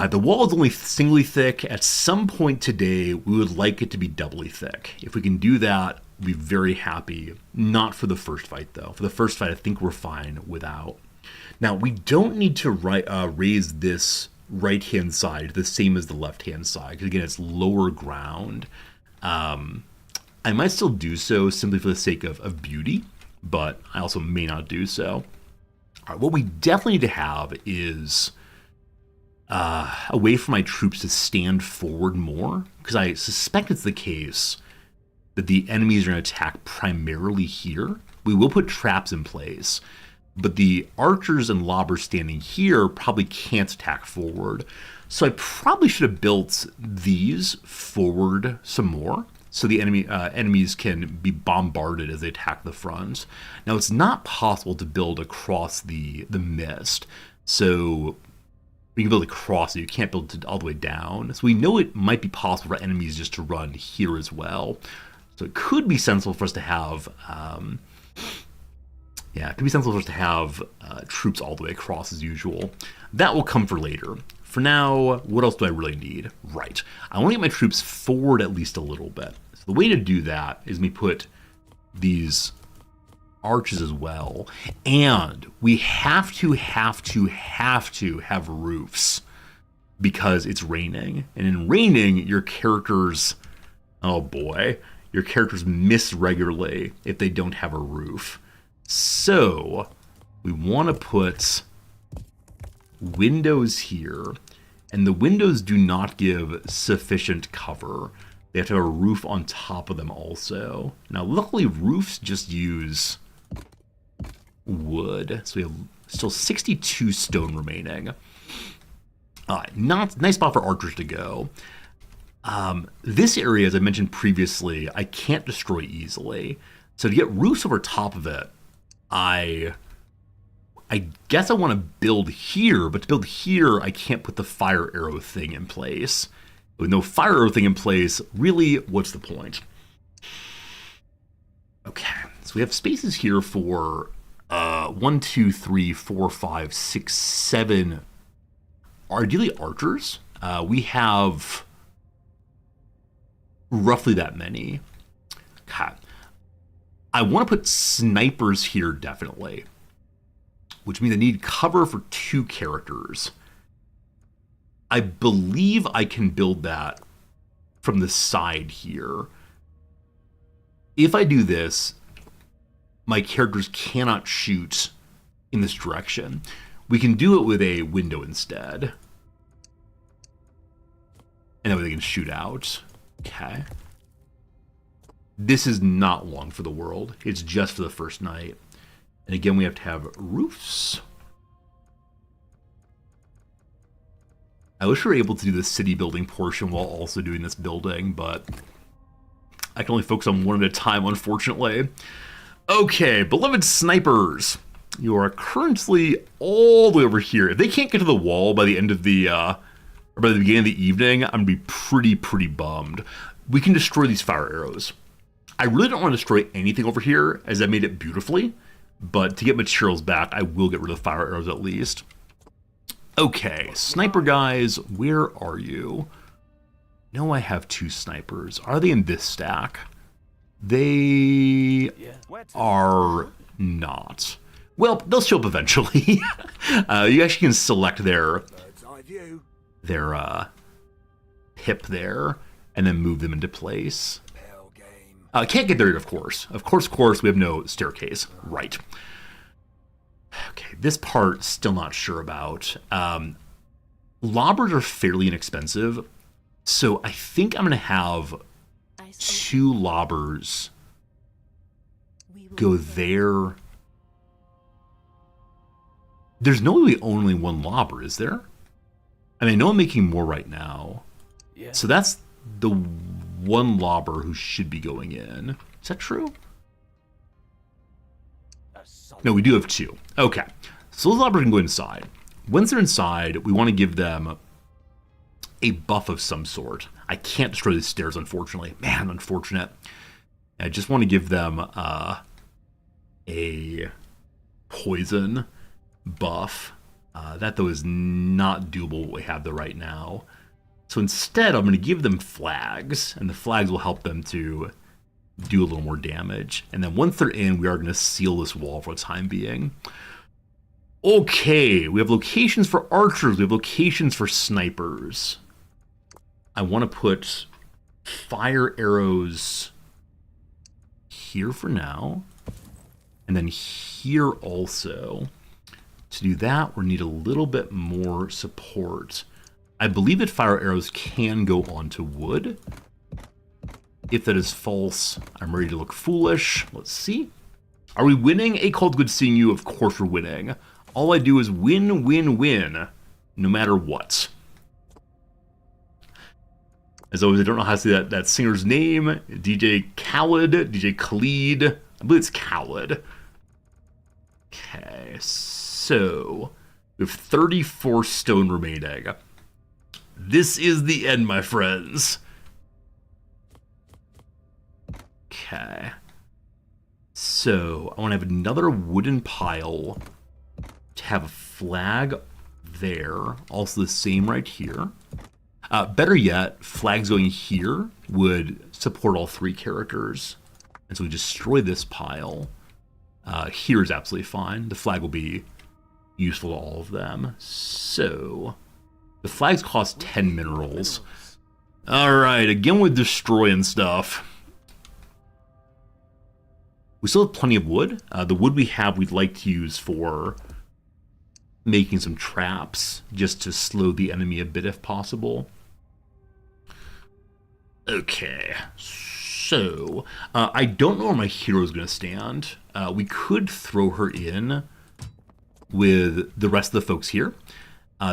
B: The wall is only singly thick. At some point today, we would like it to be doubly thick. If we can do that, we'll be very happy. Not for the first fight, though. For the first fight, I think we're fine without. Now, we don't need to raise this right-hand side the same as the left-hand side, because, again, it's lower ground. I might still do so simply for the sake of beauty, but I also may not do so. All right, what we definitely need to have is a way for my troops to stand forward more, because I suspect it's the case that the enemies are going to attack primarily here. We will put traps in place, but the archers and lobbers standing here probably can't attack forward. So I probably should have built these forward some more, so the enemies can be bombarded as they attack the front. Now, it's not possible to build across the mist, so you can build across it, you can't build it all the way down. So we know it might be possible for enemies just to run here as well. So it could be sensible for us to have, troops all the way across as usual. That will come for later. For now, what else do I really need? Right, I want to get my troops forward at least a little bit. So the way to do that is me put these arches as well, and we have to have roofs because it's raining, and in raining your characters, oh boy, your characters miss regularly if they don't have a roof. So we want to put windows here, and the windows do not give sufficient cover. They have to have a roof on top of them also. Now luckily roofs just use wood, so we have still 62 stone remaining. Nice spot for archers to go. This area, as I mentioned previously, I can't destroy easily. So to get roofs over top of it, I guess I want to build here, but to build here, I can't put the fire arrow thing in place. With no fire arrow thing in place, really, what's the point? Okay, so we have spaces here for 1, 2, 3, 4, 5, 6, 7, ideally archers. We have roughly that many. Okay. I want to put snipers here definitely, which means I need cover for 2 characters. I believe I can build that from the side here. If I do this, my characters cannot shoot in this direction. We can do it with a window instead. And that way they can shoot out. Okay. This is not long for the world. It's just for the first night. And again, we have to have roofs. I wish we were able to do the city building portion while also doing this building, but I can only focus on one at a time, unfortunately. Okay, beloved snipers. You are currently all the way over here. If they can't get to the wall by the end of the, or by the beginning of the evening, I'm gonna be pretty bummed. We can destroy these fire arrows. I really don't want to destroy anything over here, as I made it beautifully, But to get materials back, I will get rid of fire arrows at least. Okay, sniper guys, where are you? No, I have 2 snipers. Are they in this stack? They are not. Well, they'll show up eventually. You actually can select their hip there and then move them into place. Can't get there, of course. Of course, we have no staircase. Right. Okay, this part, still not sure about. Lobbers are fairly inexpensive, so I think I'm going to have 2 lobbers go there. There's no really only 1 lobber, is there? I mean, I know I'm making more right now. Yeah. So that's the 1 lobber who should be going in. Is that true? No, we do have 2. Okay. So those lobbers can go inside. Once they're inside, we want to give them a buff of some sort. I can't destroy the stairs, unfortunately. Man, unfortunate. I just want to give them a poison buff. That, though, is not doable what we have there right now. So instead, I'm going to give them flags, and the flags will help them to do a little more damage. And then once they're in, we are going to seal this wall for the time being. Okay, we have locations for archers. We have locations for snipers. I want to put fire arrows here for now. And then here also. To do that, we need a little bit more support. I believe that fire arrows can go onto wood. If that is false, I'm ready to look foolish. Let's see. Are we winning? A called good seeing you. Of course we're winning. All I do is win, win, win, no matter what. As always, I don't know how to say that singer's name. DJ Khaled, DJ Khalid. I believe it's Khaled. Okay, so we have 34 stone remaining. This is the end, my friends. Okay. So I want to have another wooden pile to have a flag there. Also the same right here. Better yet, flags going here would support all 3 characters. And so we destroy this pile. Here is absolutely fine. The flag will be useful to all of them. So the flags cost 10 minerals. Alright, again with destroying stuff. We still have plenty of wood. The wood we have we'd like to use for making some traps, just to slow the enemy a bit if possible. Okay, so I don't know where my hero is going to stand. We could throw her in with the rest of the folks here.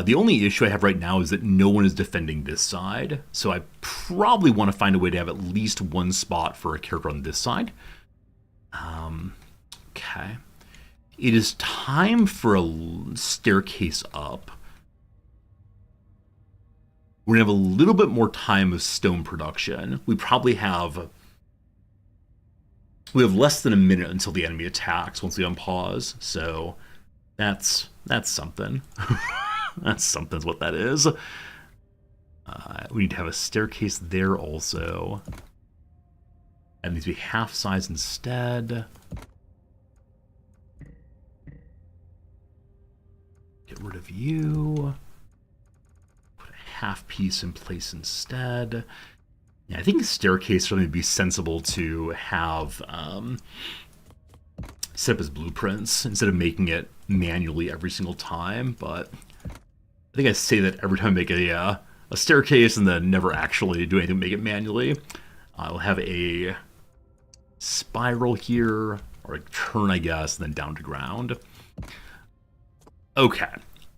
B: The only issue I have right now is that no one is defending this side, so I probably want to find a way to have at least 1 spot for a character on this side. Okay. It is time for a staircase up. We're going to have a little bit more time of stone production. We have less than a minute until the enemy attacks once we unpause, so that's something. That's something's what that is. We need to have a staircase there also. That needs to be half size instead. Get rid of you. Put a half piece in place instead. Yeah, I think a staircase certainly would be sensible to have set up as blueprints instead of making it manually every single time. But I think I say that every time I make a staircase and then never actually do anything to make it manually. I'll have a spiral here, or a turn, I guess, and then down to ground. Okay.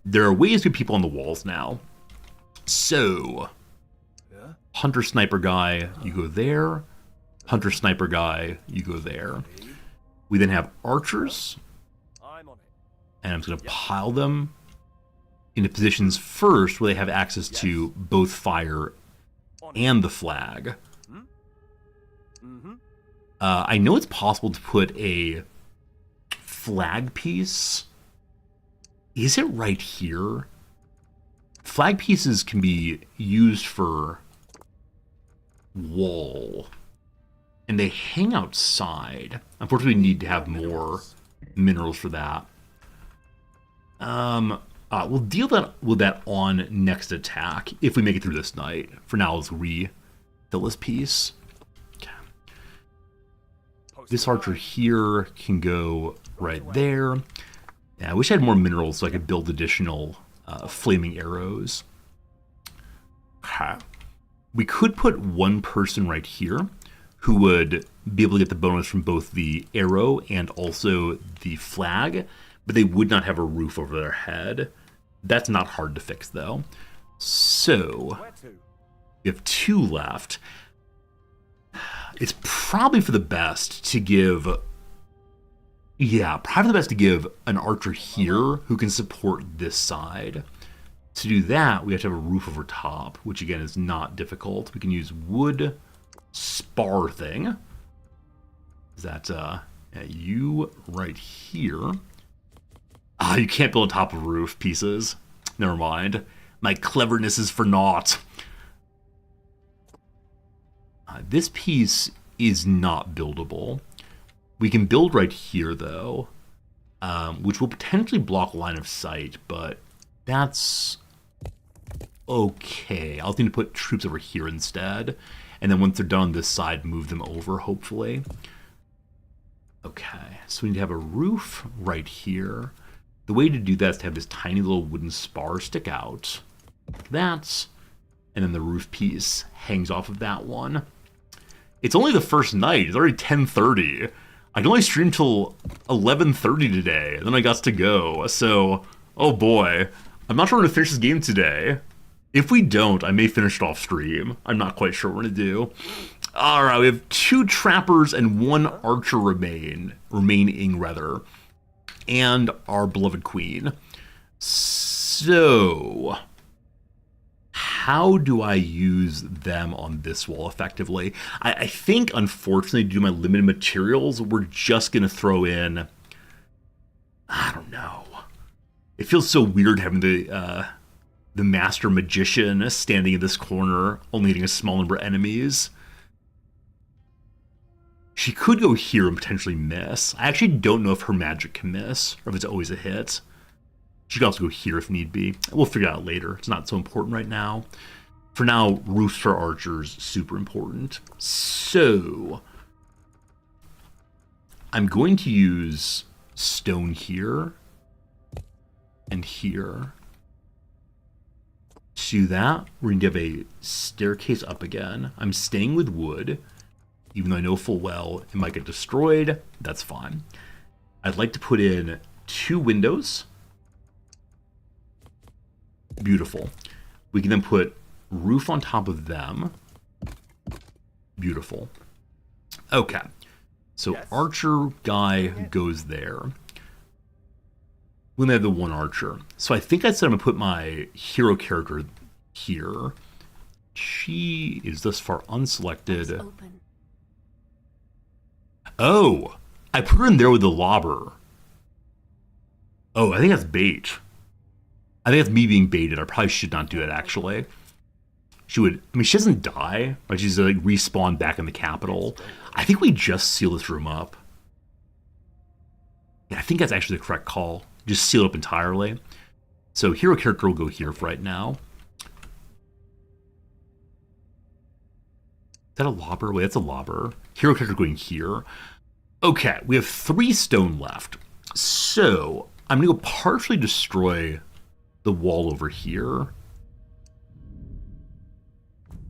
B: There are ways to get people on the walls now. So, hunter sniper guy, you go there. Hunter sniper guy, you go there. We then have archers. And I'm just going to pile them into positions first where they have access to both fire and the flag. I know it's possible to put a flag piece, is it right here? Flag pieces can be used for wall, and they hang outside. Unfortunately, we need to have more minerals for that. We'll deal with that on next attack if we make it through this night. For now, let's refill this piece. Okay. This archer here can go right there. Yeah, I wish I had more minerals so I could build additional flaming arrows. Okay. We could put one person right here who would be able to get the bonus from both the arrow and also the flag, but they would not have a roof over their head. That's not hard to fix, though. So, we have 2 left. It's probably for the best to give... Yeah, probably the best to give an archer here who can support this side. To do that, we have to have a roof over top, which again is not difficult. We can use wood spar thing. Is that you right here? Ah, you can't build on top of roof pieces. Never mind. My cleverness is for naught. This piece is not buildable. We can build right here, though, which will potentially block line of sight, but that's okay. I'll need to put troops over here instead, and then once they're done on this side, move them over, hopefully. Okay, so we need to have a roof right here. The way to do that is to have this tiny little wooden spar stick out, like that, and then the roof piece hangs off of that one. It's only the first night. It's already 10:30. I can only stream till 11:30 today, and then I got to go. So, oh boy, I'm not sure we're gonna finish this game today. If we don't, I may finish it off stream. I'm not quite sure what we're gonna do. All right, we have 2 trappers and 1 archer remaining, and our beloved queen. So, how do I use them on this wall effectively? I think, unfortunately, due to my limited materials, we're just going to throw in... I don't know. It feels so weird having the master magician standing in this corner, only hitting a small number of enemies. She could go here and potentially miss. I actually don't know if her magic can miss, or if it's always a hit. She can also go here if need be. We'll figure it out later. It's not so important right now. For now, roofs for archers, super important. So, I'm going to use stone here and here. To do that, we're going to have a staircase up again. I'm staying with wood, even though I know full well it might get destroyed. That's fine. I'd like to put in 2 windows. Beautiful. We can then put roof on top of them. Beautiful. Okay. So yes. Archer guy goes there. We only have the 1 archer. So I think I said I'm going to put my hero character here. She is thus far unselected. Oh! I put her in there with the lobber. Oh, I think that's bait. I think that's me being baited. I probably should not do that, actually. She would... I mean, she doesn't die. Right? She's like respawned back in the capital. I think we just seal this room up. Yeah, I think that's actually the correct call. Just seal it up entirely. So hero character will go here for right now. Is that a lobber? Wait, that's a lobber. Hero character going here. Okay, we have 3 stone left. So I'm going to go partially destroy the wall over here.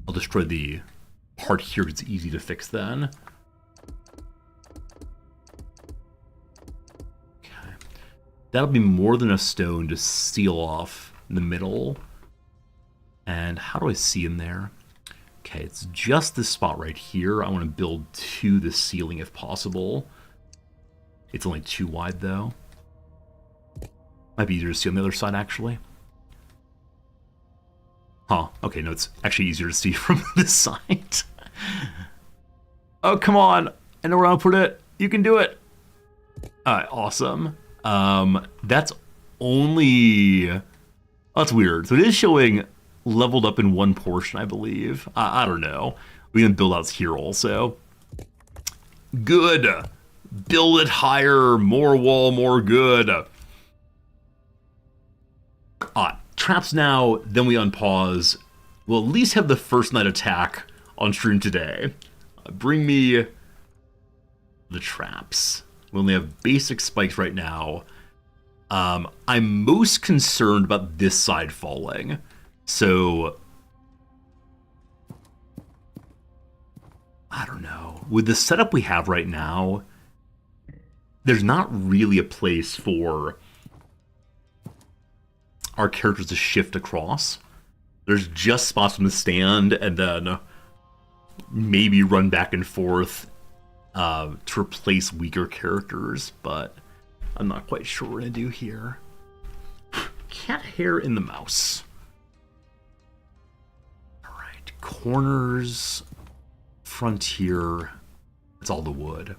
B: I'll destroy the part here. It's easy to fix then. Okay. That'll be more than a stone to seal off the middle. And how do I see in there? Okay, it's just this spot right here. I want to build to the ceiling if possible. It's only 2 wide though. Might be easier to see on the other side, actually. Huh. Okay, no, it's actually easier to see from this side. Oh, come on. I know where I'll put it. You can do it. Awesome. That's only... Oh, that's weird. So it is showing leveled up in one portion, I believe. I don't know. We can build outs here also. Good. Build it higher. More wall, more good. Traps now, then we unpause. We'll at least have the first night attack on stream today. Bring me the traps. We only have basic spikes right now. I'm most concerned about this side falling. So, I don't know. With the setup we have right now, there's not really a place for our characters to shift across. There's just spots from the stand, and then maybe run back and forth to replace weaker characters, but I'm not quite sure what we're going to do here. Cat hair in the mouse. Alright, corners, frontier, it's all the wood.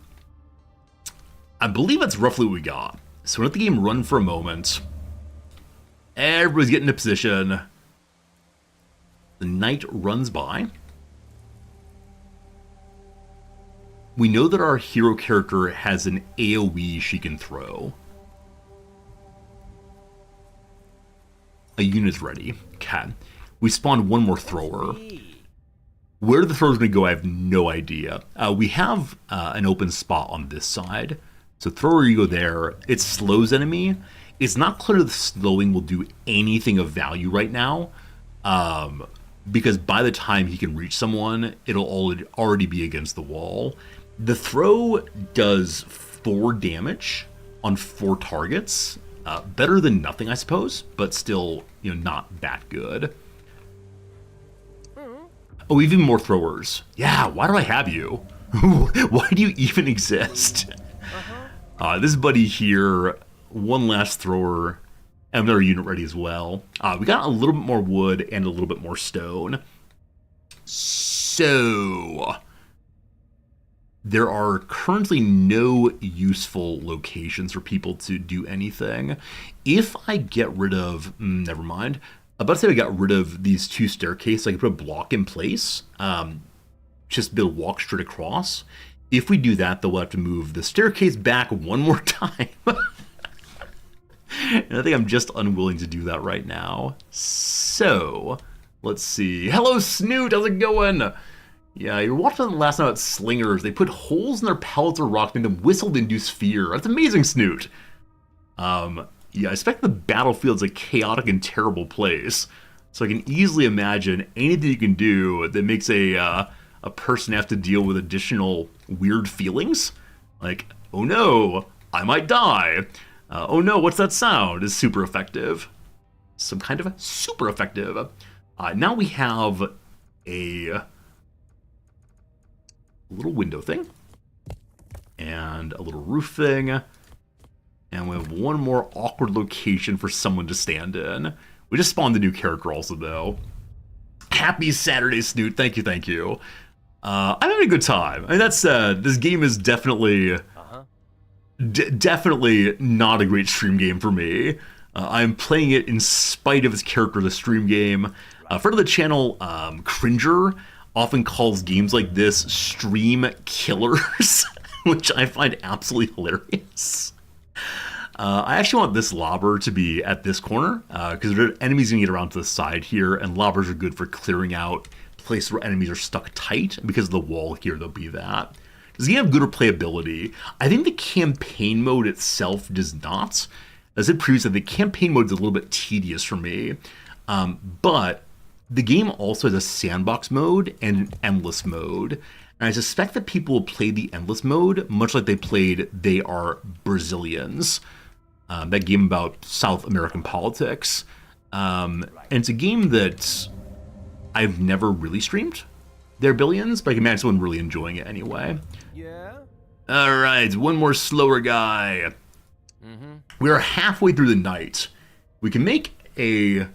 B: I believe that's roughly what we got. So we'll let the game run for a moment. Everybody's getting into position. The night runs by. We know that our hero character has an AoE she can throw. A unit's ready. Okay. We spawned one more thrower. Where the thrower's going to go, I have no idea. We have an open spot on this side. So thrower, you go there. It slows enemy. It's not clear the slowing will do anything of value right now. Because by the time he can reach someone, it'll already be against the wall. The throw does 4 damage on 4 targets. Better than nothing, I suppose, but still, not that good. Oh, even more throwers. Yeah, why do I have you? Why do you even exist? This buddy here, one last thrower, and another unit ready as well. We got a little bit more wood and a little bit more stone. So, there are currently no useful locations for people to do anything. If I get rid of, never mind. I'm about to say I got rid of these 2 staircases. I can put a block in place, just be able to walk straight across. If we do that, though, we'll have to move the staircase back one more time. And I think I'm just unwilling to do that right now. So, let's see. Hello, Snoot. How's it going? Yeah, you were watching last night about slingers. They put holes in their pellets or rocks, made them whistle to induce fear. That's amazing, Snoot. Yeah, I expect the battlefield's a chaotic and terrible place. So I can easily imagine anything you can do that makes a person have to deal with additional weird feelings. Like, oh no, I might die. Oh no, what's that sound? Is super effective. Some kind of super effective. Now we have a little window thing. And a little roof thing. And we have one more awkward location for someone to stand in. We just spawned a new character also, though. Happy Saturday, Snoot. Thank you, thank you. I'm having a good time. I mean, that said, this game is definitely... definitely not a great stream game for me. I'm playing it in spite of its character, the stream game. Friend of the channel, Cringer, often calls games like this stream killers, which I find absolutely hilarious. I actually want this lobber to be at this corner, because enemies can get around to the side here, and lobbers are good for clearing out places where enemies are stuck tight. Because of the wall here, they'll be that. Does the game have good replayability? I think the campaign mode itself does not. As I said previously, the campaign mode is a little bit tedious for me. But the game also has a sandbox mode and an endless mode. And I suspect that people will play the endless mode much like they played They Are Brazilians. That game about South American politics. And it's a game that I've never really streamed. They're Billions, but I can imagine someone really enjoying it anyway.
D: Yeah.
B: All right, one more slower guy. We are halfway through the night. We can make a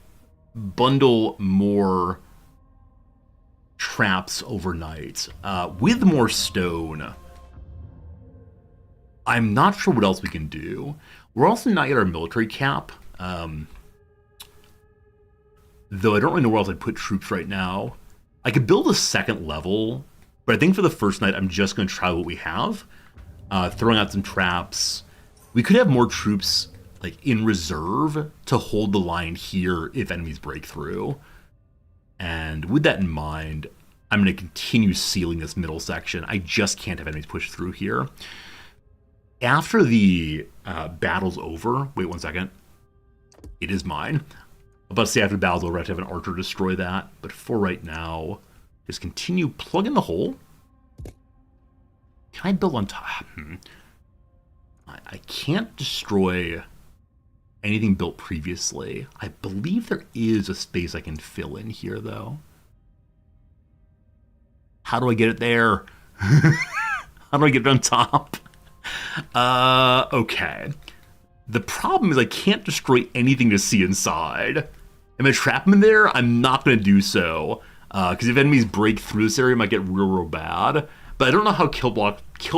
B: bundle more traps overnight with more stone. I'm not sure what else we can do. We're also not yet our military cap. Though I don't really know where else I'd put troops right now. I could build a second level, but I think for the first night, I'm just going to try what we have. Throwing out some traps. We could have more troops like in reserve to hold the line here if enemies break through. And with that in mind, I'm going to continue sealing this middle section. I just can't have enemies push through here. After the battle's over, wait 1 second. It is mine. I'm about to say after the battle's over, I have to have an archer destroy that. But for right now, just continue plugging the hole. Can I build on top? I can't destroy anything built previously. I believe there is a space I can fill in here, though. How do I get it there? How do I get it on top? Okay. The problem is I can't destroy anything to see inside. Am I trapping in there? I'm not going to do so. Because if enemies break through this area, it might get real bad. But I don't know how kill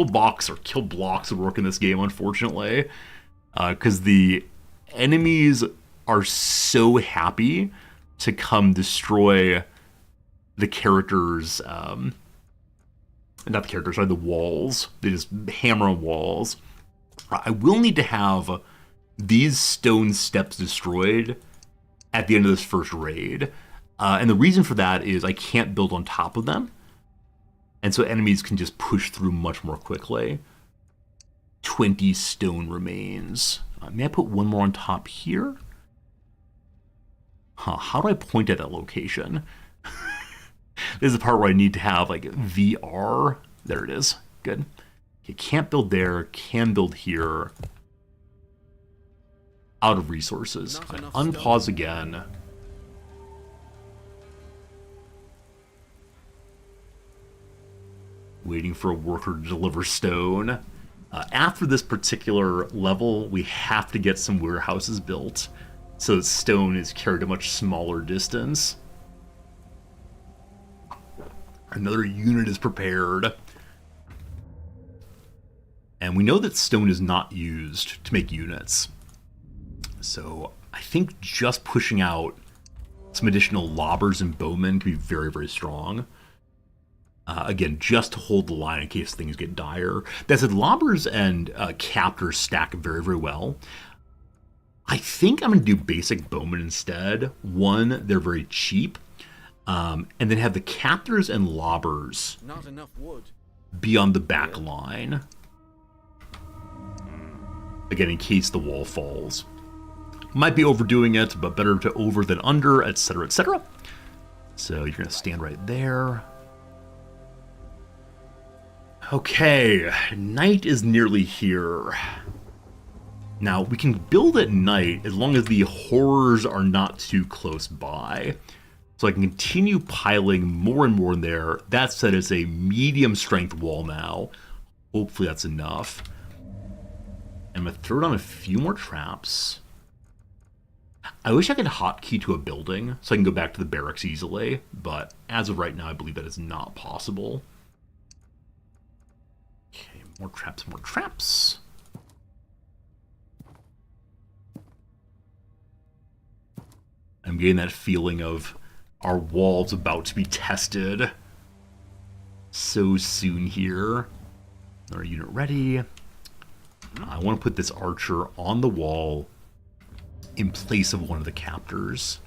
B: blocks would work in this game, unfortunately. Because the enemies are so happy to come destroy the characters, not the characters, sorry, the walls. They just hammer on walls. I will need to have these stone steps destroyed at the end of this first raid. And the reason for that is I can't build on top of them. And so enemies can just push through much more quickly. 20 stone remains. May I put one more on top here? How do I point at that location? This is the part where I need to have like VR. There it is. Good. Okay, can't build there. Can build here. Out of resources. Unpause again. Waiting for a worker to deliver stone. After this particular level, we have to get some warehouses built so that stone is carried a much smaller distance. Another unit is prepared. And we know that stone is not used to make units. So I think just pushing out some additional lobbers and bowmen can be very, very strong. Again, just to hold the line in case things get dire. That said, lobbers and captors stack very, very well. I think I'm going to do basic bowmen instead. One, they're very cheap. And then have the captors and lobbers
D: Not enough wood.
B: Be on the back line. Again, in case the wall falls. Might be overdoing it, but better to over than under, etc., etc. So you're going to stand right there. Okay, night is nearly here. Now, we can build at night as long as the horrors are not too close by. So I can continue piling more and more in there. That said, it's a medium strength wall now. Hopefully that's enough. I'm going to throw down a few more traps. I wish I could hotkey to a building so I can go back to the barracks easily, but as of right now, I believe that is not possible. Okay, more traps, more traps. I'm getting that feeling of our walls about to be tested so soon here. Another unit ready. I want to put this archer on the wall in place of one of the captors.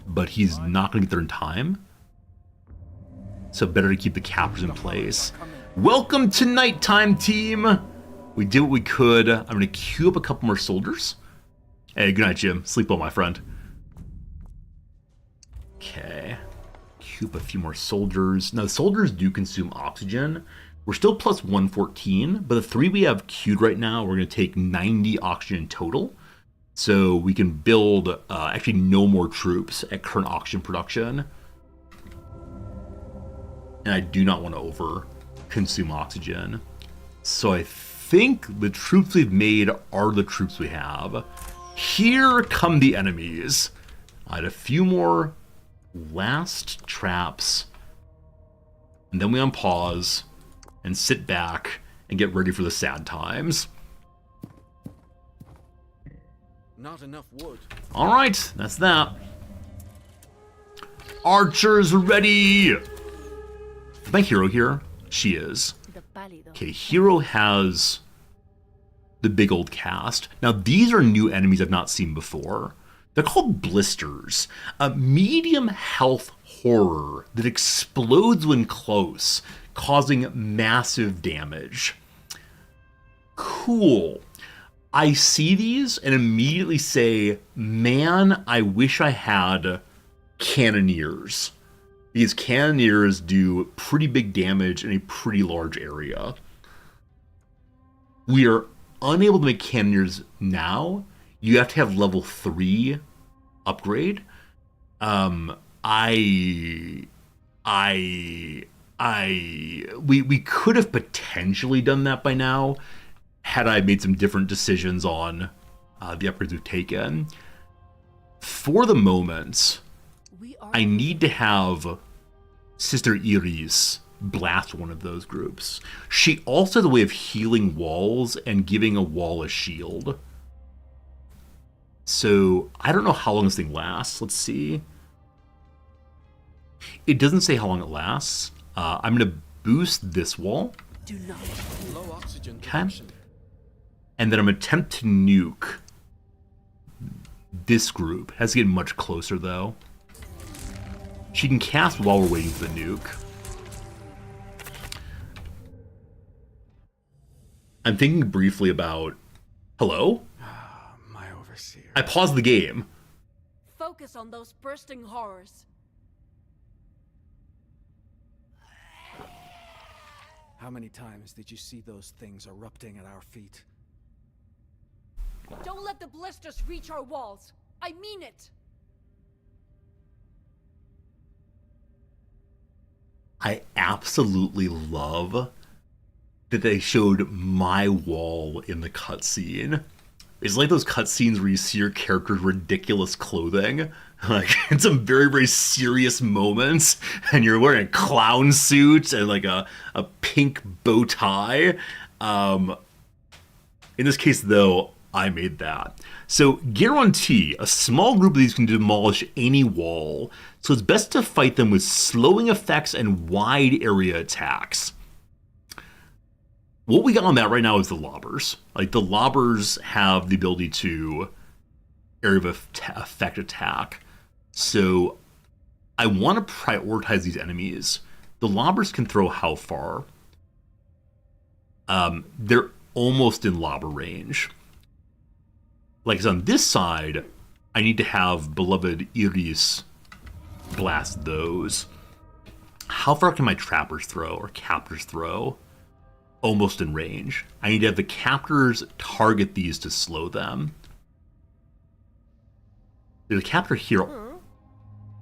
B: But he's not going to get there in time. So better to keep the captors in place. Welcome to nighttime, team! We did what we could. I'm going to queue up a couple more soldiers. Hey, good night, Jim. Sleep well, my friend. Okay. Queue up a few more soldiers. Now, the soldiers do consume oxygen. We're still plus 114, but the 3 we have queued right now, we're going to take 90 oxygen total. So we can build actually no more troops at current oxygen production. And I do not want to over consume oxygen. So I think the troops we've made are the troops we have. Here come the enemies. I had a few more last traps. And then we unpause and sit back and get ready for the sad times.
D: Not enough wood.
B: All right, that's that. Archers ready. Is my hero here? She is. Okay, hero has the big old cast. Now, these are new enemies I've not seen before. They're called blisters, a medium health horror that explodes when close, causing massive damage. Cool. I see these and immediately say, man, I wish I had cannoneers. These cannoneers do pretty big damage in a pretty large area. We are unable to make cannoneers now. You have to have level 3 upgrade. We could have potentially done that by now had I made some different decisions on the upgrades we've taken. For the moment, I need to have Sister Iris blast one of those groups. She also has a way of healing walls and giving a wall a shield. So I don't know how long this thing lasts. Let's see. It doesn't say how long it lasts. I'm going to boost this wall.
D: Do not. Low oxygen.
B: Okay. And then I'm going to attempt to nuke this group. Has to get much closer, though. She can cast while we're waiting for the nuke. I'm thinking briefly about... Hello?
D: My overseer.
B: I paused the game.
E: Focus on those bursting horrors.
D: How many times did you see those things erupting at our feet?
E: Don't let the blisters reach our walls. I mean it.
B: I absolutely love that they showed my wall in the cutscene. It's like those cutscenes where you see your character's ridiculous clothing, like in some very, very serious moments, and you're wearing a clown suit and like a pink bow tie. In this case, though, I made that. So guarantee a small group of these can demolish any wall, so it's best to fight them with slowing effects and wide area attacks. What we got on that right now is the lobbers. Like, the lobbers have the ability to area of effect attack. So I want to prioritize these enemies. The lobbers can throw how far? They're almost in lobber range. Like, on this side, I need to have beloved Iris blast those. How far can my trappers throw or captors throw? Almost in range. I need to have the captors target these to slow them. There's a captor here.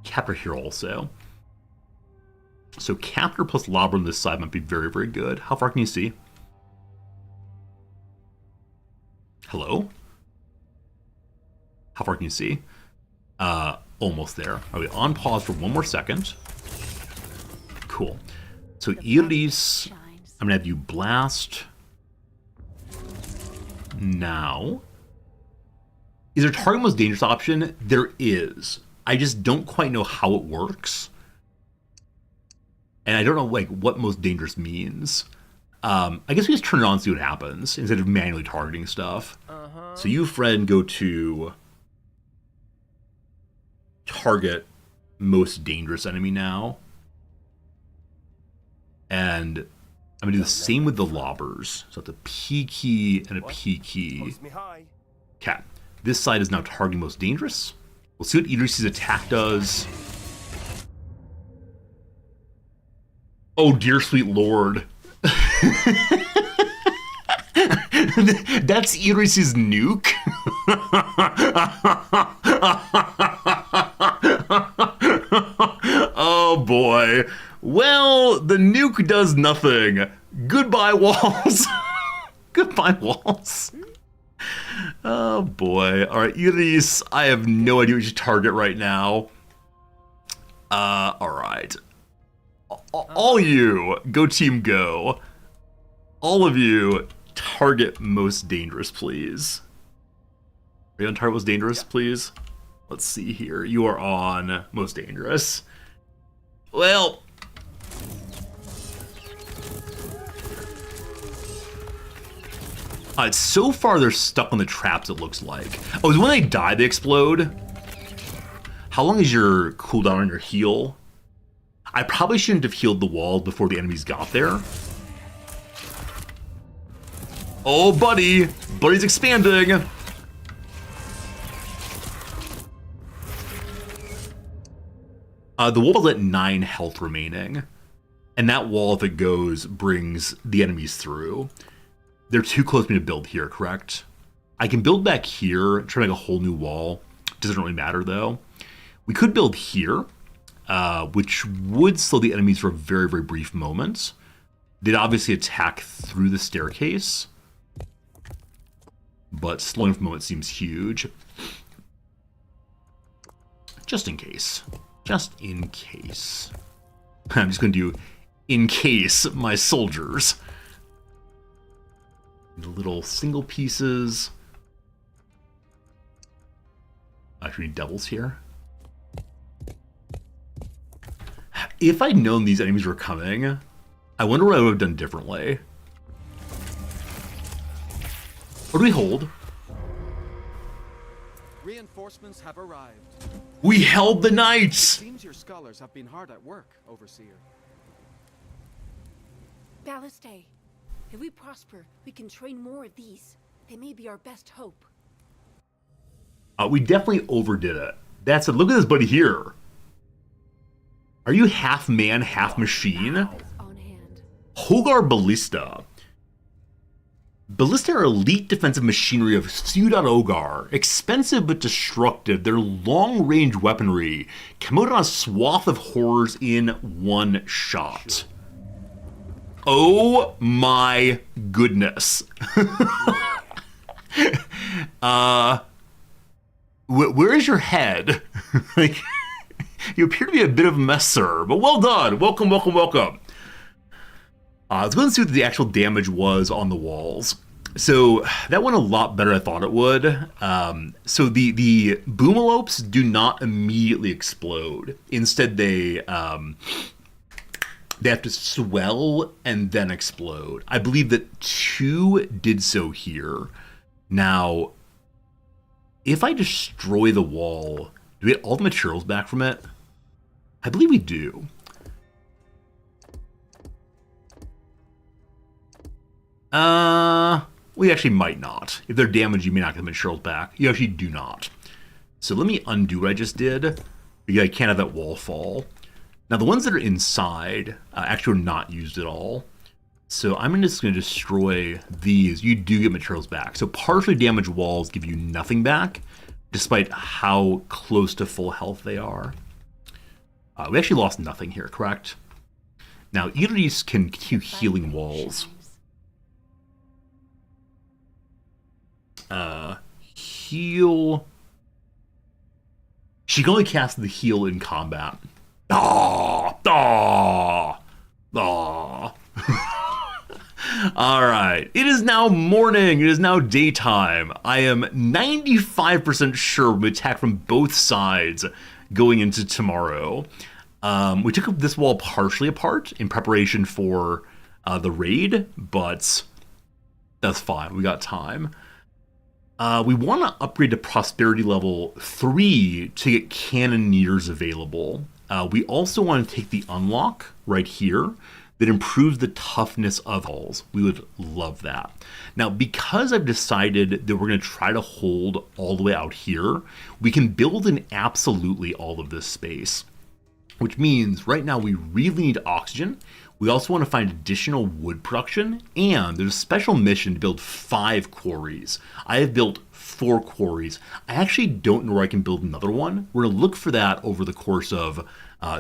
B: Captor here also. So captor plus lobber on this side might be very, very good. How far can you see? Hello? How far can you see? Almost there. Okay, on pause for one more second. Cool. So Iris, I'm gonna have you blast now. Is there a target most dangerous option? There is. I just don't quite know how it works. And I don't know like what most dangerous means. I guess we just turn it on and see what happens instead of manually targeting stuff. So you, friend, go to target most dangerous enemy now. And I'm going to do the same with the lobbers. So it's a P key and a P key. Okay. This side is now targeting most dangerous. We'll see what Idris's attack does. Oh, dear sweet lord. That's Idris's nuke? Oh boy. Well, the nuke does nothing. Goodbye, walls. Goodbye, walls. Oh boy. Alright, Iris, I have no idea what you should target right now. Alright. All you, go team go. All of you, target most dangerous, please. Are you on target most dangerous, please? Let's see here. You are on most dangerous. Well, so far they're stuck on the traps, it looks like. Oh, is when they die, they explode? How long is your cooldown on your heal? I probably shouldn't have healed the walls before the enemies got there. Oh, buddy! Buddy's expanding! The wall is at 9 health remaining. And that wall, if it goes, brings the enemies through. They're too close to me to build here, correct? I can build back here, try to make a whole new wall. Doesn't really matter, though. We could build here, which would slow the enemies for a very, very brief moment. They'd obviously attack through the staircase. But slowing for a moment seems huge. Just in case. Just in case. I'm just going to do in case my soldiers. The little single pieces. Actually, need doubles here. If I'd known these enemies were coming, I wonder what I would have done differently. What do we hold?
D: Reinforcements have arrived.
B: We held the knights!
D: Seems your scholars have been hard at work, Overseer.
E: Ballistae, if we prosper, we can train more of these. They may be our best hope.
B: We definitely overdid it. That's it. Look at this buddy here. Are you half man, half machine?
E: On hand.
B: Hogar Ballista. Ballista are elite defensive machinery of Ciudad Ogar. Expensive but destructive, their long-range weaponry come out on a swath of horrors in one shot. Oh my goodness. Where is your head? Like, you appear to be a bit of a mess, sir, but well done. Welcome, welcome, welcome. Let's go and see what the actual damage was on the walls. So that went a lot better than I thought it would. So the boomalopes do not immediately explode. Instead, they have to swell and then explode. I believe that 2 did so here. Now, if I destroy the wall, do we get all the materials back from it? I believe we do. We actually might not. If they're damaged, you may not get the materials back. You actually do not. So let me undo what I just did, because I can't have that wall fall. Now the ones that are inside actually are not used at all. So I'm just going to destroy these. You do get materials back. So partially damaged walls give you nothing back, despite how close to full health they are. We actually lost nothing here, correct? Now either of these can continue healing walls. Heal. She can only cast the heal in combat. Ah, ah, ah. All right. It is now morning. It is now daytime. I am 95% sure we attack from both sides going into tomorrow. We took this wall partially apart in preparation for the raid, but that's fine. We got time. We want to upgrade to prosperity level 3 to get cannoneers available. We also want to take the unlock right here that improves the toughness of hulls. We would love that. Now, because I've decided that we're going to try to hold all the way out here, we can build in absolutely all of this space, which means right now we really need oxygen. We also want to find additional wood production, and there's a special mission to build 5 quarries. I have built 4 quarries. I actually don't know where I can build another one. We're going to look for that over the course of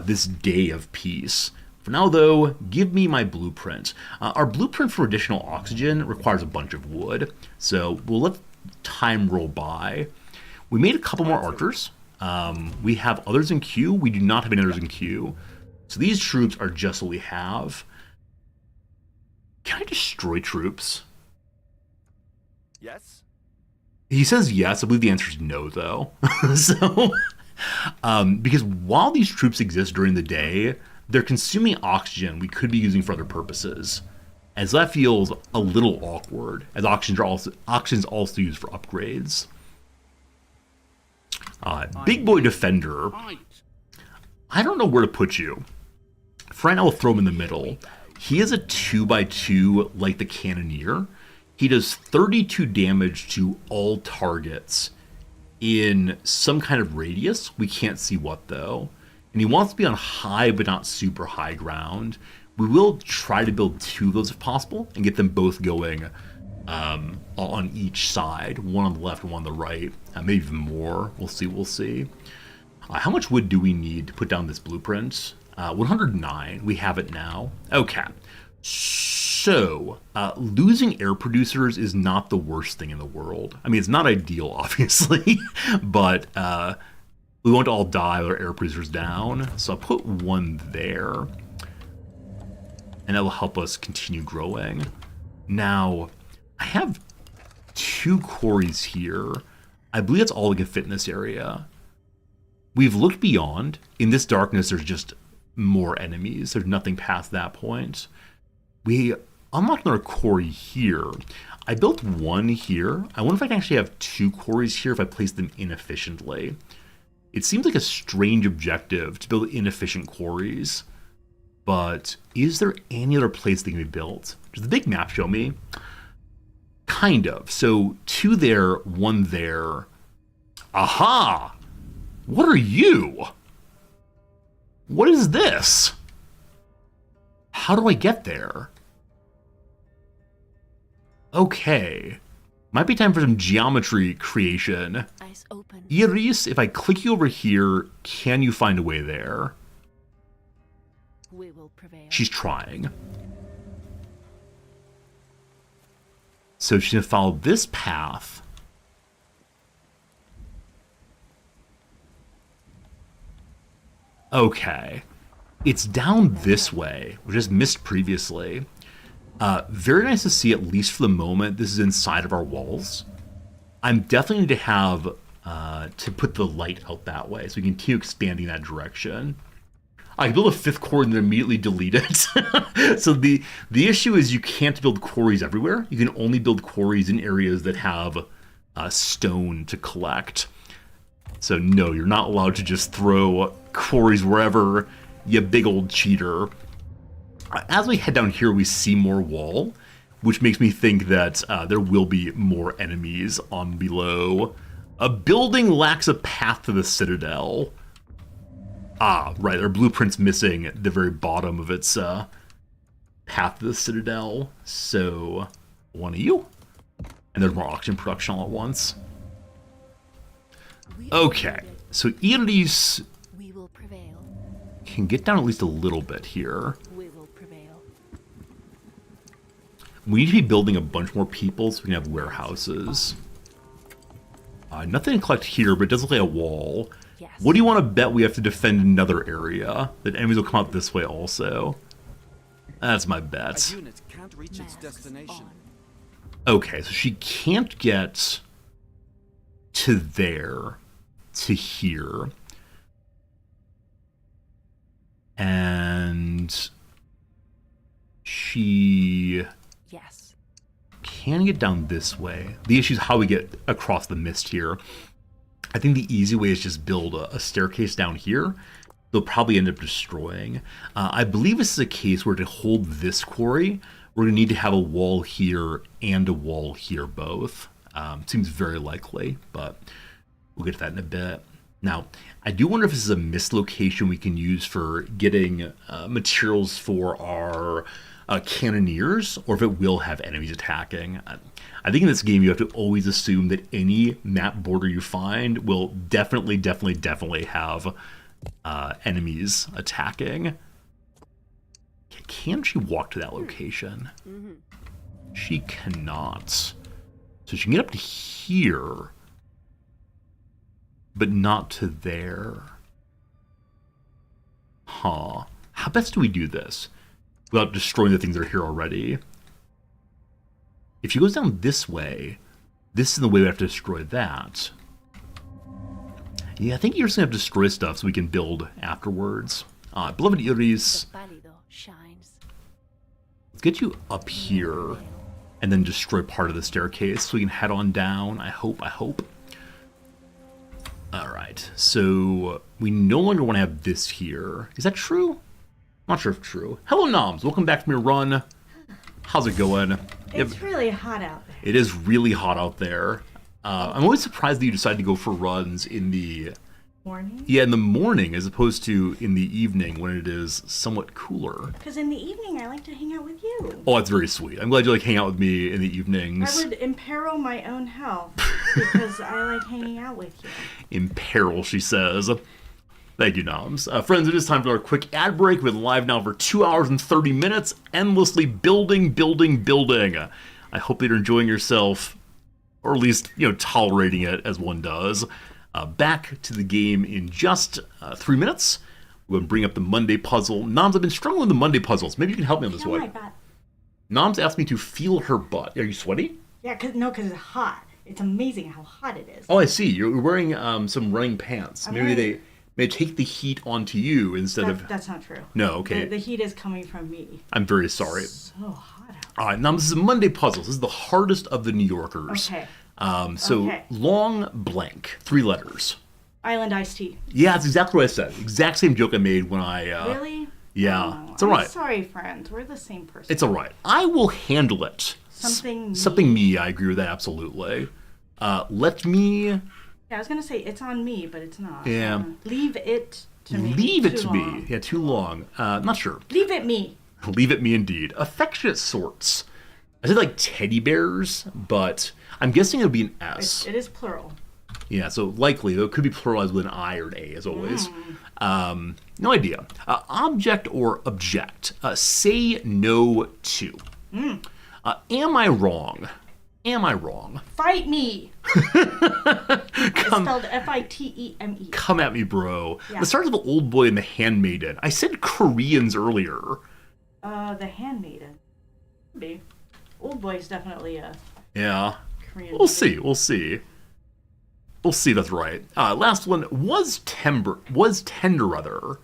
B: this day of peace. For now, though, give me my blueprint. Our blueprint for additional oxygen requires a bunch of wood, so we'll let time roll by. We made a couple more archers. We have others in queue. We do not have any others in queue. So these troops are just what we have. Can I destroy troops?
F: Yes?
B: He says yes. I believe the answer is no, though. So, because while these troops exist during the day, they're consuming oxygen we could be using for other purposes. And so that feels a little awkward, as oxygen's also used for upgrades. Big Boy Defender. I don't know where to put you. For right now, we'll throw him in the middle. He is a 2x2 like the Cannoneer. He does 32 damage to all targets in some kind of radius. We can't see what, though. And he wants to be on high but not super high ground. We will try to build 2 of those if possible and get them both going on each side. One on the left and one on the right. Maybe even more. We'll see. How much wood do we need to put down this blueprint? 109. We have it now. Okay. So, losing air producers is not the worst thing in the world. I mean, it's not ideal, obviously, but we won't all die with our air producers down. So I'll put 1 there. And that will help us continue growing. Now, I have 2 quarries here. I believe that's all we can fit in this area. We've looked beyond. In this darkness, there's just more enemies. There's nothing past that point. We unlocked another quarry here. I built 1 here. I wonder if I can actually have 2 quarries here if I place them inefficiently. It seems like a strange objective to build inefficient quarries. But is there any other place they can be built? Does the big map show me? Kind of. So 2 there, 1 there. Aha! What are you? What is this? How do I get there? Okay. Might be time for some geometry creation.
E: Eyes open.
B: Iris, if I click you over here, can you find a way there?
E: We will prevail.
B: She's trying. So she's going to follow this path. Okay. It's down this way, which is missed previously. Very nice to see, at least for the moment, this is inside of our walls. I'm definitely need to have to put the light out that way, so we can continue expanding that direction. I can build a 5th quarry and then immediately delete it. So the issue is you can't build quarries everywhere. You can only build quarries in areas that have stone to collect. So no, you're not allowed to just throw quarries wherever, you big old cheater. As we head down here, we see more wall, which makes me think that there will be more enemies on below. A building lacks a path to the citadel. Ah, right, our blueprint's missing the very bottom of its path to the citadel. So, 1 of you. And there's more oxygen production all at once. Okay, so Iris
E: We will prevail.
B: can get down at least a little bit here.
E: We will prevail.
B: We need to be building a bunch more people so we can have warehouses. Nothing to collect here, but it does look like a wall.
E: Yes.
B: What do you want to bet we have to defend another area? That enemies will come out this way also. That's my
D: A
B: bet.
D: unit can't reach its
E: Masks
D: destination.
E: on.
B: Okay, so she can't get to there, to here. And she
E: Yes.
B: can get down this way. The issue is how we get across the mist here. I think the easy way is just build a staircase down here. They'll probably end up destroying. I believe this is a case where to hold this quarry, we're going to need to have a wall here and a wall here both. Seems very likely, but we'll get to that in a bit. Now, I do wonder if this is a missed location we can use for getting materials for our cannoneers, or if it will have enemies attacking. I think in this game you have to always assume that any map border you find will definitely have enemies attacking. Can she walk to that location? She cannot. So she can get up to here, but not to there. Huh. How best do we do this without destroying the things that are here already? If she goes down this way, this is the way we have to destroy that. Yeah, I think you're just going to have to destroy stuff so we can build afterwards. Beloved Iris,
E: The pálido shines.
B: let's get you up here and then destroy part of the staircase so we can head on down. I hope. Alright, so we no longer want to have this here. Is that true? Not sure if true. Hello, Noms. Welcome back from your run. How's it going?
C: It's really hot out there.
B: It is really hot out there. I'm always surprised that you decide to go for runs in the
C: Morning?
B: in the morning as opposed to in the evening when it is somewhat cooler.
C: Because in the evening, I like to hang out with you.
B: Oh, that's very sweet. I'm glad you like hang out with me in the evenings.
C: I would imperil my own health because I like hanging out with you.
B: In peril, she says. Thank you, Noms. Friends, it is time for our quick ad break. We've been live now for 2 hours and 30 minutes, endlessly building. I hope that you're enjoying yourself, or at least, tolerating it as one does. Back to the game in just 3 minutes. We're going to bring up the Monday puzzle. Noms, I've been struggling with the Monday puzzles. Maybe you can help me on this
C: Feel
B: one.
C: my butt.
B: Noms asked me to feel her butt. Are you sweaty?
C: Yeah, because it's hot. It's amazing how hot it is.
B: Oh, I see. You're wearing some running pants.
C: I'm
B: Maybe
C: wearing-
B: they may take the heat onto you instead of...
C: That's not true.
B: No, okay.
C: The heat is coming from me.
B: I'm very sorry.
C: So hot out.
B: All right, now this is a Monday puzzle. This is the hardest of the New Yorkers.
C: Okay.
B: So
C: Okay.
B: long blank, 3 letters.
C: Island iced tea.
B: Yeah, that's exactly what I said. Exact same joke I made when I...
C: Really?
B: Yeah,
C: Oh,
B: it's all right.
C: I'm sorry, friends. We're the same person.
B: It's all right. I will handle it.
C: Something
B: me. I agree with that absolutely. Let me
C: Yeah, I was gonna say it's on me, but it's not.
B: Yeah.
C: Leave it to me.
B: leave it
C: Too
B: to
C: long.
B: me. Yeah, too long. Not sure.
C: Leave it me.
B: Leave it me indeed. Affectionate sorts. I said like teddy bears, but I'm guessing it'll be an S.
C: It is plural.
B: Yeah, so likely, though it could be pluralized with an I or an A, as always. No idea. Object or object. Say no to. Am I wrong? Am I wrong?
C: Fight me. It's spelled F-I-T-E-M-E.
B: Come at me, bro.
C: Yeah.
B: The start of the Old Boy and the Handmaiden. I said Koreans earlier.
C: The Handmaiden. Maybe. Old Boy is definitely a
B: Yeah.
C: Korean.
B: We'll see. We'll see. We'll see. That's right. Last one was tender. Was tender other.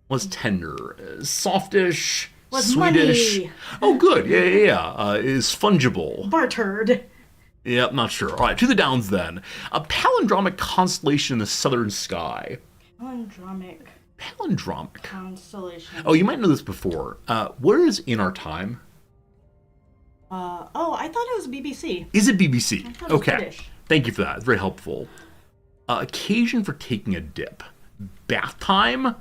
B: Was tender. Softish.
C: Was
B: Swedish.
C: money.
B: Oh, good. Yeah. Is fungible.
C: Bartered.
B: Yep. Not sure. All right. To the downs then. A palindromic constellation in the southern sky.
C: Palindromic
B: Palindromic.
C: constellation.
B: Oh, you might know this before. Where is In Our Time?
C: I thought it was BBC.
B: Is it BBC?
C: I thought it was
B: Okay.
C: British.
B: Thank you for that. It's very helpful. Occasion for taking a dip. Bath time?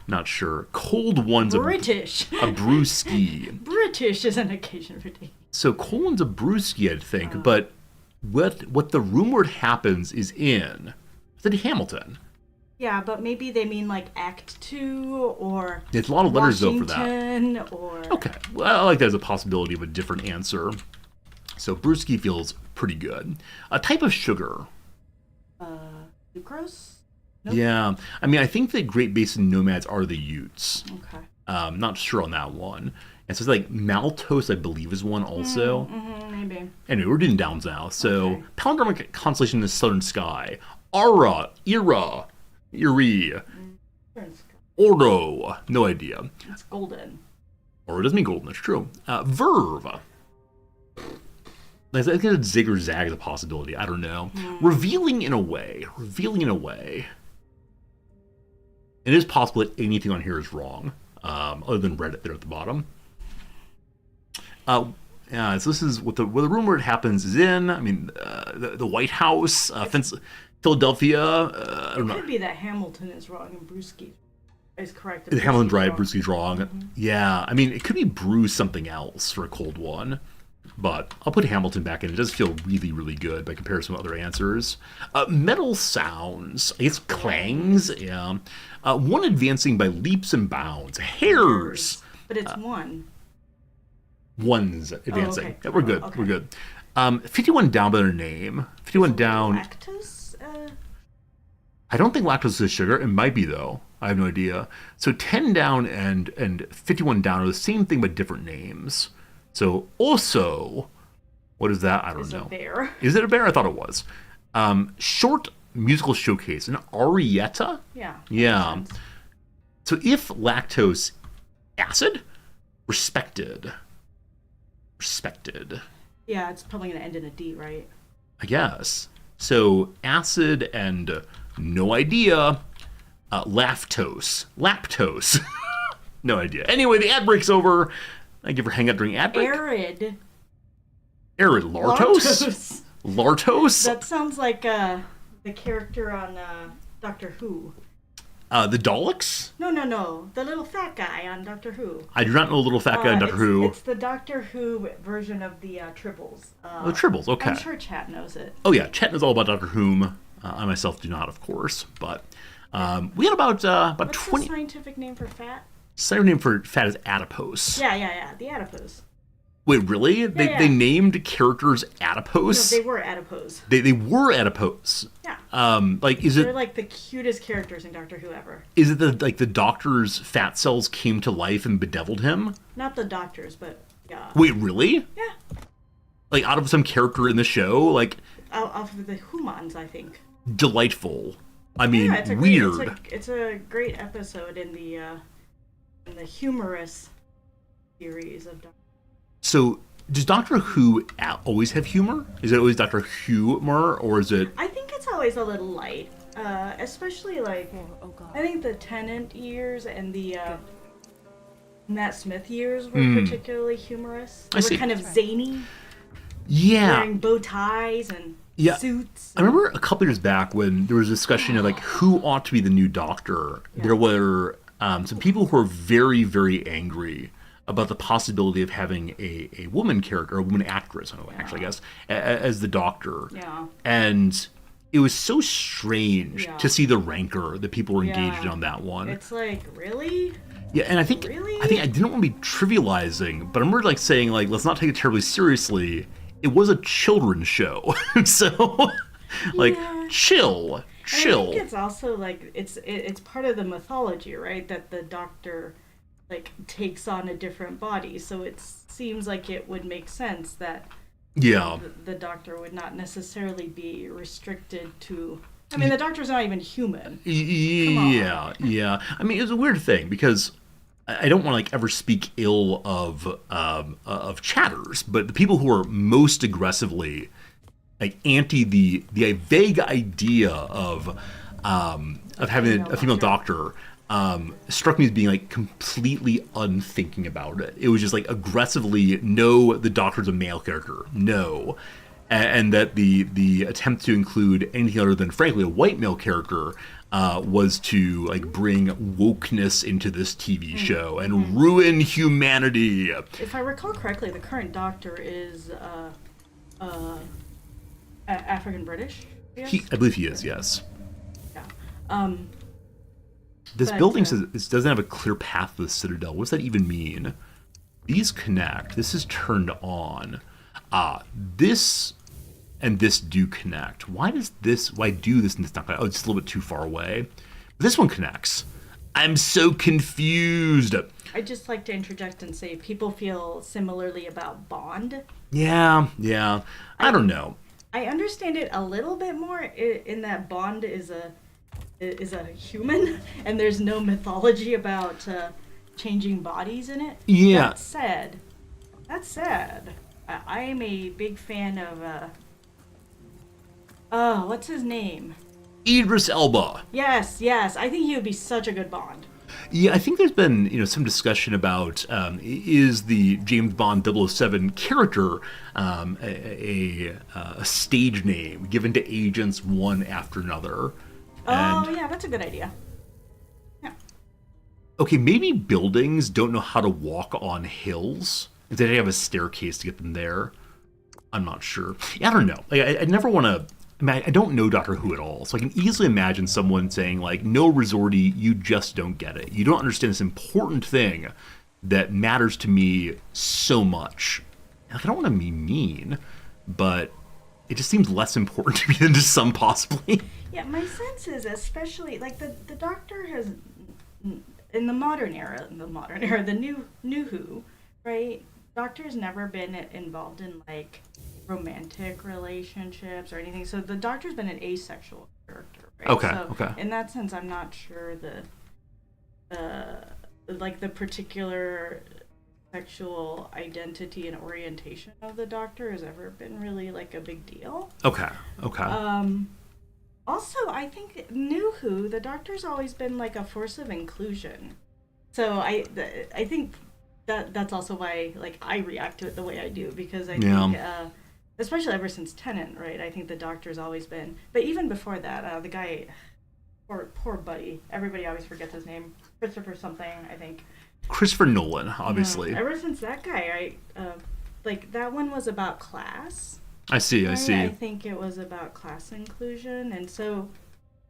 B: Not sure. Cold one's
C: British.
B: a brewski.
C: British is an occasion for taking.
B: So cold one's a brewski, I'd think. But what the rumored happens is in Hamilton.
C: Yeah, but maybe they mean like Act 2 or
B: It's a lot of letters though for that.
C: Washington or
B: Okay, well, I like that as a possibility of a different answer. So brewski feels pretty good. A type of sugar.
C: sucrose. Nope.
B: Yeah, I mean, I think the Great Basin nomads are the Utes.
C: Okay.
B: Not sure on that one. And so it's like maltose, I believe, is one also.
C: Maybe.
B: Anyway, we're doing downs now. So
C: Okay.
B: palindromic constellation in the southern sky. Ara, Ira, Iri, Oro. No idea.
C: It's golden.
B: Or it doesn't mean golden, that's true. Verve. I think zig or zag is a possibility. I don't know. Revealing in a way. Revealing in a way. It is possible that anything on here is wrong, other than Reddit there at the bottom. So this is what the rumor it happens is in. I mean, the White House, Philadelphia. I don't
C: It
B: know.
C: could be that Hamilton is wrong and Brewski is correct.
B: The Hamilton Drive, Brewski's wrong. Yeah, I mean, it could be brew something else for a cold one. But I'll put Hamilton back in. It does feel really, really good by comparison with other answers. Metal sounds. I guess clangs. Yeah. One advancing by leaps and bounds. Hairs.
C: But it's one.
B: One's advancing.
C: okay.
B: Yeah, we're good.
C: Okay.
B: We're good. 51 down by their name. 51 down.
C: Lactose?
B: I don't think lactose is sugar. It might be, though. I have no idea. So 10 down and 51 down are the same thing but different names. So oso, what is that? I don't
C: It's
B: know.
C: a bear.
B: Is it a bear? I thought it was. Short musical showcase, an arietta?
C: Yeah.
B: Yeah.
C: makes sense.
B: So if lactose acid, respected. Respected,
C: Yeah, it's probably gonna end in a D, right?
B: I guess. So acid and no idea, lactose. Laptose. No idea. Anyway, the ad break's over. Thank you for hanging out during ad break.
C: Arid.
B: Arid Lartos? Lartos?
C: That sounds like the character on Doctor Who.
B: The Daleks?
C: No. The little fat guy on Doctor Who.
B: I do not know the little fat guy in Doctor Who.
C: It's the Doctor Who version of the Tribbles.
B: The Tribbles, okay.
C: I'm sure Chat knows it.
B: Oh yeah, Chet knows all about Doctor Whom. I myself do not, of course. But we had about
C: What's
B: 20...
C: the scientific name for fat?
B: Scientific name for fat is adipose.
C: Yeah. The adipose.
B: Wait, really?
C: Yeah.
B: They named characters
C: No,
B: adipose?
C: they were adipose.
B: They were adipose.
C: Yeah.
B: Is
C: They're
B: it
C: like the cutest characters in Doctor Who ever.
B: the doctor's fat cells came to life and bedeviled him?
C: Not the doctors, but yeah.
B: Wait, really?
C: Yeah.
B: Like out of some character in the show? Like
C: Off of the Humans, I think.
B: delightful. I mean,
C: Yeah, it's a
B: weird.
C: It's a great episode in the humorous series of Doctor.
B: So, does Doctor Who always have humor? Is it always Doctor Humor, or is it...
C: I think it's always a little light, especially like
E: Oh god.
C: I think the Tennant years and the Matt Smith years were particularly humorous. They
B: I
C: were
B: see.
C: kind of zany,
B: Yeah.
C: wearing bow ties and
B: Yeah.
C: suits.
B: I remember a couple years back when there was a discussion of like who ought to be the new Doctor.
C: Yeah.
B: There were some people who were very, very angry about the possibility of having a woman character, a woman actress, actually, I guess, as the Doctor.
C: Yeah.
B: And it was so strange
C: Yeah.
B: to see the rancor that people were engaged
C: Yeah.
B: in on that one.
C: It's like, really?
B: Yeah, and I think
C: Really?
B: I didn't want to be trivializing, but I remember like saying like let's not take it terribly seriously. It was a children's show, so like
C: Yeah.
B: chill.
C: And I think it's also like it's part of the mythology, right? That the Doctor like takes on a different body, so it seems like it would make sense that
B: Yeah.
C: the Doctor would not necessarily be restricted to. I mean, the Doctor's not even human.
B: Yeah, yeah. I mean, it's a weird thing because I don't want to like ever speak ill of chatters, but the people who are most aggressively like anti the vague idea of having a female doctor struck me as being like completely unthinking about it. It was just like aggressively no, the Doctor's a male character, no. And that the attempt to include anything other than, frankly, a white male character was to like bring wokeness into this TV show and ruin humanity.
C: If I recall correctly, the current Doctor is African British.
B: I believe he is, yes.
C: Yeah.
B: This
C: But,
B: building says it doesn't have a clear path to the Citadel. What does that even mean? These connect. This is turned on. This and this do connect. Why do this and this not connect? Oh, it's just a little bit too far away. But this one connects. I'm so confused.
C: I'd just like to interject and say people feel similarly about Bond.
B: Yeah. I don't know.
C: I understand it a little bit more in that Bond is a human and there's no mythology about changing bodies in it.
B: Yeah.
C: That said, I am a big fan of what's his name?
B: Idris Elba.
C: Yes, I think he would be such a good Bond.
B: Yeah, I think there's been some discussion about is the James Bond 007 character a stage name given to agents one after another.
C: Oh, yeah, that's a good idea. Yeah.
B: Okay, maybe buildings don't know how to walk on hills. Instead, they have a staircase to get them there. I'm not sure. I don't know. Like, I never want to. I don't know Doctor Who at all, so I can easily imagine someone saying like, "No, Resorty, you just don't get it. You don't understand this important thing that matters to me so much." Like, I don't want to be mean, but it just seems less important to me than to some possibly.
C: Yeah, my sense is especially like the Doctor has in the modern era, the new Who, right? Doctor's never been involved in like romantic relationships or anything. So the Doctor's been an asexual character, right?
B: Okay,
C: So
B: okay.
C: in that sense, I'm not sure like the particular sexual identity and orientation of the Doctor has ever been really like a big deal.
B: Okay.
C: Also, I think New Who, the Doctor's always been like a force of inclusion. So I think that's also why like I react to it the way I do, because I think especially ever since Tennant, right? I think the Doctor's always been, but even before that, the guy, poor buddy, everybody always forgets his name, Christopher something, I think.
B: Christopher Nolan, obviously.
C: Ever since that guy, like that one was about class.
B: I see.
C: I think it was about class inclusion, and so,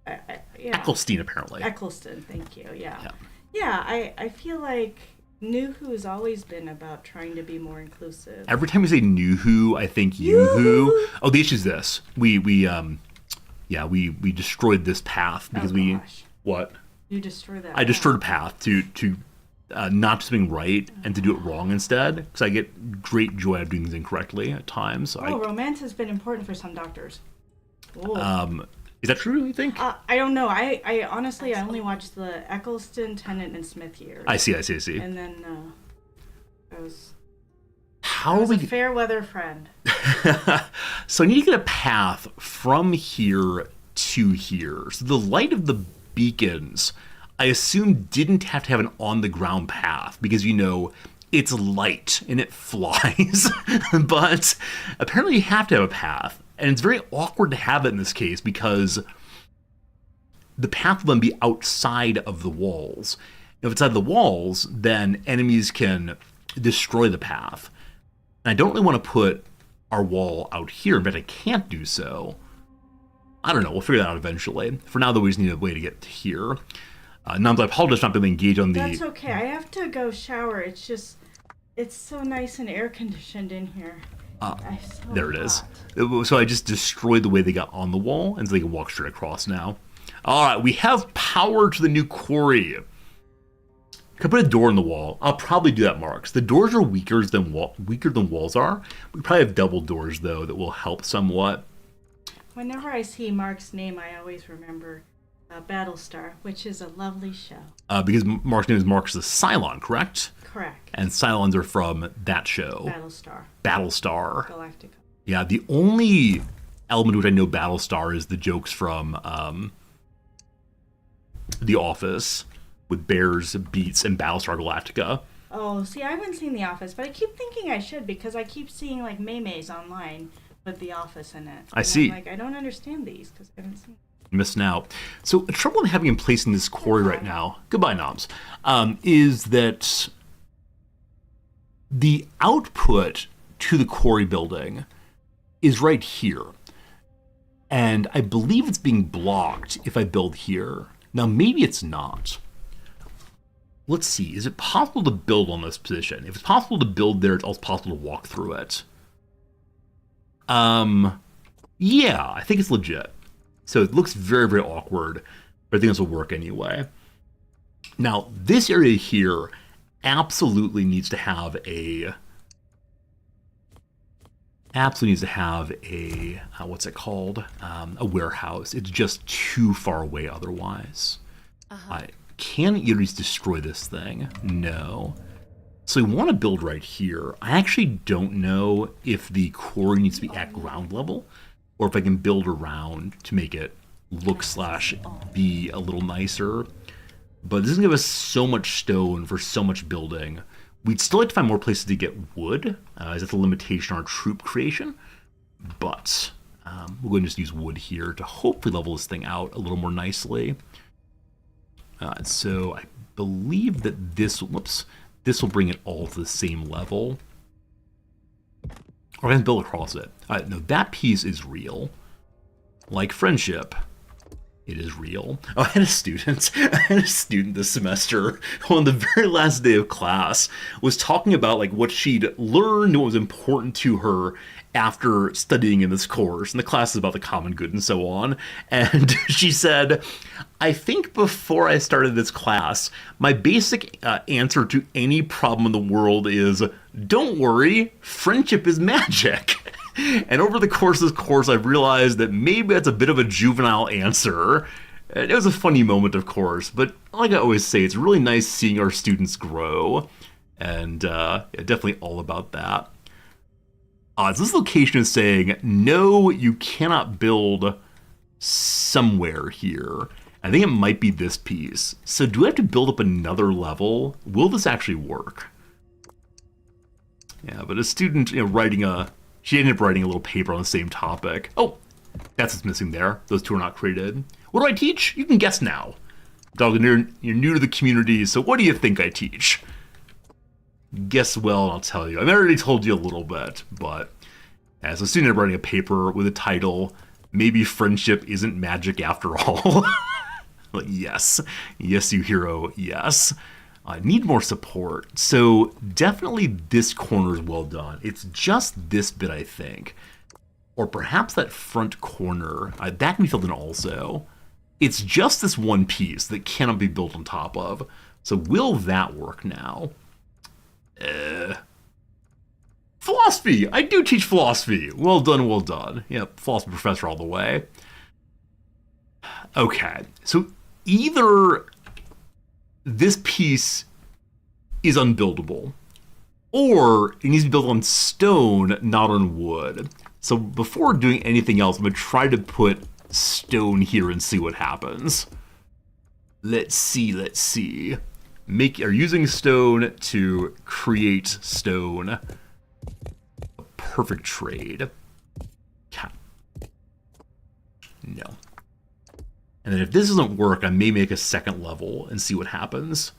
C: yeah.
B: Eccleston, apparently.
C: Eccleston, thank you. Yeah. I feel like New Who's always been about trying to be more inclusive.
B: Every time we say New Who, I think You Who. Oh, the issue is this: we destroyed this path because what?
C: You destroyed that.
B: I destroyed a path to not just being right and to do it wrong instead, because I get great joy out of doing things incorrectly at times.
C: Romance has been important for some Doctors.
B: Is that true, you think?
C: I don't know. I honestly, I only watched the Eccleston, Tennant, and Smith years.
B: I see.
C: And then I was
B: a
C: fair weather friend.
B: So I need to get a path from here to here. So the light of the beacons, I assume, didn't have to have an on-the-ground path because, it's light and it flies. But apparently you have to have a path. And it's very awkward to have it in this case because the path will then be outside of the walls. If it's outside the walls, then enemies can destroy the path. And I don't really want to put our wall out here, but I can't do so. I don't know. We'll figure that out eventually. For now, though, we just need a way to get to here. Nums, I apologize for not being able to engage on the...
C: That's okay. I have to go shower. It's so nice and air-conditioned in here.
B: There it is. So I just destroyed the way they got on the wall, and so they can walk straight across now. All right, we have power to the new quarry. Can I put a door in the wall? I'll probably do that, Marks. The doors are weaker than walls are. We probably have double doors, though, that will help somewhat.
C: Whenever I see Mark's name, I always remember Battlestar, which is a lovely show.
B: Because Mark's name is Marcus the Cylon, correct?
C: Correct.
B: And Cylons are from that show.
C: Battlestar. Galactica.
B: Yeah, the only element which I know Battlestar is the jokes from The Office with Bears, Beats, and Battlestar Galactica.
C: Oh, see, I haven't seen The Office, but I keep thinking I should because I keep seeing like memes online with The Office in it.
B: I see.
C: I don't understand these because I haven't seen.
B: Missing out. So the trouble I'm having in placing this quarry right now, goodbye Noms, is that the output to the quarry building is right here. And I believe it's being blocked if I build here. Now maybe it's not. Let's see, is it possible to build on this position? If it's possible to build there, it's also possible to walk through it. Yeah, I think it's legit. So it looks very, very awkward, but I think this will work anyway. Now, this area here absolutely needs to have a what's it called? A warehouse. It's just too far away otherwise. Can you just destroy this thing? No. So we want to build right here. I actually don't know if the quarry needs to be at ground level, or if I can build around to make it look / be a little nicer. But this is going to give us so much stone for so much building. We'd still like to find more places to get wood, as that's a limitation on our troop creation. But we'll go and just use wood here to hopefully level this thing out a little more nicely. So I believe that this will bring it all to the same level. Or I can build across it. No, that piece is real. Like friendship, it is real. Oh, I had a student this semester on the very last day of class was talking about like what she'd learned, what was important to her, after studying in this course, and the class is about the common good and so on, and she said, I think before I started this class, my basic answer to any problem in the world is, don't worry, friendship is magic. And over the course of this course, I've realized that maybe that's a bit of a juvenile answer. It was a funny moment, of course, but like I always say, it's really nice seeing our students grow, and yeah, definitely all about that. So this location is saying, no, you cannot build somewhere here. I think it might be this piece. So do I have to build up another level? Will this actually work? Yeah, but a student, she ended up writing a little paper on the same topic. Oh, that's what's missing there. Those two are not created. What do I teach? You can guess now. Dog, you're new to the community, so what do you think I teach? Guess well, and I'll tell you. I've already told you a little bit, but as a student, I'm writing a paper with a title, Maybe Friendship Isn't Magic After All. Like, yes, you hero, yes. I need more support, so definitely this corner is well done. It's just this bit, I think. Or perhaps that front corner, that can be filled in also. It's just this one piece that cannot be built on top of. So will that work now? Philosophy! I do teach philosophy! Well done, well done. Yep, philosophy professor all the way. Okay, so either this piece is unbuildable, or it needs to be built on stone, not on wood. So before doing anything else, I'm going to try to put stone here and see what happens. Let's see. Using stone to create stone. A perfect trade. No. And then if this doesn't work, I may make a second level and see what happens.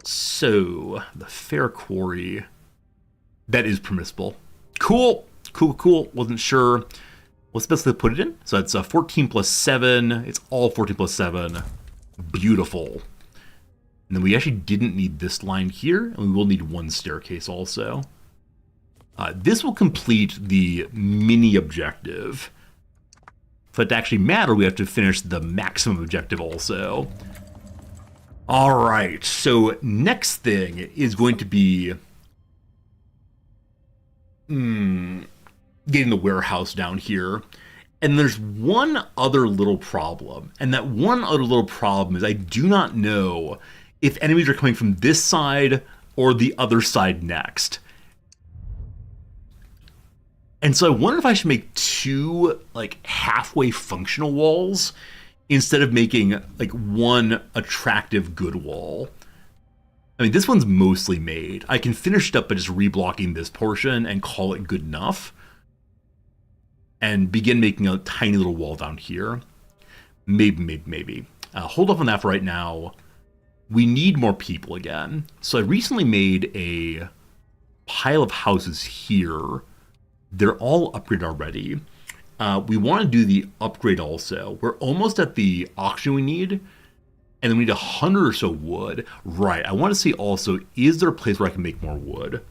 B: So, the fair quarry. That is permissible. Cool. Wasn't sure. What's the best to put it in? So it's 14 plus 7. It's all 14 plus 7. Beautiful. And then we actually didn't need this line here, and we will need one staircase also. This will complete the mini objective. For it to actually matter, we have to finish the maximum objective also. Alright, so next thing is going to be getting the warehouse down here. And there's one other little problem. And that one other little problem is I do not know if enemies are coming from this side or the other side next. And so I wonder if I should make two halfway functional walls instead of making one attractive good wall. I mean, this one's mostly made. I can finish it up by just reblocking this portion and call it good enough. And begin making a tiny little wall down here. Maybe. Hold off on that for right now. We need more people again. So I recently made a pile of houses here. They're all upgraded already. We want to do the upgrade also. We're almost at the auction we need. And then we need 100 or so wood. Right, I want to see also, is there a place where I can make more wood?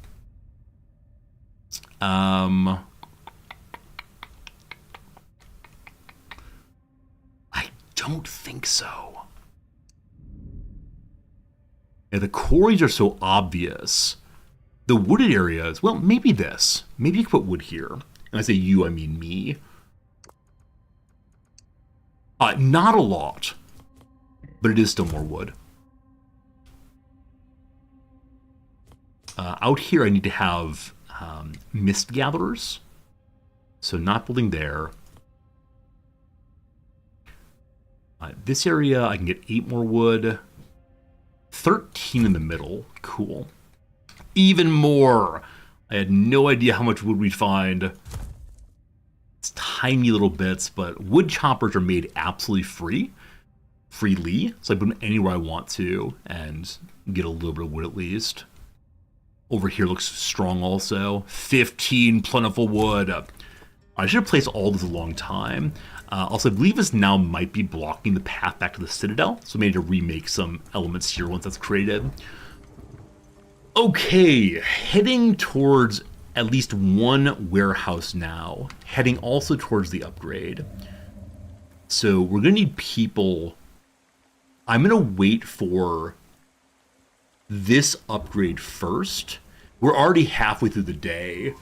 B: I don't think so. Yeah, the quarries are so obvious. The wooded areas, well, maybe this. Maybe you could put wood here. And I say you, I mean me. Not a lot. But it is still more wood. Out here I need to have mist gatherers. So not building there. This area I can get 8 more wood. 13 in the middle. Cool. Even more. I had no idea how much wood we'd find. It's tiny little bits, but wood choppers are made absolutely freely. So I put them anywhere I want to and get a little bit of wood at least. Over here looks strong also. 15 plentiful wood. I should have placed all this a long time. Also, I believe this now might be blocking the path back to the Citadel, so maybe to remake some elements here once that's created. Okay, heading towards at least one warehouse now, heading also towards the upgrade. So we're going to need people. I'm going to wait for this upgrade first. We're already halfway through the day.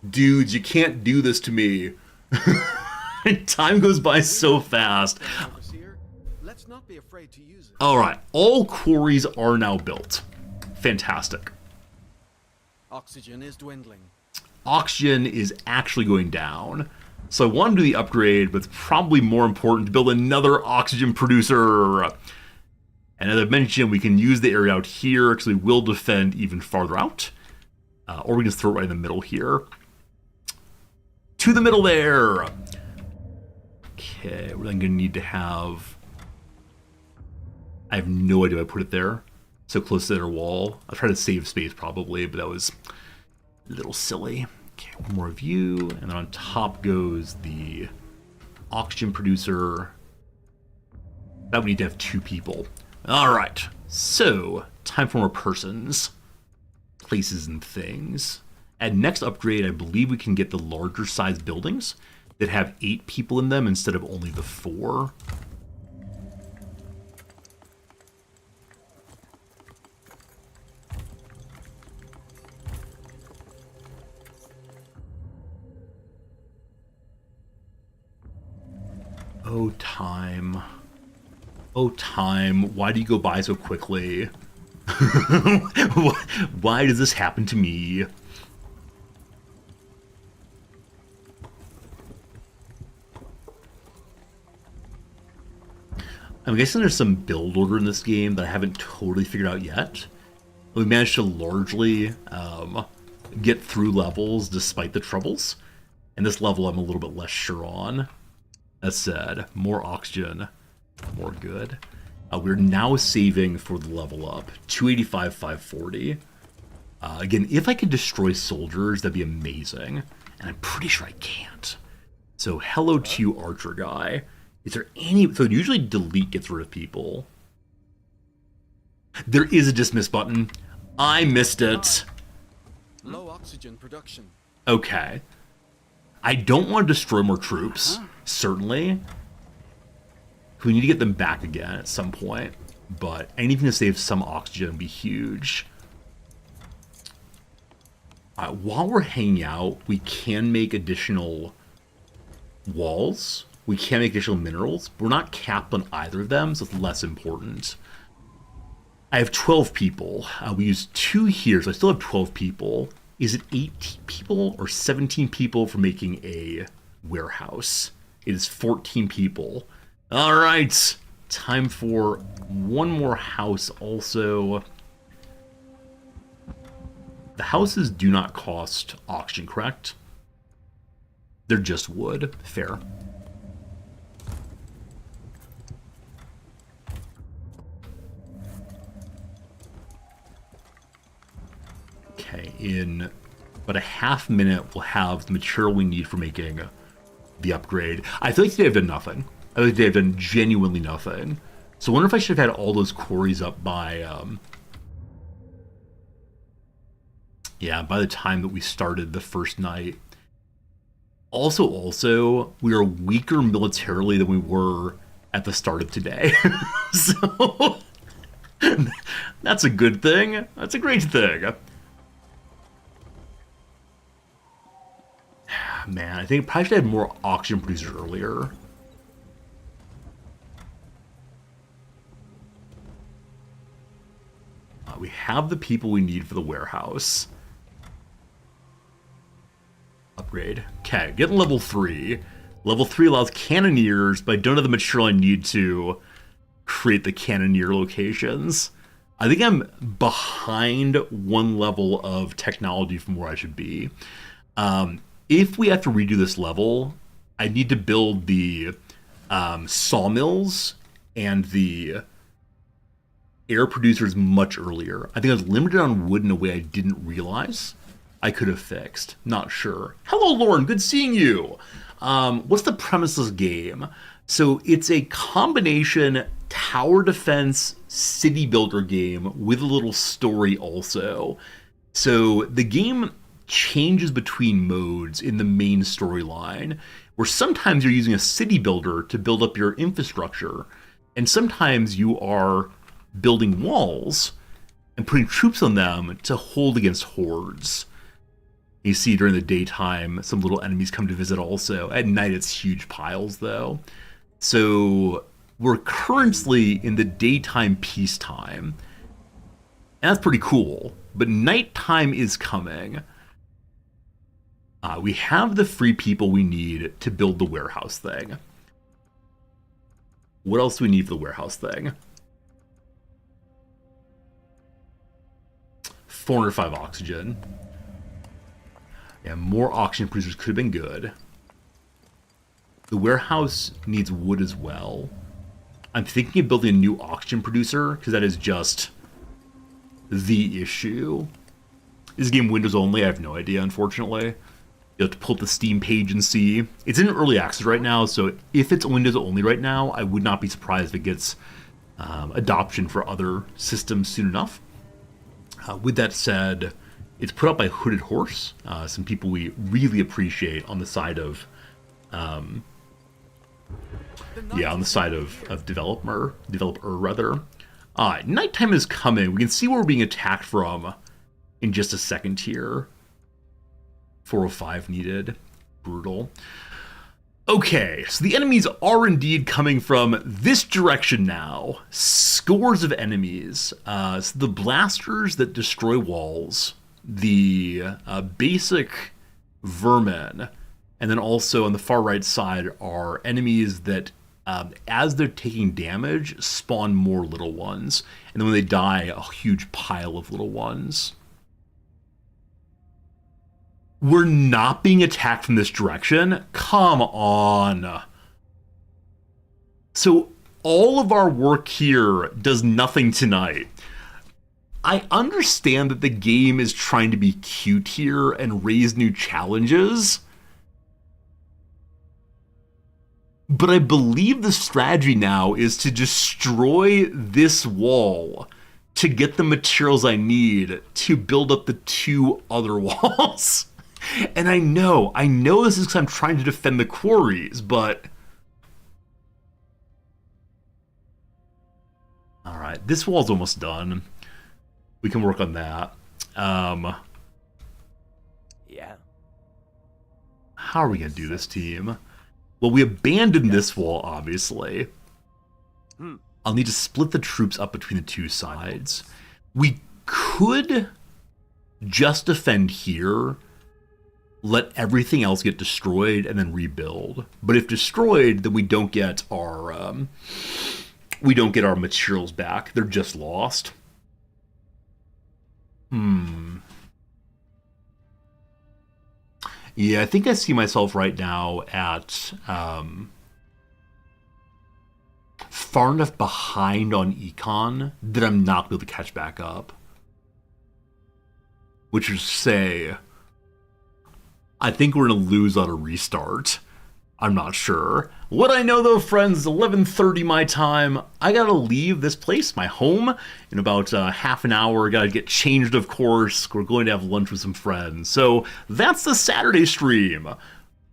B: Dudes, you can't do this to me. Time goes by so fast.
D: Let's not be afraid to use it.
B: All right, all quarries are now built. Fantastic.
D: Oxygen is dwindling.
B: Oxygen is actually going down. So I want to do the upgrade, but it's probably more important to build another oxygen producer. And as I mentioned, we can use the area out here because we will defend even farther out. Or we can just throw it right in the middle here. To the middle there. Okay, we're then going to need to have... I have no idea why I put it there. So close to their wall. I'll try to save space probably, but that was a little silly. Okay, one more view, and then on top goes the oxygen producer. That would need to have 2 people. All right, so time for more persons, places, and things. At next upgrade, I believe we can get the larger size buildings that have 8 people in them instead of only the 4. Oh, time. Oh, time. Why do you go by so quickly? Why does this happen to me? I'm guessing there's some build order in this game that I haven't totally figured out yet. We managed to largely get through levels despite the troubles. And this level I'm a little bit less sure on. That said, more oxygen, more good. We're now saving for the level up, 285, 540. Again, if I could destroy soldiers, that'd be amazing. And I'm pretty sure I can't. So hello to you, archer guy. Is there any... So usually delete gets rid of people. There is a dismiss button. I missed it.
D: Low oxygen production.
B: Okay. I don't want to destroy more troops, certainly. We need to get them back again at some point. But anything to save some oxygen would be huge. While we're hanging out, we can make additional walls. We can make additional minerals. But we're not capped on either of them, so it's less important. I have 12 people. We used 2 here, so I still have 12 people. Is it 18 people or 17 people for making a warehouse? It is 14 people. All right, time for one more house also. The houses do not cost oxygen, correct? They're just wood. Fair. Okay, in about a half minute, we'll have the material we need for making the upgrade. I feel like today I've done nothing. I feel like today I've done genuinely nothing. So I wonder if I should have had all those quarries up by, yeah, by the time that we started the first night. Also, we are weaker militarily than we were at the start of today. So that's a good thing. That's a great thing. Man, I think I probably should have had more oxygen producers earlier. We have the people we need for the warehouse. Upgrade. Okay, getting level 3. Level 3 allows cannoneers, but I don't have the material I need to create the cannoneer locations. I think I'm behind one level of technology from where I should be. If we have to redo this level, I need to build the sawmills and the air producers much earlier. I think I was limited on wood in a way I didn't realize I could have fixed. Not sure. Hello, Lauren. Good seeing you. What's the premise of this game? So it's a combination tower defense city builder game with a little story also. So the game changes between modes in the main storyline, where sometimes you're using a city builder to build up your infrastructure, and sometimes you are building walls and putting troops on them to hold against hordes. You see during the daytime, some little enemies come to visit also. At night, it's huge piles, though. So we're currently in the daytime peacetime. And that's pretty cool. But nighttime is coming. We have the free people we need to build the warehouse thing. What else do we need for the warehouse thing? 405 oxygen. Yeah, more oxygen producers could have been good. The warehouse needs wood as well. I'm thinking of building a new oxygen producer, because that is just the issue. Is this game Windows only? I have no idea, unfortunately. You have to pull up the Steam page and see. It's in early access right now, so if it's Windows only right now, I would not be surprised if it gets adoption for other systems soon enough. With that said, it's put up by Hooded Horse, some people we really appreciate on the side of, on the side of developer rather. Nighttime is coming. We can see where we're being attacked from in just a second here. 405 needed. Brutal. Okay, so the enemies are indeed coming from this direction now. Scores of enemies. So the blasters that destroy walls, the basic vermin, and then also on the far right side are enemies that, as they're taking damage, spawn more little ones. And then when they die, a huge pile of little ones. We're not being attacked from this direction? Come on. So all of our work here does nothing tonight. I understand that the game is trying to be cute here and raise new challenges, but I believe the strategy now is to destroy this wall to get the materials I need to build up the two other walls. And I know this is because I'm trying to defend the quarries, but... Alright, this wall's almost done. We can work on that.
F: Yeah.
B: How are we going to do this, team? Well, we abandoned this wall, obviously. I'll need to split the troops up between the two sides. We could just defend here, let everything else get destroyed, and then rebuild. But if destroyed, then we don't get our materials back. They're just lost. Yeah, I think I see myself right now at far enough behind on econ that I'm not going to be able to catch back up. Which is to say, I think we're going to lose on a restart. I'm not sure. What I know though, friends, is 11:30 my time. I gotta leave this place, my home, in about half an hour. Gotta get changed, of course. We're going to have lunch with some friends. So that's the Saturday stream.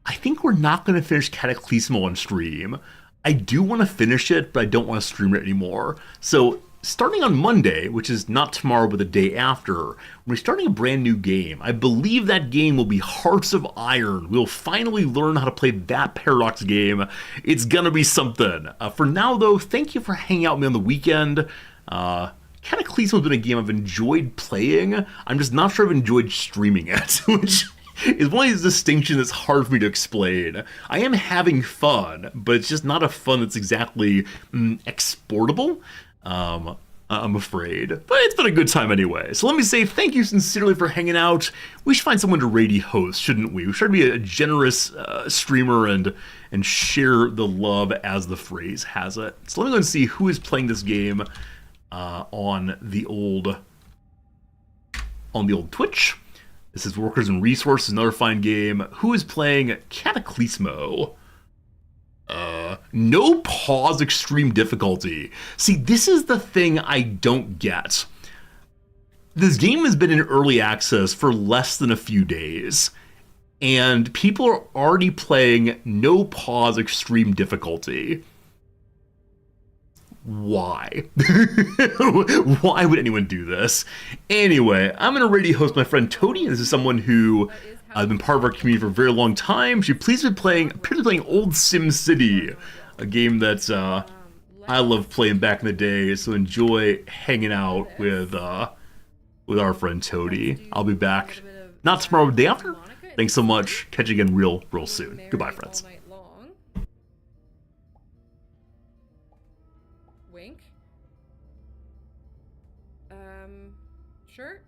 B: I think we're not going to finish Cataclismo on stream. I do want to finish it, but I don't want to stream it anymore. So starting on Monday, which is not tomorrow but the day after, we're starting a brand new game. I believe that game will be Hearts of Iron. We'll finally learn how to play that Paradox game. It's gonna be something. For now, though, thank you for hanging out with me on the weekend. Cataclismo has been a game I've enjoyed playing. I'm just not sure I've enjoyed streaming it, which is one of these distinctions that's hard for me to explain. I am having fun, but it's just not a fun that's exactly exportable. I'm afraid. But it's been a good time anyway. So let me say thank you sincerely for hanging out. We should find someone to raid host, shouldn't we? We should be a generous streamer and share the love, as the phrase has it. So let me go and see who is playing this game on the old Twitch. This is Workers and Resources, another fine game. Who is playing Cataclismo? No pause, extreme difficulty. See, this is the thing I don't get. this game has been in early access for less than a few days, and people are already playing no pause extreme difficulty. Why? Why would anyone do this? Anyway, I'm going to radio host my friend Tony. This is someone who has been part of our community for a very long time. She appears to be playing old Sim City, a game that I love playing back in the day. So enjoy hanging out with our friend Tony. I'll be back not tomorrow, but the day after. Thanks so much. Catch you again real soon. Goodbye, friends.
F: Wink. Sure.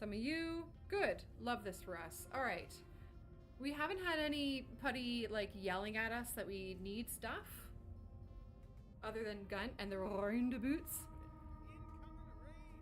F: Some of you. Good. Love this for us. All right. We haven't had anybody like yelling at us that we need stuff other than Gunt and the roaring boots.